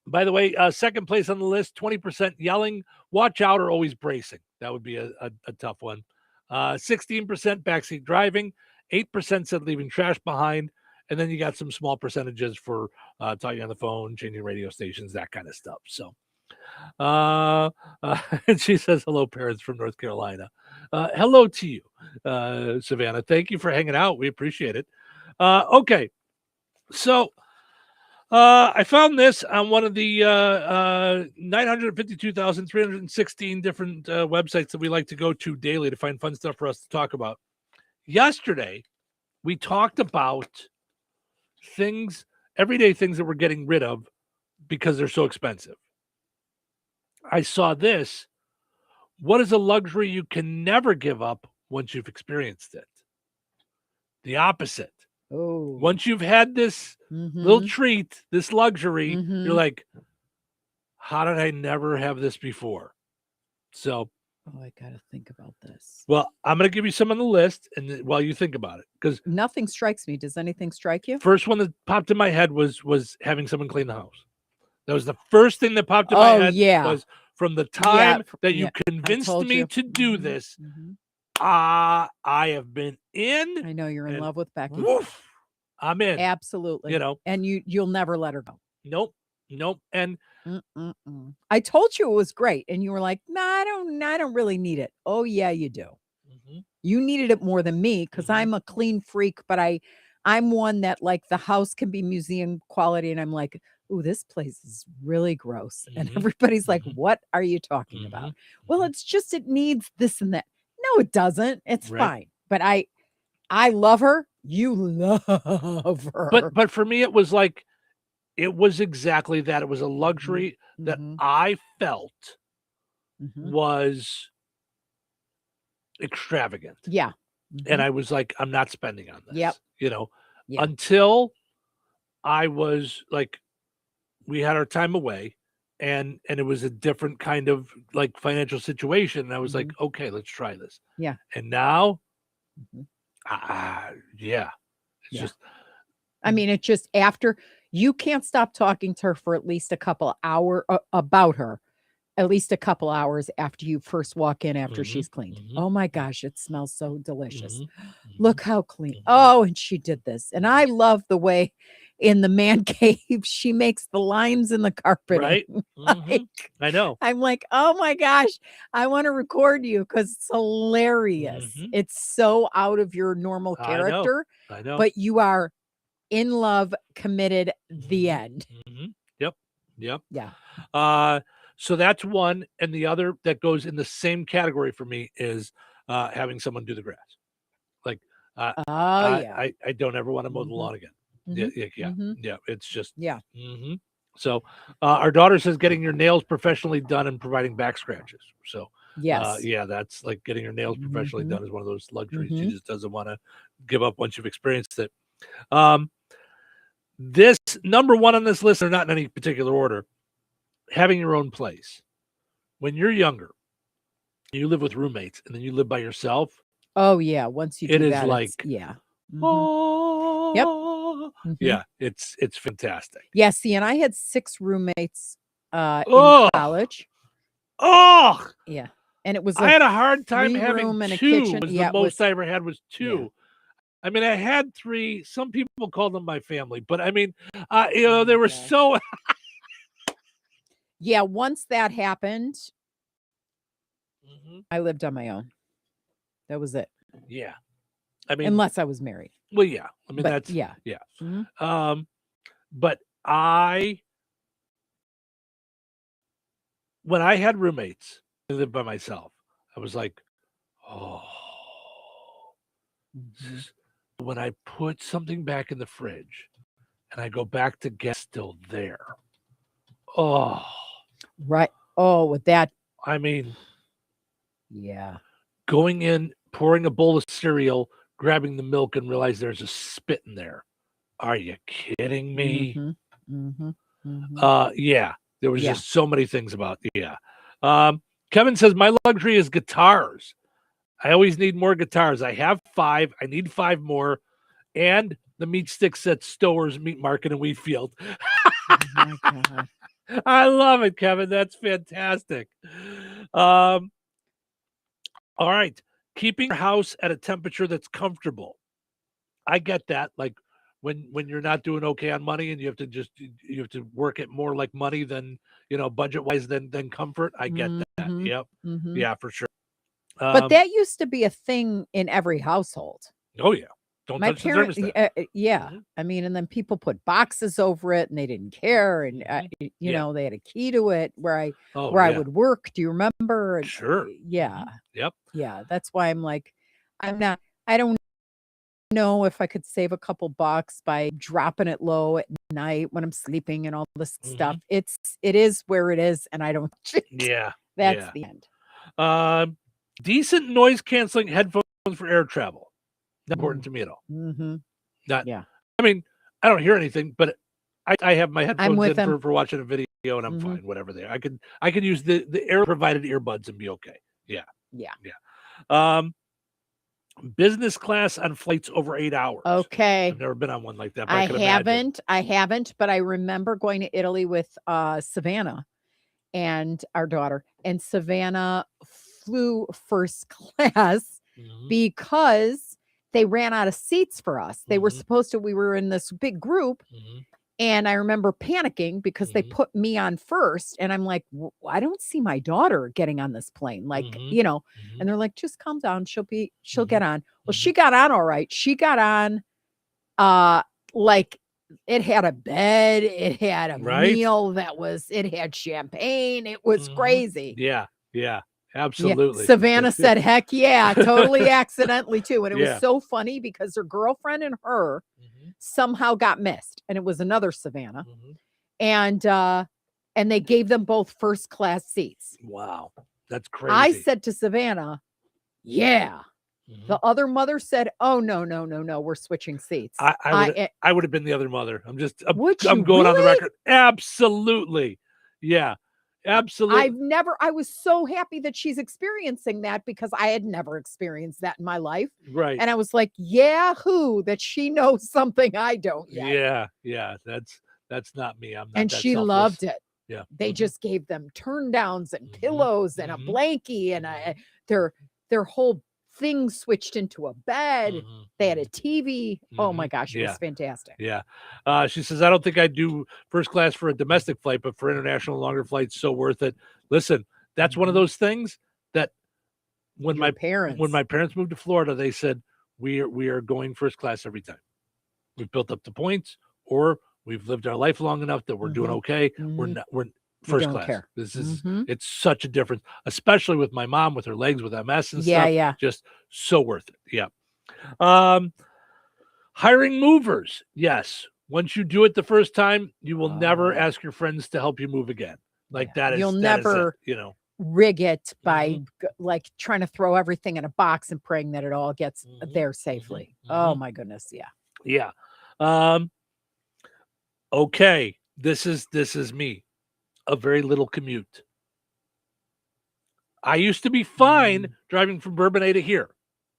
By the way, second place on the list, 20% yelling, "Watch out," or always bracing. That would be a tough one. 16% backseat driving, 8% said leaving trash behind, and then you got some small percentages for talking on the phone, changing radio stations, that kind of stuff. So, and she says, hello, parents from North Carolina. Hello to you, Savannah. Thank you for hanging out. We appreciate it. Okay. So I found this on one of the 952,316 different websites that we like to go to daily to find fun stuff for us to talk about. Yesterday, we talked about everyday things that we're getting rid of because they're so expensive. I saw this. What is a luxury you can never give up once you've experienced it? The opposite. Oh. Once you've had this little treat, this luxury, you're like, how did I never have this before? So, I got to think about this. Well, I'm going to give you some on the list and while you think about it, because nothing strikes me. Does anything strike you? First one that popped in my head was having someone clean the house. That was the first thing that popped in my head. Yeah. Was from the time that you convinced me to do this, I have been in. I know you're in love with Becky. Woof, I'm in. Absolutely. And you'll never let her go. Nope. And I told you it was great, and you were like, "Nah, I don't really need it." Oh yeah, you do. You needed it more than me because I'm a clean freak, but I'm one that like the house can be museum quality, and I'm like, "Ooh, this place is really gross," and everybody's like, "What are you talking about?" Well, it's just it needs this and that. No, it doesn't. It's fine. But I love her. You love her. But for me, it was like. It was exactly that. It was a luxury that I felt was extravagant. Yeah. And I was like, I'm not spending on this. Yep. Until I was like, we had our time away and it was a different kind of like financial situation. And I was like, okay, let's try this. Yeah. And now, yeah, it's just. I mean, it's just after you can't stop talking to her for at least a couple hours about her, at least a couple hours after you first walk in after she's cleaned. Oh my gosh, it smells so delicious. Look how clean. Oh, and she did this. And I love the way in the man cave she makes the lines in the carpet. Right. I know. I'm like, oh my gosh, I want to record you because it's hilarious. It's so out of your normal character. I know. But you are in love, committed, the end. Yep. Yeah. So that's one. And the other that goes in the same category for me is having someone do the grass. Like, I don't ever want to mow the lawn again. Yeah. It's just, So our daughter says getting your nails professionally done and providing back scratches. So yes, that's like getting your nails professionally done is one of those luxuries she just doesn't want to give up once you've experienced it. This number one on this list, or not in any particular order, having your own place. When you're younger, you live with roommates and then you live by yourself. Oh yeah. Once you do it is that, like, yeah. Yep. Yeah, it's fantastic. Yeah, see, and I had 6 roommates in college. Oh, yeah, and it was. I had a hard time having room and 2. a kitchen. Was Yeah, the most I ever had was 2. Yeah. I mean, I had 3. Some people called them my family, but I mean, they were so. Yeah, once that happened, I lived on my own. That was it. Yeah, I mean, unless I was married. Well, yeah. I mean, that's yeah. But when I had roommates, I lived by myself. I was like, oh. When I put something back in the fridge, and I go back to get still there. Oh, right. Oh, with that. I mean, yeah. Going in, pouring a bowl of cereal, grabbing the milk, and realize there's a spit in there. Are you kidding me? Yeah. There was just so many things about Kevin says my luxury is guitars. I always need more guitars. I have 5. I need 5 more. And the meat sticks at Stower's Meat Market in Wheatfield. Oh my God. I love it, Kevin. That's fantastic. All right. Keeping your house at a temperature that's comfortable. I get that. Like when you're not doing okay on money and you have to work it more like money than, budget wise than comfort. I get that. Yep. Yeah, for sure. But that used to be a thing in every household. Oh yeah. Don't my touch parents, the thermostat. yeah. I mean, and then people put boxes over it and they didn't care. And, they had a key to it where I would work. Do you remember? And, sure. Yeah. Yep. Yeah. That's why I'm like, I don't know if I could save a couple bucks by dropping it low at night when I'm sleeping and all this stuff. It is where it is. And I don't. That's the end. Decent noise canceling headphones for air travel. Not important to me at all. Not. Yeah. I mean, I don't hear anything, but I have my headphones in for watching a video, and I'm fine. Whatever they are, I could use the air provided earbuds and be okay. Yeah. Business class on flights over 8 hours. Okay. I've never been on one like that. But I haven't, but I remember going to Italy with Savannah and our daughter, and Savannah flew first class because they ran out of seats for us. They were supposed to, we were in this big group, and I remember panicking because they put me on first, and I'm like, I don't see my daughter getting on this plane. Like, and they're like, just calm down. She'll get on. Well, she got on. All right. She got on, like it had a bed. It had a meal it had champagne. It was crazy. Yeah. Absolutely. Yeah. Savannah said, heck yeah, totally accidentally too. And it was so funny because her girlfriend and her somehow got missed. And it was another Savannah. And they gave them both first class seats. Wow. That's crazy. I said to Savannah, yeah. The other mother said, oh, no. We're switching seats. I would have been the other mother. I'm going on the record. Absolutely. Yeah. Absolutely. I was so happy that she's experiencing that because I had never experienced that in my life. Right. And I was like, yahoo, that she knows something I don't yet. Yeah. That's not me. I'm not And that she selfless. loved it. Yeah. They just gave them turn downs and pillows and a blankie and their whole thing switched into a bed. They had a TV. Oh my gosh, it was fantastic. Yeah. She says, I don't think I'd do first class for a domestic flight, but for international longer flights, so worth it. Listen, that's one of those things that when my parents moved to Florida, they said, we are going first class every time. We've built up the points, or we've lived our life long enough that we're doing okay. We're first class. Care. This is it's such a difference, especially with my mom with her legs with MS and stuff. Yeah. Just so worth it. Yeah. Hiring movers. Yes. Once you do it the first time, you will never ask your friends to help you move again. Like that is You'll that is never it, you know. rig it by like trying to throw everything in a box and praying that it all gets there safely. Oh my goodness. Yeah. Yeah. Okay. This is me. A very little commute. I used to be fine driving from Bourbonnais to here.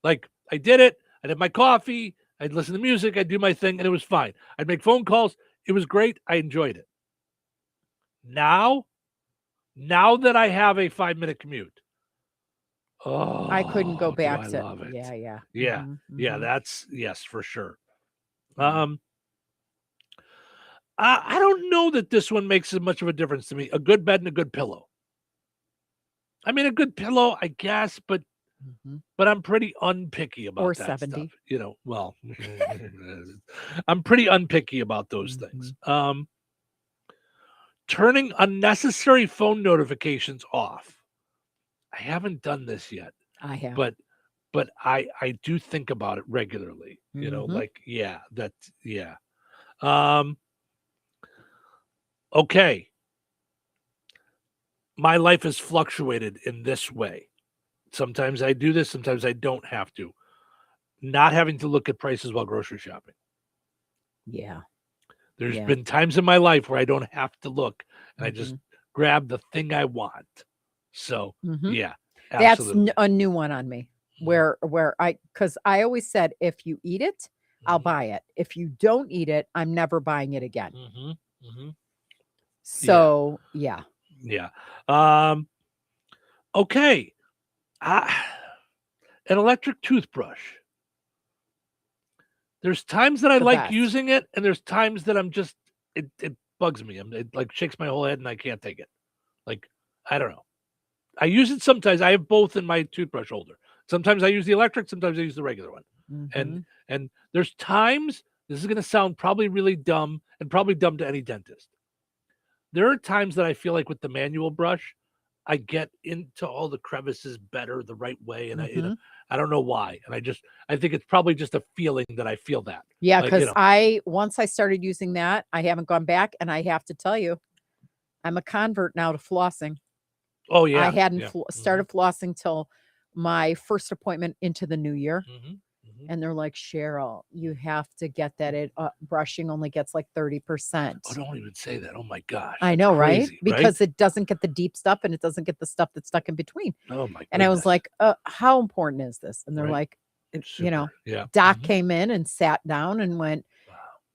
Like I did it. I'd have my coffee. I'd listen to music. I'd do my thing, and it was fine. I'd make phone calls. It was great. I enjoyed it. Now that I have a 5-minute commute, I couldn't go back I to love it. Yeah. Yeah. That's yes for sure. I don't know that this one makes as much of a difference to me. A good bed and a good pillow. I mean, a good pillow, I guess, but I'm pretty unpicky about or that 70. stuff. You know, well, I'm pretty unpicky about those things. Turning unnecessary phone notifications off. I haven't done this yet. I have. But I do think about it regularly. You know, like, yeah. Okay. My life has fluctuated in this way. Sometimes I do this, sometimes I don't have to. Not having to look at prices while grocery shopping. Yeah. There's been times in my life where I don't have to look and I just grab the thing I want. So, yeah. Absolutely. That's a new one on me where because I always said, if you eat it, I'll buy it. If you don't eat it, I'm never buying it again. So, yeah. Okay. An electric toothbrush. There's times that I like using it, and there's times that I'm just it bugs me. It like shakes my whole head and I can't take it. Like, I don't know. I use it sometimes. I have both in my toothbrush holder. Sometimes I use the electric, sometimes I use the regular one. And there's times, this is going to sound probably really dumb and probably dumb to any dentist. There are times that I feel like with the manual brush, I get into all the crevices better the right way. And I don't know why. And I think it's probably just a feeling that I feel that. Yeah. Cause once I started using that, I haven't gone back, and I have to tell you, I'm a convert now to flossing. Oh yeah. I hadn't started flossing till my first appointment into the new year. And they're like, Cheryl, you have to get that. Brushing only gets like 30%. Oh, don't even say that. Oh my gosh. I know, crazy, right? Because it doesn't get the deep stuff, and it doesn't get the stuff that's stuck in between. Oh my goodness. And I was like, how important is this? And they're like, you know, Doc came in and sat down and went,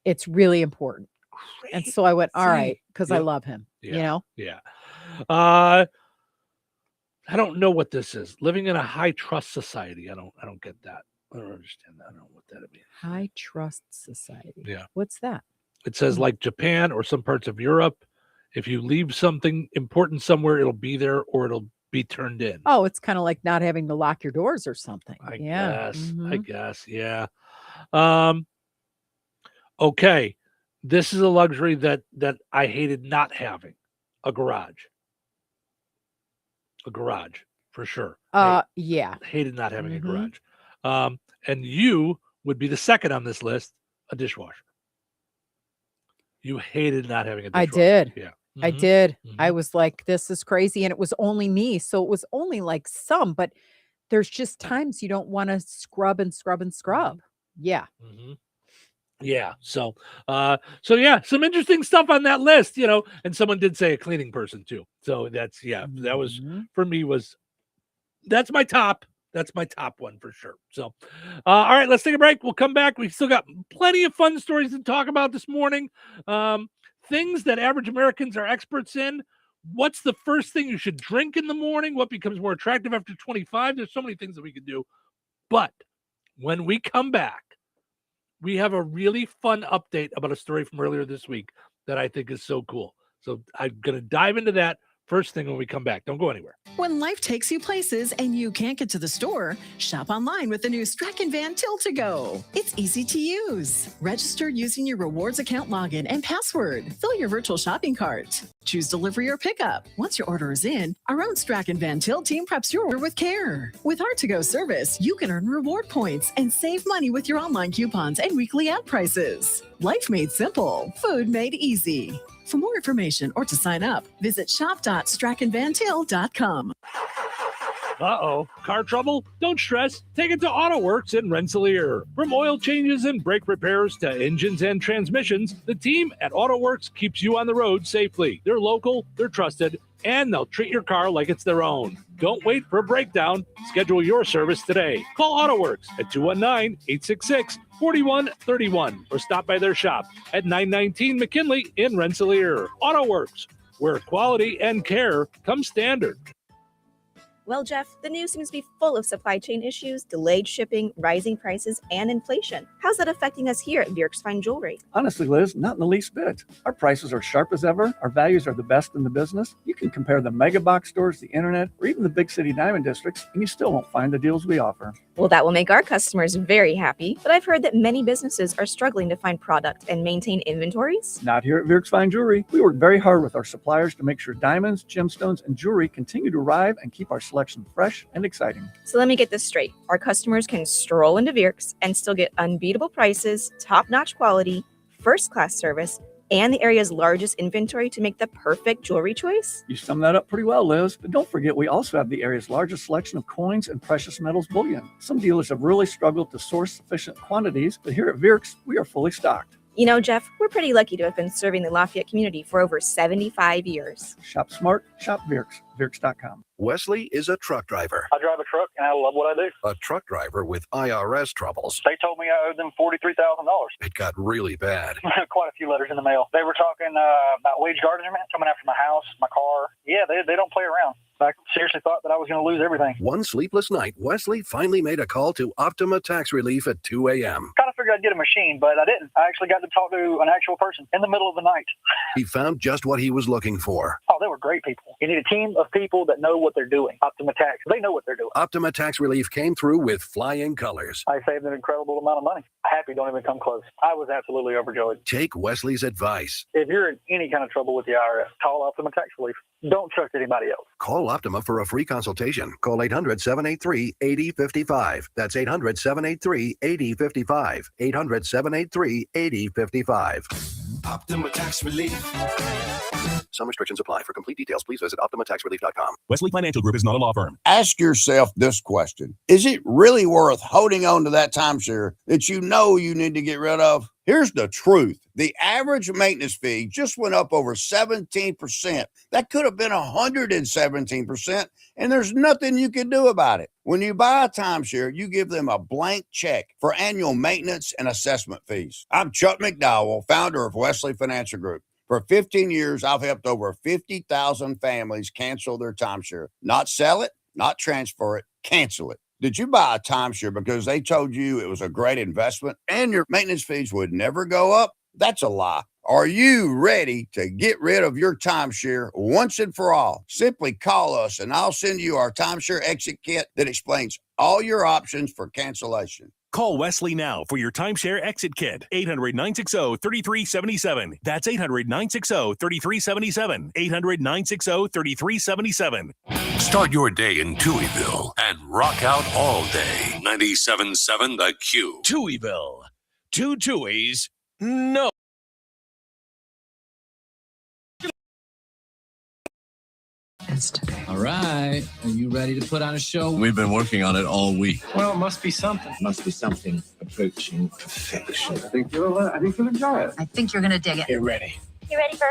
it's really important. Crazy. And so I went, all right, because I love him, you know? Yeah. I don't know what this is. Living in a high trust society. I don't get that. I don't understand that. I don't know what that means. High trust society. Yeah. What's that? It says like Japan or some parts of Europe, if you leave something important somewhere, it'll be there or it'll be turned in. Oh, it's kind of like not having to lock your doors or something. I guess. Yeah. Okay. This is a luxury that I hated not having. A garage. A garage, for sure. Yeah. Hated not having a garage. And you would be the second on this list, a dishwasher. You hated not having a dishwasher. I did. Yeah. I did. I was like, this is crazy. And it was only me. So it was only like some, but there's just times you don't want to scrub and scrub and scrub. Yeah. Yeah. So yeah, some interesting stuff on that list, and someone did say a cleaning person too. So that was for me that's my top. That's my top one for sure. So, all right, let's take a break. We'll come back. We've still got plenty of fun stories to talk about this morning. Things that average Americans are experts in. What's the first thing you should drink in the morning? What becomes more attractive after 25? There's so many things that we could do. But when we come back, we have a really fun update about a story from earlier this week that I think is so cool. So I'm going to dive into that first thing when we come back. Don't go anywhere. When life takes you places and you can't get to the store, shop online with the new Strachan Van Til to Go. It's easy to use. Register using your rewards account login and password. Fill your virtual shopping cart. Choose delivery or pickup. Once your order is in, our own Strachan Van Til team preps your order with care. With our to-go service, you can earn reward points and save money with your online coupons and weekly ad prices. Life made simple. Food made easy. For more information or to sign up, visit shop.strachanvantil.com. Uh-oh. Car trouble? Don't stress. Take it to AutoWorks in Rensselaer. From oil changes and brake repairs to engines and transmissions, the team at AutoWorks keeps you on the road safely. They're local, they're trusted, and they'll treat your car like it's their own. Don't wait for a breakdown. Schedule your service today. Call AutoWorks at 219-866-4131 or stop by their shop at 919 McKinley in Rensselaer. AutoWorks, where quality and care come standard. Well, Jeff, the news seems to be full of supply chain issues, delayed shipping, rising prices, and inflation. How's that affecting us here at Bjerk's Fine Jewelry? Honestly, Liz, not in the least bit. Our prices are sharp as ever. Our values are the best in the business. You can compare the mega box stores, the internet, or even the big city diamond districts, and you still won't find the deals we offer. Well, that will make our customers very happy, but I've heard that many businesses are struggling to find product and maintain inventories. Not here at Bjerk's Fine Jewelry. We work very hard with our suppliers to make sure diamonds, gemstones, and jewelry continue to arrive and keep our selection fresh and exciting. So let me get this straight. Our customers can stroll into Bjerk's and still get unbeatable prices, top-notch quality, first-class service, and the area's largest inventory to make the perfect jewelry choice? You summed that up pretty well, Liz. But don't forget, we also have the area's largest selection of coins and precious metals bullion. Some dealers have really struggled to source sufficient quantities, but here at Bjerk's, we are fully stocked. You know, Jeff, we're pretty lucky to have been serving the Lafayette community for over 75 years. Shop smart, shop Bjerk's, Bjerk's.com. Wesley is a truck driver. I drive a truck and I love what I do. A truck driver with IRS troubles. They told me I owed them $43,000. It got really bad. Quite a few letters in the mail. They were talking about wage garnishment coming after my house, my car. Yeah, they don't play around. I seriously thought that I was going to lose everything. One sleepless night, Wesley finally made a call to Optima Tax Relief at 2 a.m. Kind of figured I'd get a machine, but I didn't. I actually got to talk to an actual person in the middle of the night. He found just what he was looking for. Oh, they were great people. You need a team of people that know what they're doing. Optima Tax, they know what they're doing. Optima Tax Relief came through with flying colors. I saved an incredible amount of money. Happy don't even come close. I was absolutely overjoyed. Take Wesley's advice. If you're in any kind of trouble with the IRS, call Optima Tax Relief. Don't trust anybody else. Call Optima for a free consultation. Call 800-783-8055. That's 800-783-8055. 800-783-8055. Optima Tax Relief. Some restrictions apply. For complete details, please visit OptimaTaxRelief.com. Wesley Financial Group is not a law firm. Ask yourself this question. Is it really worth holding on to that timeshare that you know you need to get rid of? Here's the truth. The average maintenance fee just went up over 17%. That could have been 117%, and there's nothing you can do about it. When you buy a timeshare, you give them a blank check for annual maintenance and assessment fees. I'm Chuck McDowell, founder of Wesley Financial Group. For 15 years, I've helped over 50,000 families cancel their timeshare. Not sell it, not transfer it, cancel it. Did you buy a timeshare because they told you it was a great investment and your maintenance fees would never go up? That's a lie. Are you ready to get rid of your timeshare once and for all? Simply call us and I'll send you our timeshare exit kit that explains all your options for cancellation. Call Wesley now for your timeshare exit kit. 800-960-3377. That's 800-960-3377. 800-960-3377. Start your day in Touhyville and rock out all day. 97.7 The Q. Touhyville. Two Tuohys, no. test. All right. Are you ready to put on a show? We've been working on it all week. Well, it must be something. Must be something approaching perfection. I think you'll enjoy it. I think you're going to dig it. Get ready. You ready for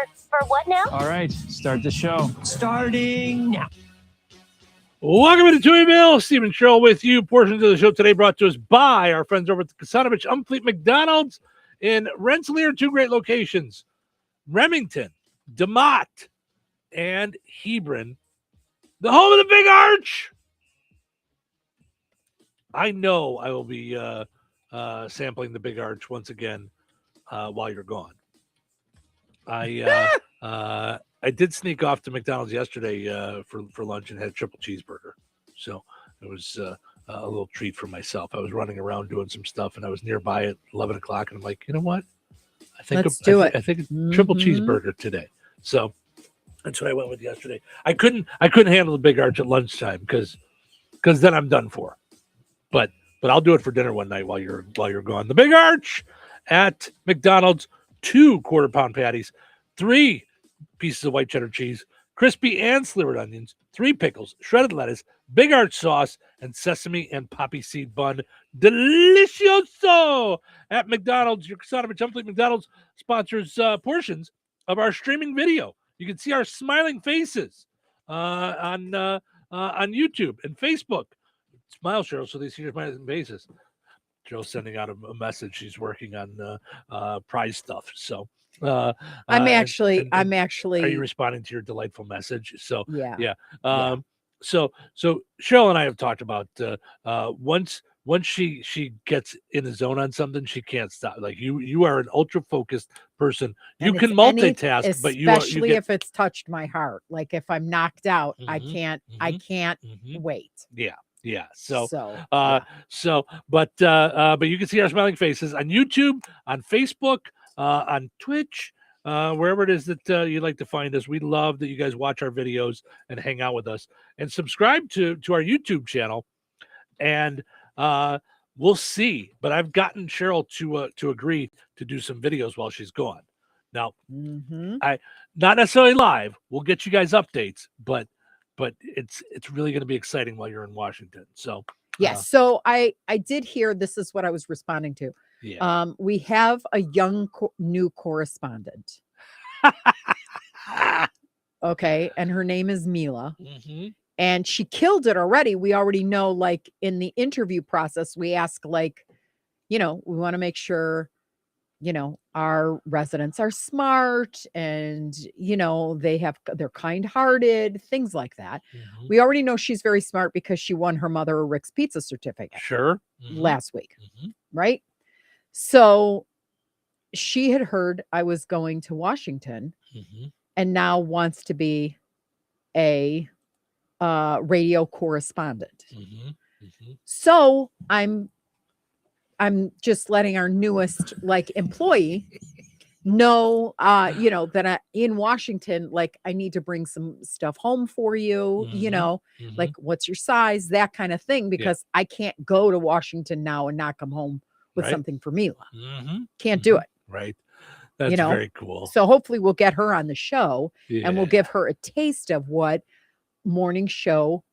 what now? All right, start the show. Starting now. Welcome to Touhyville. Stephen Sherrill with you. Portions of the show today brought to us by our friends over at the Kasanovich Umfleet McDonald's in Rensselaer. 2 great locations, Remington, DeMott, and Hebron, the home of the Big Arch. I know I will be sampling the Big Arch once again while you're gone. I did sneak off to McDonald's yesterday for lunch and had a triple cheeseburger. So it was a little treat for myself. I was running around doing some stuff, and I was nearby at 11 o'clock, and I'm like, you know what? I think I think a triple cheeseburger today. So that's what I went with yesterday. I couldn't handle the Big Arch at lunchtime because then I'm done for. But I'll do it for dinner one night while you're gone. The Big Arch at McDonald's, 2 quarter-pound patties, 3 pieces of white cheddar cheese, crispy and slivered onions, 3 pickles, shredded lettuce, Big Arch sauce, and sesame and poppy seed bun. Delicioso! At McDonald's, your Kasanovich Umfleet McDonald's sponsors portions of our streaming video. You can see our smiling faces on YouTube and Facebook. Smile, Cheryl, so they see your smiling faces. Cheryl's sending out a message. She's working on prize stuff. So I'm actually. Are you responding to your delightful message? So yeah. So Cheryl and I have talked about once she gets in the zone on something, she can't stop. Like you are an ultra focused person. You can multitask, but especially if it's touched my heart. Like if I'm knocked out, I can't wait. Yeah. But you can see our smiling faces on YouTube, on Facebook, on Twitch, wherever it is that you'd like to find us. We love that you guys watch our videos and hang out with us and subscribe to our YouTube channel. And we'll see. But I've gotten Cheryl to agree to do some videos while she's gone. Now, I not necessarily live. We'll get you guys updates, but it's really going to be exciting while you're in Washington. So yes. So I did hear, this is what I was responding to. Yeah. We have a young new correspondent. Okay, and her name is Mila. And she killed it already. We already know, like in the interview process, we ask, like, we want to make sure, our residents are smart and, they're kind-hearted, things like that. We already know she's very smart because she won her mother a Rick's Pizza certificate. Sure. Last week. Right? So she had heard I was going to Washington and now wants to be a radio correspondent. So I'm just letting our newest employee know, that in Washington, I need to bring some stuff home for you, like what's your size, that kind of thing, because I can't go to Washington now and not come home with something for Mila. Can't do it. Right. That's very cool. So hopefully we'll get her on the show and we'll give her a taste of what morning show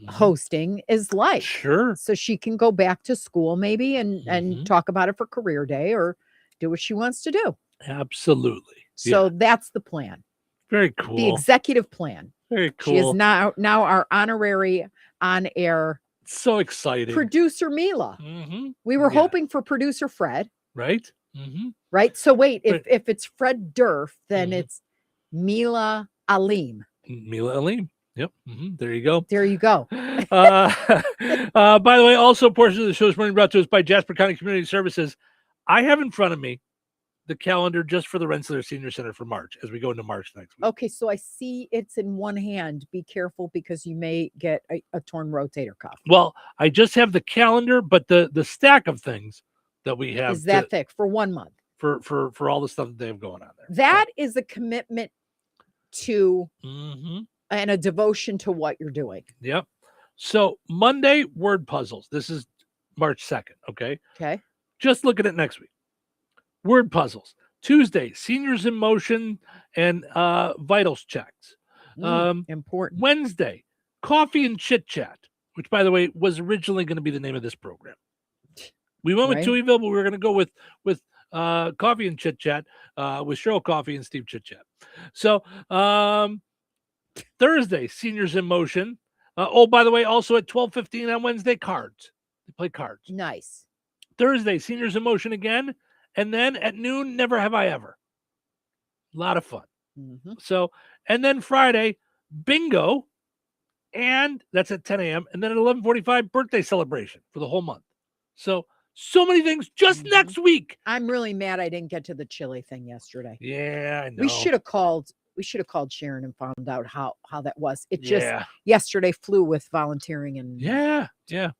hosting is like. Sure. So she can go back to school maybe and talk about it for career day or do what she wants to do. Absolutely. So that's the plan. Very cool. The executive plan. Very cool. She is now our honorary on-air. So exciting. Producer Mila. We were hoping for producer Fred. Right. Right. So wait, if it's Fred Durf, then it's Mila Alim. Mila Alim. Yep. There you go. There you go. By the way, also a portion of the show is brought to us by Jasper County Community Services. I have in front of me the calendar just for the Rensselaer Senior Center for March as we go into March next week. Okay, so I see it's in one hand. Be careful because you may get a torn rotator cuff. Well, I just have the calendar, but the stack of things that we have is that thick for 1 month for all the stuff that they have going on there. That is a commitment to and a devotion to what you're doing. Yep. So Monday, word puzzles. This is March 2nd. Okay. Just look at it next week. Word puzzles. Tuesday, seniors in motion and vitals checks. Important. Wednesday, Coffee and Chit Chat, which, by the way, was originally going to be the name of this program. We went with Right. Touhyville, but we were going to go with Coffee and Chit Chat with Cheryl Coffee and Steve Chit Chat. So Thursday, Seniors in Motion. By the way, also at 12:15 on Wednesday, cards. They play cards. Nice. Thursday, Seniors in Motion again. And then at noon, Never Have I Ever. A lot of fun. Mm-hmm. So, and then Friday, bingo. And that's at 10 a.m. And then at 11:45, birthday celebration for the whole month. So many things just next week. I'm really mad I didn't get to the chili thing yesterday. Yeah, I know. We should have called Sharon and found out how that was. It just Yeah. yesterday flew with volunteering and Yeah. the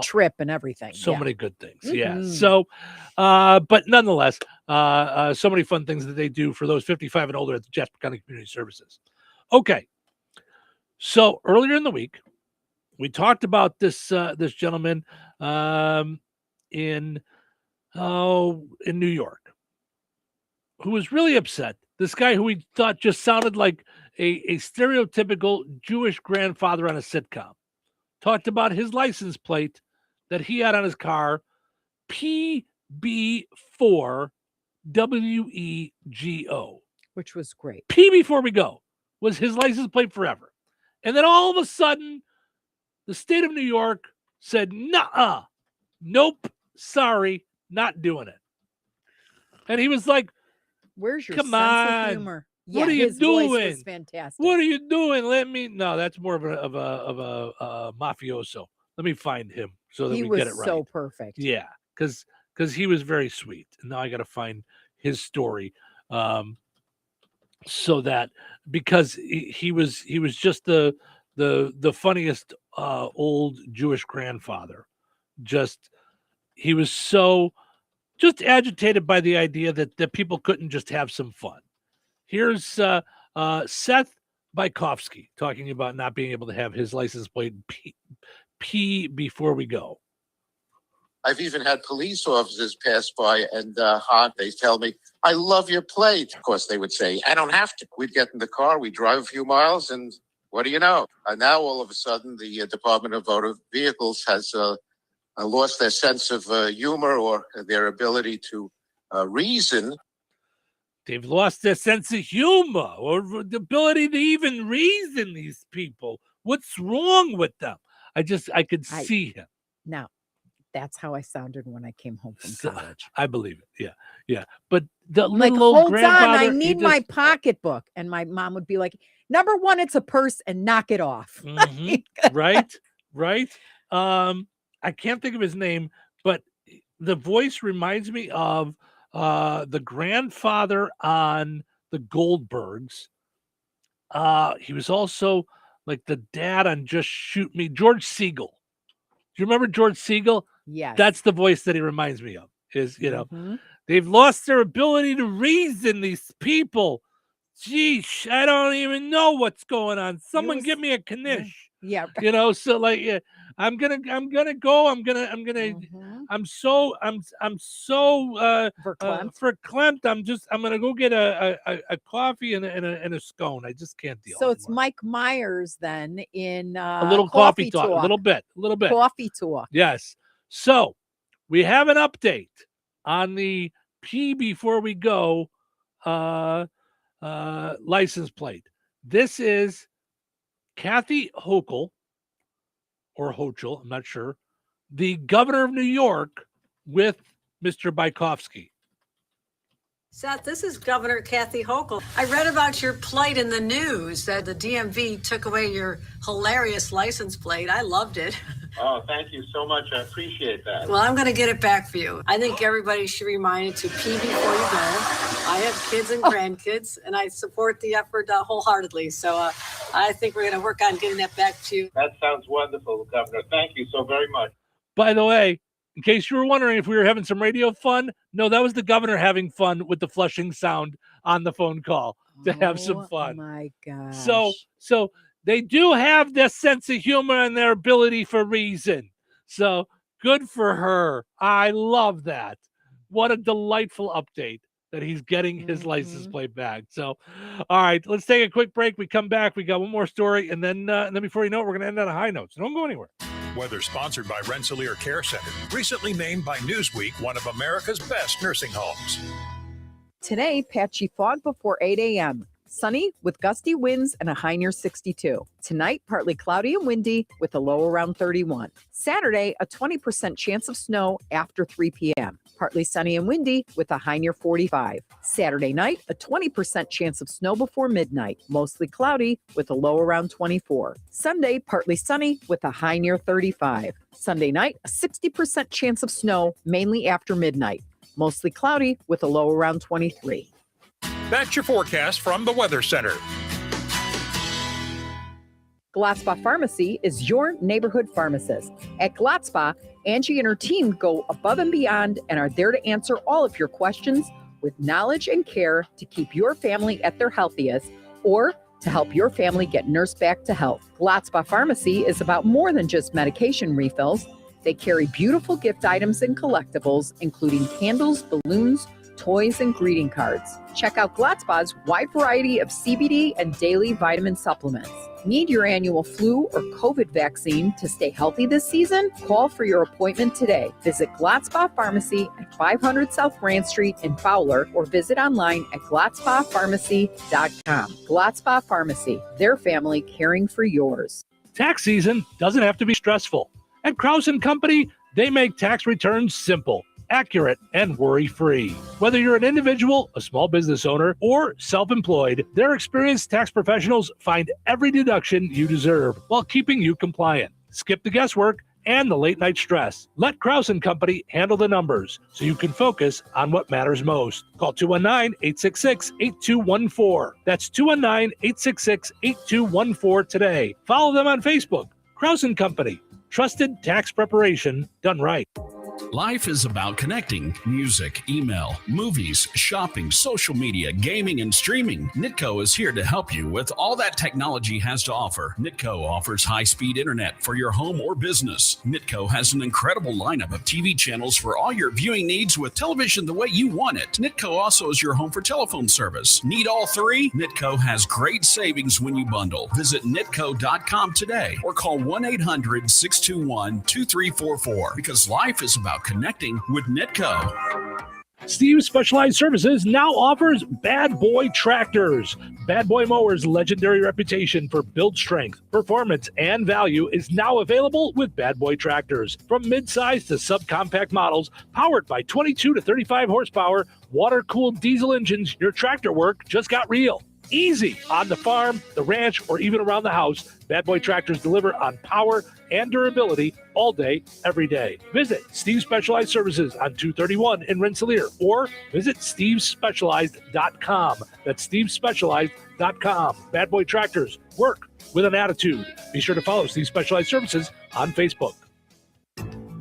trip and everything. So Yeah. many good things. Mhm. Yeah. So, but nonetheless, so many fun things that they do for those 55 and older at the Jasper County Community Services. Okay. So earlier in the week, we talked about this gentleman in New York who was really upset. This guy who we thought just sounded like a stereotypical Jewish grandfather on a sitcom. Talked about his license plate that he had on his car, PB4WEGO. Which was great. P before we go was his license plate forever. And then all of a sudden, the state of New York said, "Nuh-uh, nope, sorry, not doing it." And he was like, "Where's your come sense on. of humor?" What are you his voice doing? was fantastic. What are you doing? No, that's more of a mafioso. Let me find him so that He we was get it right. so perfect. Yeah, because he was very sweet. And now I got to find his story, so that because he was just the funniest old Jewish grandfather. He was so just agitated by the idea that people couldn't just have some fun. Here's Seth Baikovsky talking about not being able to have his license plate P before we go. I've even had police officers pass by and they tell me, "I love your plate." Of course, they would say, "I don't have to." We'd get in the car, we'd drive a few miles, and what do you know? Now, all of a sudden, the Department of Motor Vehicles has lost their sense of humor or their ability to reason. They've lost their sense of humor or the ability to even reason, these people. What's wrong with them? I could see him. Now, that's how I sounded when I came home from college. I believe it. Yeah. But the I'm like, little old hold on, grandfather, I need my pocketbook. And my mom would be like, "Number one, it's a purse and knock it off." Right. I can't think of his name, but the voice reminds me of the grandfather on the Goldbergs. He was also like the dad on Just Shoot Me, George Segal. Do you remember George Segal? Yes. That's the voice that he reminds me of. They've lost their ability to reason, these people. Geesh, I don't even know what's going on. Someone give me a knish. Yeah. So like, I'm gonna go. I'm so verklempt. I'm gonna go get a coffee and a scone. I just can't deal. So it's Mike Myers then in a little coffee talk, a little bit. Coffee talk. Yes. So we have an update on the P before we go license plate. This is Kathy Hochul, or Hochul, I'm not sure, the governor of New York with Mr. Baikovsky. Seth, this is Governor Kathy Hochul. I read about your plight in the news that the DMV took away your hilarious license plate. I loved it. Oh, thank you so much. I appreciate that. Well, I'm going to get it back for you. I think everybody should be reminded to pee before you go. I have kids and grandkids, and I support the effort wholeheartedly. So I think we're going to work on getting that back to you. That sounds wonderful, Governor. Thank you so very much. By the way, in case you were wondering if we were having some radio fun, no, that was the governor having fun with the flushing sound on the phone call to have some fun. Oh my gosh. So they do have their sense of humor and their ability for reason. So good for her. I love that. What a delightful update that he's getting his license plate back. So, all right, let's take a quick break. We come back. We got one more story, and then before you know it, we're going to end on a high note. So don't go anywhere. Weather sponsored by Rensselaer Care Center, recently named by Newsweek one of America's best nursing homes. Today, patchy fog before 8 a.m. Sunny with gusty winds and a high near 62. Tonight, partly cloudy and windy with a low around 31. Saturday, a 20% chance of snow after 3 p.m. Partly sunny and windy with a high near 45. Saturday night, a 20% chance of snow before midnight. Mostly cloudy with a low around 24. Sunday, partly sunny with a high near 35. Sunday night, a 60% chance of snow, mainly after midnight. Mostly cloudy with a low around 23. That's your forecast from the Weather Center. Gladspa Pharmacy is your neighborhood pharmacist. At Gladspa, Angie and her team go above and beyond and are there to answer all of your questions with knowledge and care to keep your family at their healthiest or to help your family get nursed back to health. Gladspa Pharmacy is about more than just medication refills. They carry beautiful gift items and collectibles, including candles, balloons, toys, and greeting cards. Check out Gladspa's wide variety of CBD and daily vitamin supplements. Need your annual flu or COVID vaccine to stay healthy this season? Call for your appointment today. Visit Gladspa Pharmacy at 500 South Grand Street in Fowler or visit online at gladspapharmacy.com. Gladspa Pharmacy, their family caring for yours. Tax season doesn't have to be stressful. At Krause & Company, they make tax returns simple, accurate, and worry-free. Whether you're an individual, a small business owner, or self-employed, their experienced tax professionals find every deduction you deserve while keeping you compliant. Skip the guesswork and the late-night stress. Let Krause & Company handle the numbers so you can focus on what matters most. Call 219-866-8214. That's 219-866-8214 today. Follow them on Facebook. Krause & Company. Trusted tax preparation done right. Life is about connecting. Music, email, movies, shopping, social media, gaming, and streaming. Nitco is here to help you with all that technology has to offer. Nitco offers high-speed internet for your home or business. Nitco has an incredible lineup of TV channels for all your viewing needs with television the way you want it. Nitco also is your home for telephone service. Need all three? Nitco has great savings when you bundle. Visit nitco.com today or call 1-800-621-2344 because life is about connecting with Nitco. Steve's Specialized Services now offers Bad Boy Tractors. Bad Boy Mowers' legendary reputation for build strength, performance, and value is now available with Bad Boy Tractors. From mid-size to subcompact models, powered by 22 to 35 horsepower, water-cooled diesel engines, your tractor work just got real. Easy on the farm, the ranch, or even around the house. Bad Boy Tractors deliver on power and durability all day, every day. Visit Steve's Specialized Services on 231 in Rensselaer or visit stevespecialized.com. That's stevespecialized.com. Bad Boy Tractors, work with an attitude. Be sure to follow Steve's Specialized Services on Facebook.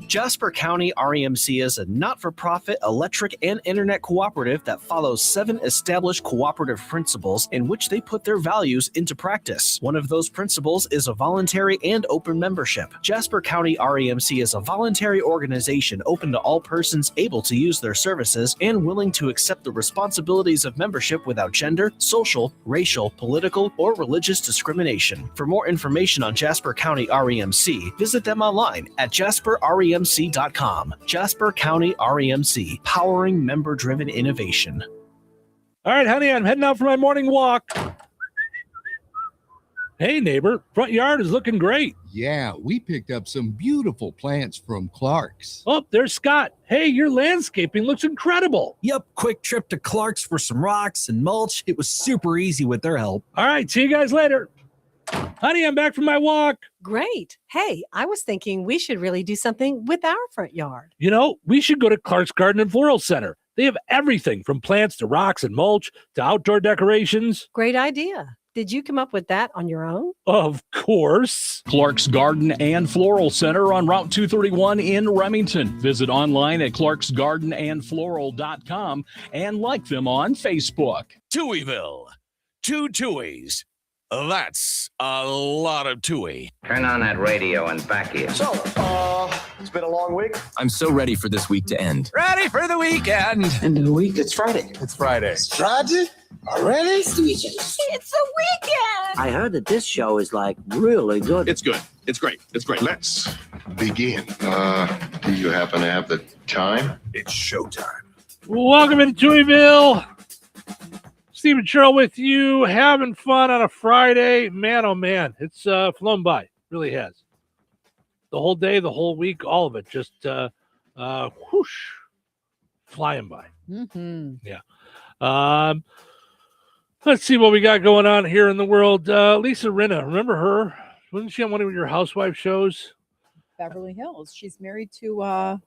Jasper County REMC is a not-for-profit electric and internet cooperative that follows 7 established cooperative principles in which they put their values into practice. One of those principles is a voluntary and open membership. Jasper County REMC is a voluntary organization open to all persons able to use their services and willing to accept the responsibilities of membership without gender, social, racial, political, or religious discrimination. For more information on Jasper County REMC, visit them online at jasperremc.com. Jasper County REMC, powering member-driven innovation. All right, honey, I'm heading out for my morning walk. Hey, neighbor, front yard is looking great. Yeah, we picked up some beautiful plants from Clark's. Oh, there's Scott. Hey, your landscaping looks incredible. Yep, quick trip to Clark's for some rocks and mulch. It was super easy with their help. All right, see you guys later. Honey, I'm back from my walk. Great. Hey, I was thinking we should really do something with our front yard. You know, we should go to Clark's Garden and Floral Center. They have everything from plants to rocks and mulch to outdoor decorations. Great idea. Did you come up with that on your own? Of course. Clark's Garden and Floral Center on Route 231 in Remington. Visit online at clarksgardenandfloral.com and like them on Facebook. Touhyville. 2 Touhies. That's a lot of Tui. Turn on that radio and back here. So, it's been a long week. I'm so ready for this week to end. Ready for the weekend. End of the week? It's Friday. It's Friday. It's Friday? Already? It's a weekend. I heard that this show is like really good. It's good. It's great. It's great. Let's begin. Do you happen to have the time? It's showtime. Welcome into Touhyville. Stephen Cheryl with you, having fun on a Friday. Man, oh man, it's flown by. Really has. The whole day, the whole week, all of it, just whoosh, flying by. Mm-hmm. Yeah. Let's see what we got going on here in the world. Lisa Rinna, remember her? Wasn't she on one of your housewife shows? Beverly Hills. She's married to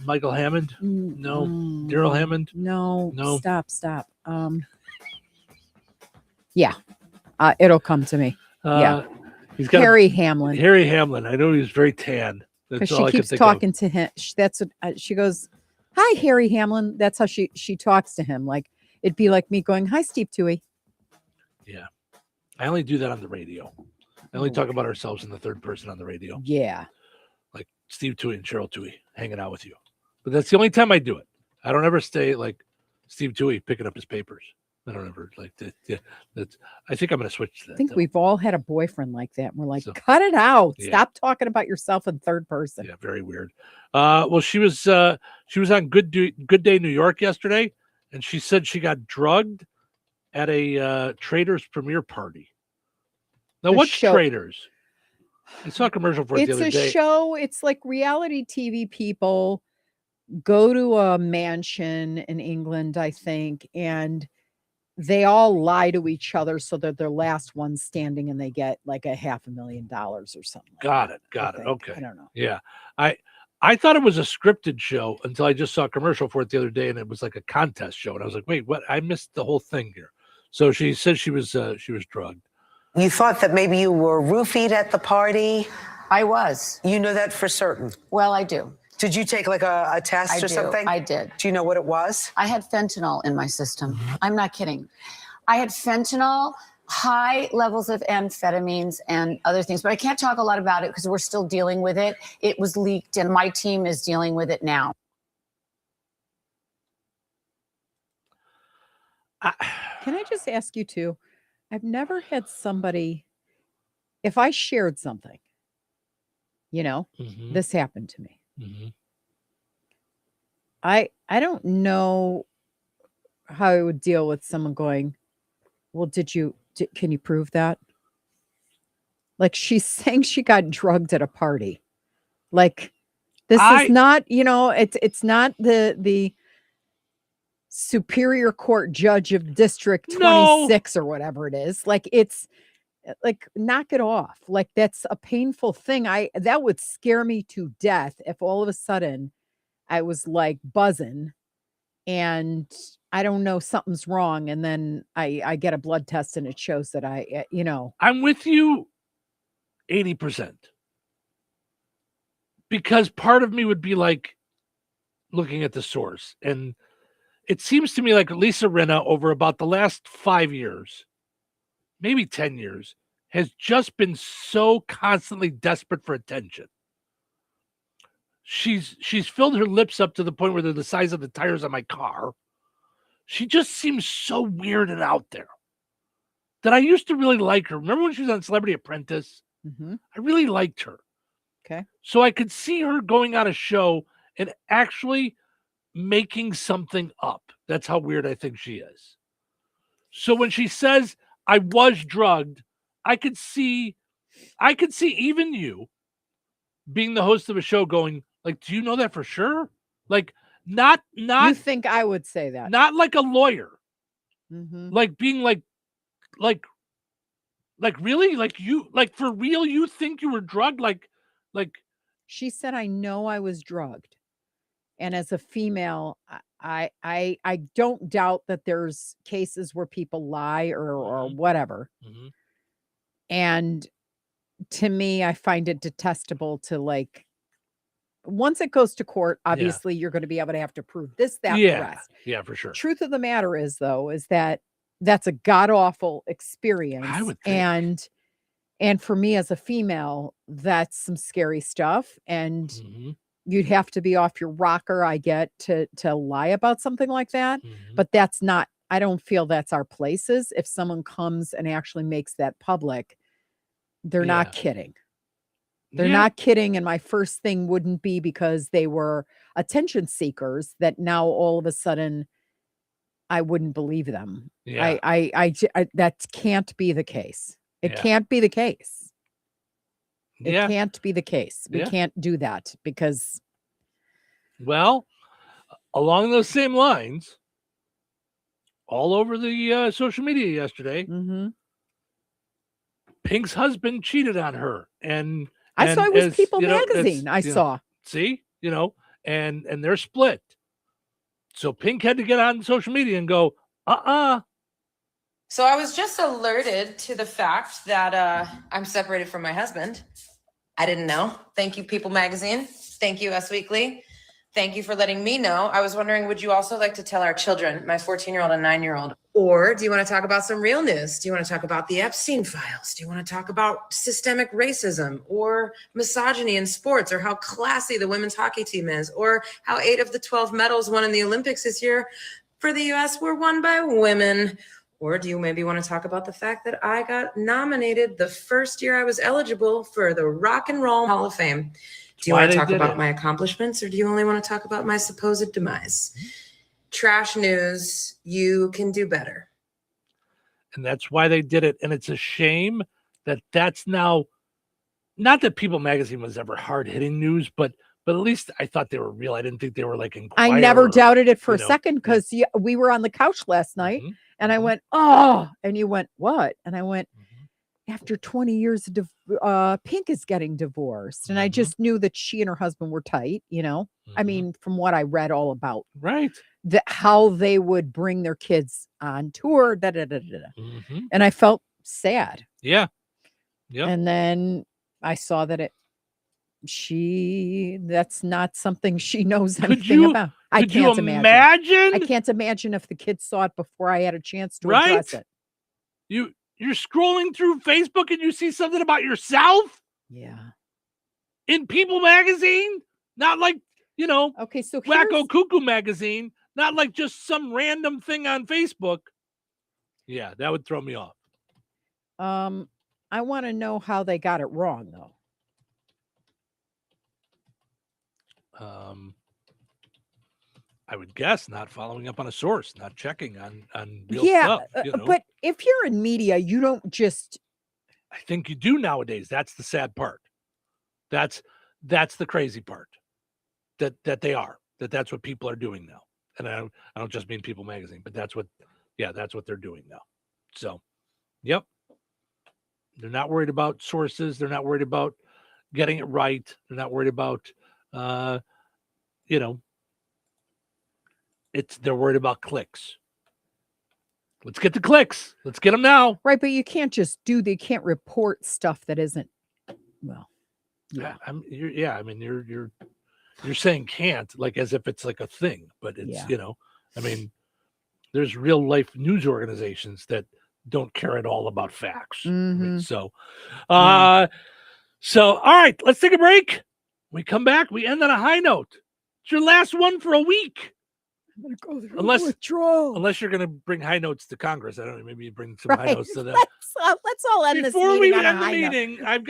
Michael Hammond? No. Daryl Hammond? No. No. Stop. Yeah. It'll come to me. Yeah. He's got Harry Hamlin. Harry Hamlin. I know he was very tan. Because That's all she I can keeps think talking to him. That's what she goes, "Hi, Harry Hamlin." That's how she talks to him. Like it'd be like me going, "Hi, Steve Toohey." Yeah. I only do that on the radio. I only talk about ourselves in the third person on the radio. Yeah. Like Steve Toohey and Cheryl Toohey hanging out with you. But that's the only time I do it. I don't ever stay like Steve Toohey picking up his papers. I don't ever like that. Yeah, that's. I think I'm going to switch to that. I think though. we've all had a boyfriend like that. And we're like, cut it out. Yeah. Stop talking about yourself in third person. Yeah, very weird. Well, she was on Good Day New York yesterday, and she said she got drugged at a Traders premiere party. Now, what's Traders? I saw a commercial for it the other day. It's a show. It's like reality TV people go to a mansion in England, I think, and they all lie to each other so that they're last one standing and they get like $500,000 or something. Got it. Okay. I don't know. Yeah. I thought it was a scripted show until I just saw a commercial for it the other day, and it was like a contest show. And I was like, wait, what? I missed the whole thing here. So she said she was drugged. You thought that maybe you were roofied at the party? I was. You know that for certain? Well, I do. Did you take like a test or something? I did. Do you know what it was? I had fentanyl in my system. I'm not kidding. I had fentanyl, high levels of amphetamines and other things, but I can't talk a lot about it because we're still dealing with it. It was leaked and my team is dealing with it now. Can I just ask you too? I've never had somebody, if I shared something, this happened to me. Mm-hmm. I don't know how I would deal with someone going, well, can you prove that? Like she's saying she got drugged at a party. Like this is not, it's not the Superior Court judge of District 26 or whatever it is. Like it's like, knock it off. Like that's a painful thing. That would scare me to death if all of a sudden I was like buzzing and I don't know, something's wrong. And then I get a blood test and it shows that I'm with you 80%. Because part of me would be like looking at the source. And it seems to me like Lisa Rinna over about the last 5 years, maybe 10 years, has just been so constantly desperate for attention. She's filled her lips up to the point where they're the size of the tires on my car. She just seems so weird and out there that I used to really like her. Remember when she was on Celebrity Apprentice? Mm-hmm. I really liked her. Okay. So I could see her going on a show and actually making something up. That's how weird I think she is. So when she says, I was drugged, I could see even you being the host of a show going, like, do you know that for sure? Like, not you think I would say that? Not like a lawyer. Mm-hmm. Like being like really? Like you, like for real, you think you were drugged? Like she said, I know I was drugged. And as a female, I don't doubt that there's cases where people lie or whatever. Mm-hmm. And to me, I find it detestable to like, once it goes to court, obviously you're going to be able to have to prove this, that, the rest. Yeah, for sure. Truth of the matter is though, is that that's a god-awful experience. I would think. And for me as a female, that's some scary stuff. And you'd have to be off your rocker, I get, to lie about something like that. But that's not, I don't feel that's our places. If someone comes and actually makes that public, they're not kidding. They're not kidding. And my first thing wouldn't be because they were attention seekers that now all of a sudden I wouldn't believe them. Yeah. I that can't be the case. It can't be the case. It can't be the case. We can't do that because. Well, along those same lines, all over the social media yesterday, Pink's husband cheated on her, and I saw it was People you know, Magazine. I saw. See, and they're split. So Pink had to get on social media and go, So I was just alerted to the fact that I'm separated from my husband. I didn't know. Thank you, People Magazine. Thank you, Us Weekly. Thank you for letting me know. I was wondering, would you also like to tell our children, my 14-year-old and 9-year-old? Or do you want to talk about some real news? Do you want to talk about the Epstein files? Do you want to talk about systemic racism or misogyny in sports, or how classy the women's hockey team is, or how 8 of the 12 medals won in the Olympics this year for the U.S. were won by women? Or do you maybe want to talk about the fact that I got nominated the first year I was eligible for the Rock and Roll Hall of Fame? Do you want to talk about my accomplishments, or do you only want to talk about my supposed demise? Trash news, you can do better. And that's why they did it. And it's a shame that that's now, not that People Magazine was ever hard-hitting news, but at least I thought they were real. I didn't think they were like Inquirer. I never doubted it for a second, because we were on the couch last night and I went, oh, and you went, what? And I went, after 20 years of Pink is getting divorced. And I just knew that she and her husband were tight, I mean, from what I read all about. Right. How they would bring their kids on tour, And I felt sad. Yeah. Yeah. And then I saw that that's not something she knows anything about. I can't imagine. I can't imagine if the kids saw it before I had a chance to address it. You're scrolling through Facebook and you see something about yourself? Yeah. In People Magazine? Not like, okay, so Wacko Cuckoo Magazine, not like just some random thing on Facebook. Yeah, that would throw me off. I want to know how they got it wrong, though. I would guess not following up on a source, not checking on real stuff. But if you're in media, you don't just. I think you do nowadays. That's the sad part. That's the crazy part. That they are. That's what people are doing now. And I don't just mean People Magazine, but that's what they're doing now. So, yep. They're not worried about sources. They're not worried about getting it right. They're not worried about, they're worried about clicks. Let's get the clicks. Let's get them now. Right, but you can't just you can't report stuff that isn't. Well, yeah. You're saying can't, like as if it's like a thing, but it's there's real life news organizations that don't care at all about facts. So all right, let's take a break. We come back. We end on a high note. It's your last one for a week. I'm going to go through withdrawal. Unless you're going to bring high notes to Congress. I don't know. Maybe you bring some high notes to them. Let's all end this meeting. Before we on end a high the meeting, I'd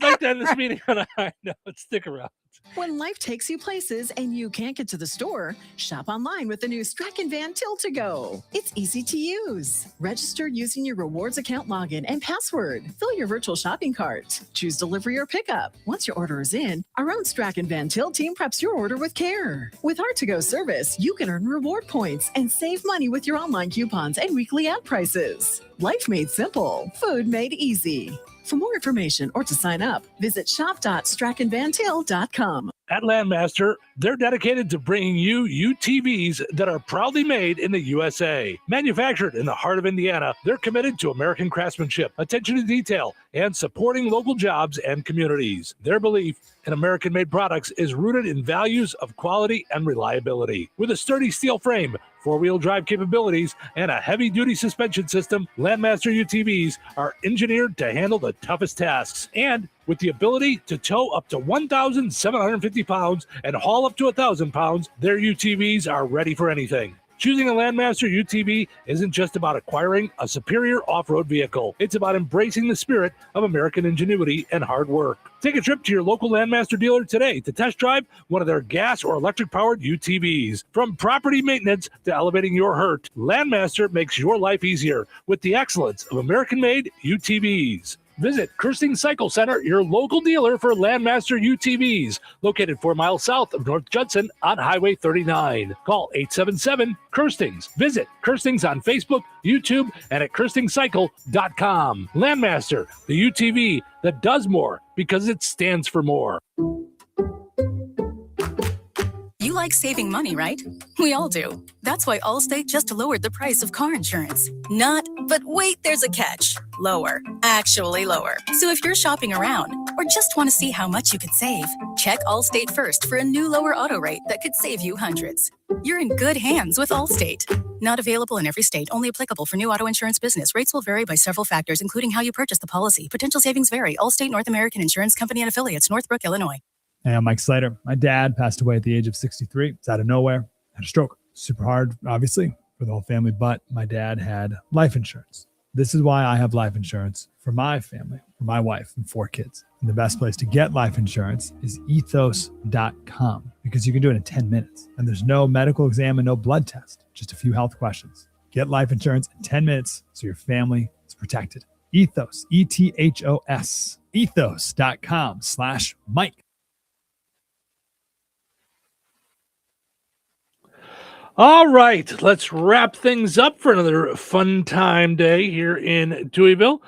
like to end this meeting on a high note. Stick around. When life takes you places and you can't get to the store, shop online with the new Strachan Van Til to Go. It's easy to use. Register using your rewards account login and password. Fill your virtual shopping cart. Choose delivery or pickup. Once your order is in, our own Strachan Van Til team preps your order with care. With our to-go service, you can earn reward points and save money with your online coupons and weekly ad prices. Life made simple. Food made easy. For more information or to sign up, visit shop.strachanvantil.com. At Landmaster, they're dedicated to bringing you UTVs that are proudly made in the USA. Manufactured in the heart of Indiana, they're committed to American craftsmanship, attention to detail, and supporting local jobs and communities. Their belief in American-made products is rooted in values of quality and reliability. With a sturdy steel frame, 4-wheel drive capabilities, and a heavy-duty suspension system, Landmaster UTVs are engineered to handle the toughest tasks. And with the ability to tow up to 1,750 pounds and haul up to 1,000 pounds, their UTVs are ready for anything. Choosing a Landmaster UTV isn't just about acquiring a superior off-road vehicle. It's about embracing the spirit of American ingenuity and hard work. Take a trip to your local Landmaster dealer today to test drive one of their gas or electric-powered UTVs. From property maintenance to elevating your hurt, Landmaster makes your life easier with the excellence of American-made UTVs. Visit Kirsting Cycle Center, your local dealer for Landmaster UTVs, located 4 miles south of North Judson on Highway 39. Call 877-KIRSTINGS. Visit Kirstings on Facebook, YouTube, and at KirstingCycle.com. Landmaster, the UTV that does more because it stands for more. You like saving money, right? We all do. That's why Allstate just lowered the price of car insurance. Not, but wait, there's a catch. Lower. Actually lower. So if you're shopping around or just want to see how much you could save, check Allstate first for a new lower auto rate that could save you hundreds. You're in good hands with Allstate. Not available in every state, only applicable for new auto insurance business. Rates will vary by several factors, including how you purchase the policy. Potential savings vary. Allstate North American Insurance Company and Affiliates, Northbrook, Illinois. Hey, I'm Mike Slater. My dad passed away at the age of 63. It's out of nowhere. Had a stroke. Super hard, obviously, for the whole family, but my dad had life insurance. This is why I have life insurance for my family, for my wife and 4 kids. And the best place to get life insurance is ethos.com because you can do it in 10 minutes. And there's no medical exam and no blood test, just a few health questions. Get life insurance in 10 minutes so your family is protected. Ethos, E-T-H-O-S, ethos.com/Mike. All right, let's wrap things up for another fun time day here in Touhyville.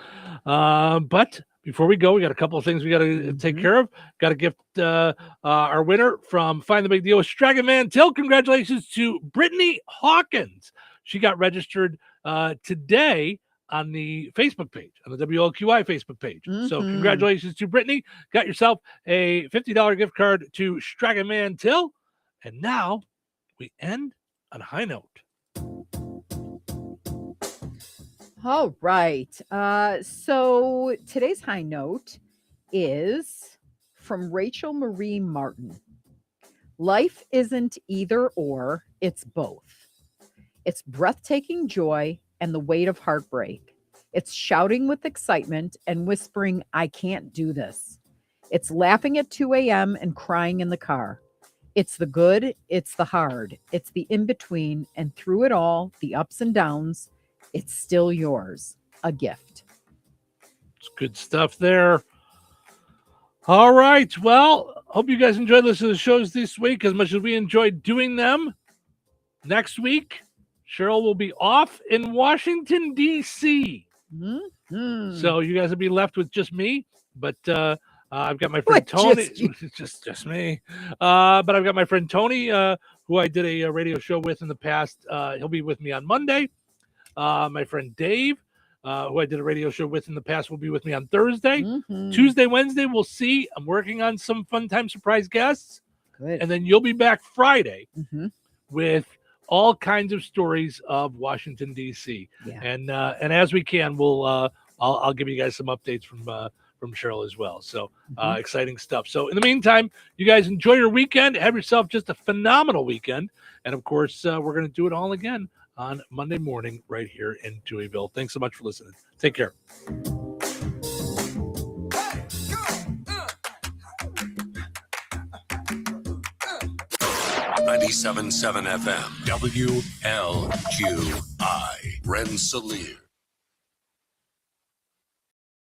But before we go, we got a couple of things we got to take care of. Got to gift our winner from Find the Big Deal with Strag and Van Til. Congratulations to Brittany Hawkins. She got registered today on the Facebook page, on the WLQI Facebook page. So congratulations to Brittany. Got yourself a $50 gift card to Strag and Van Til. And now we end on a high note. All right. So today's high note is from Rachel Marie Martin. Life isn't either or, it's both. It's breathtaking joy and the weight of heartbreak. It's shouting with excitement and whispering, I can't do this. It's laughing at 2 a.m. and crying in the car. It's the good, it's the hard, it's the in-between, and through it all, the ups and downs, it's still yours. A gift. It's good stuff there. All right. Well, hope you guys enjoyed listening to the shows this week as much as we enjoyed doing them. Next week, Cheryl will be off in Washington, D.C. So you guys will be left with just me, but I've got my friend Tony. Just me. But I've got my friend Tony, who I did a radio show with in the past. He'll be with me on Monday. My friend Dave, who I did a radio show with in the past, will be with me on Thursday. Tuesday, Wednesday, we'll see. I'm working on some fun time surprise guests. Good. And then you'll be back Friday with all kinds of stories of Washington, D.C. Yeah. And as we can, we'll I'll give you guys some updates from Cheryl as well. So exciting stuff. So in the meantime, you guys enjoy your weekend. Have yourself just a phenomenal weekend. And of course, we're going to do it all again on Monday morning right here in Touhyville. Thanks so much for listening. Take care. 97.7 FM, WLQI, Rensselaer.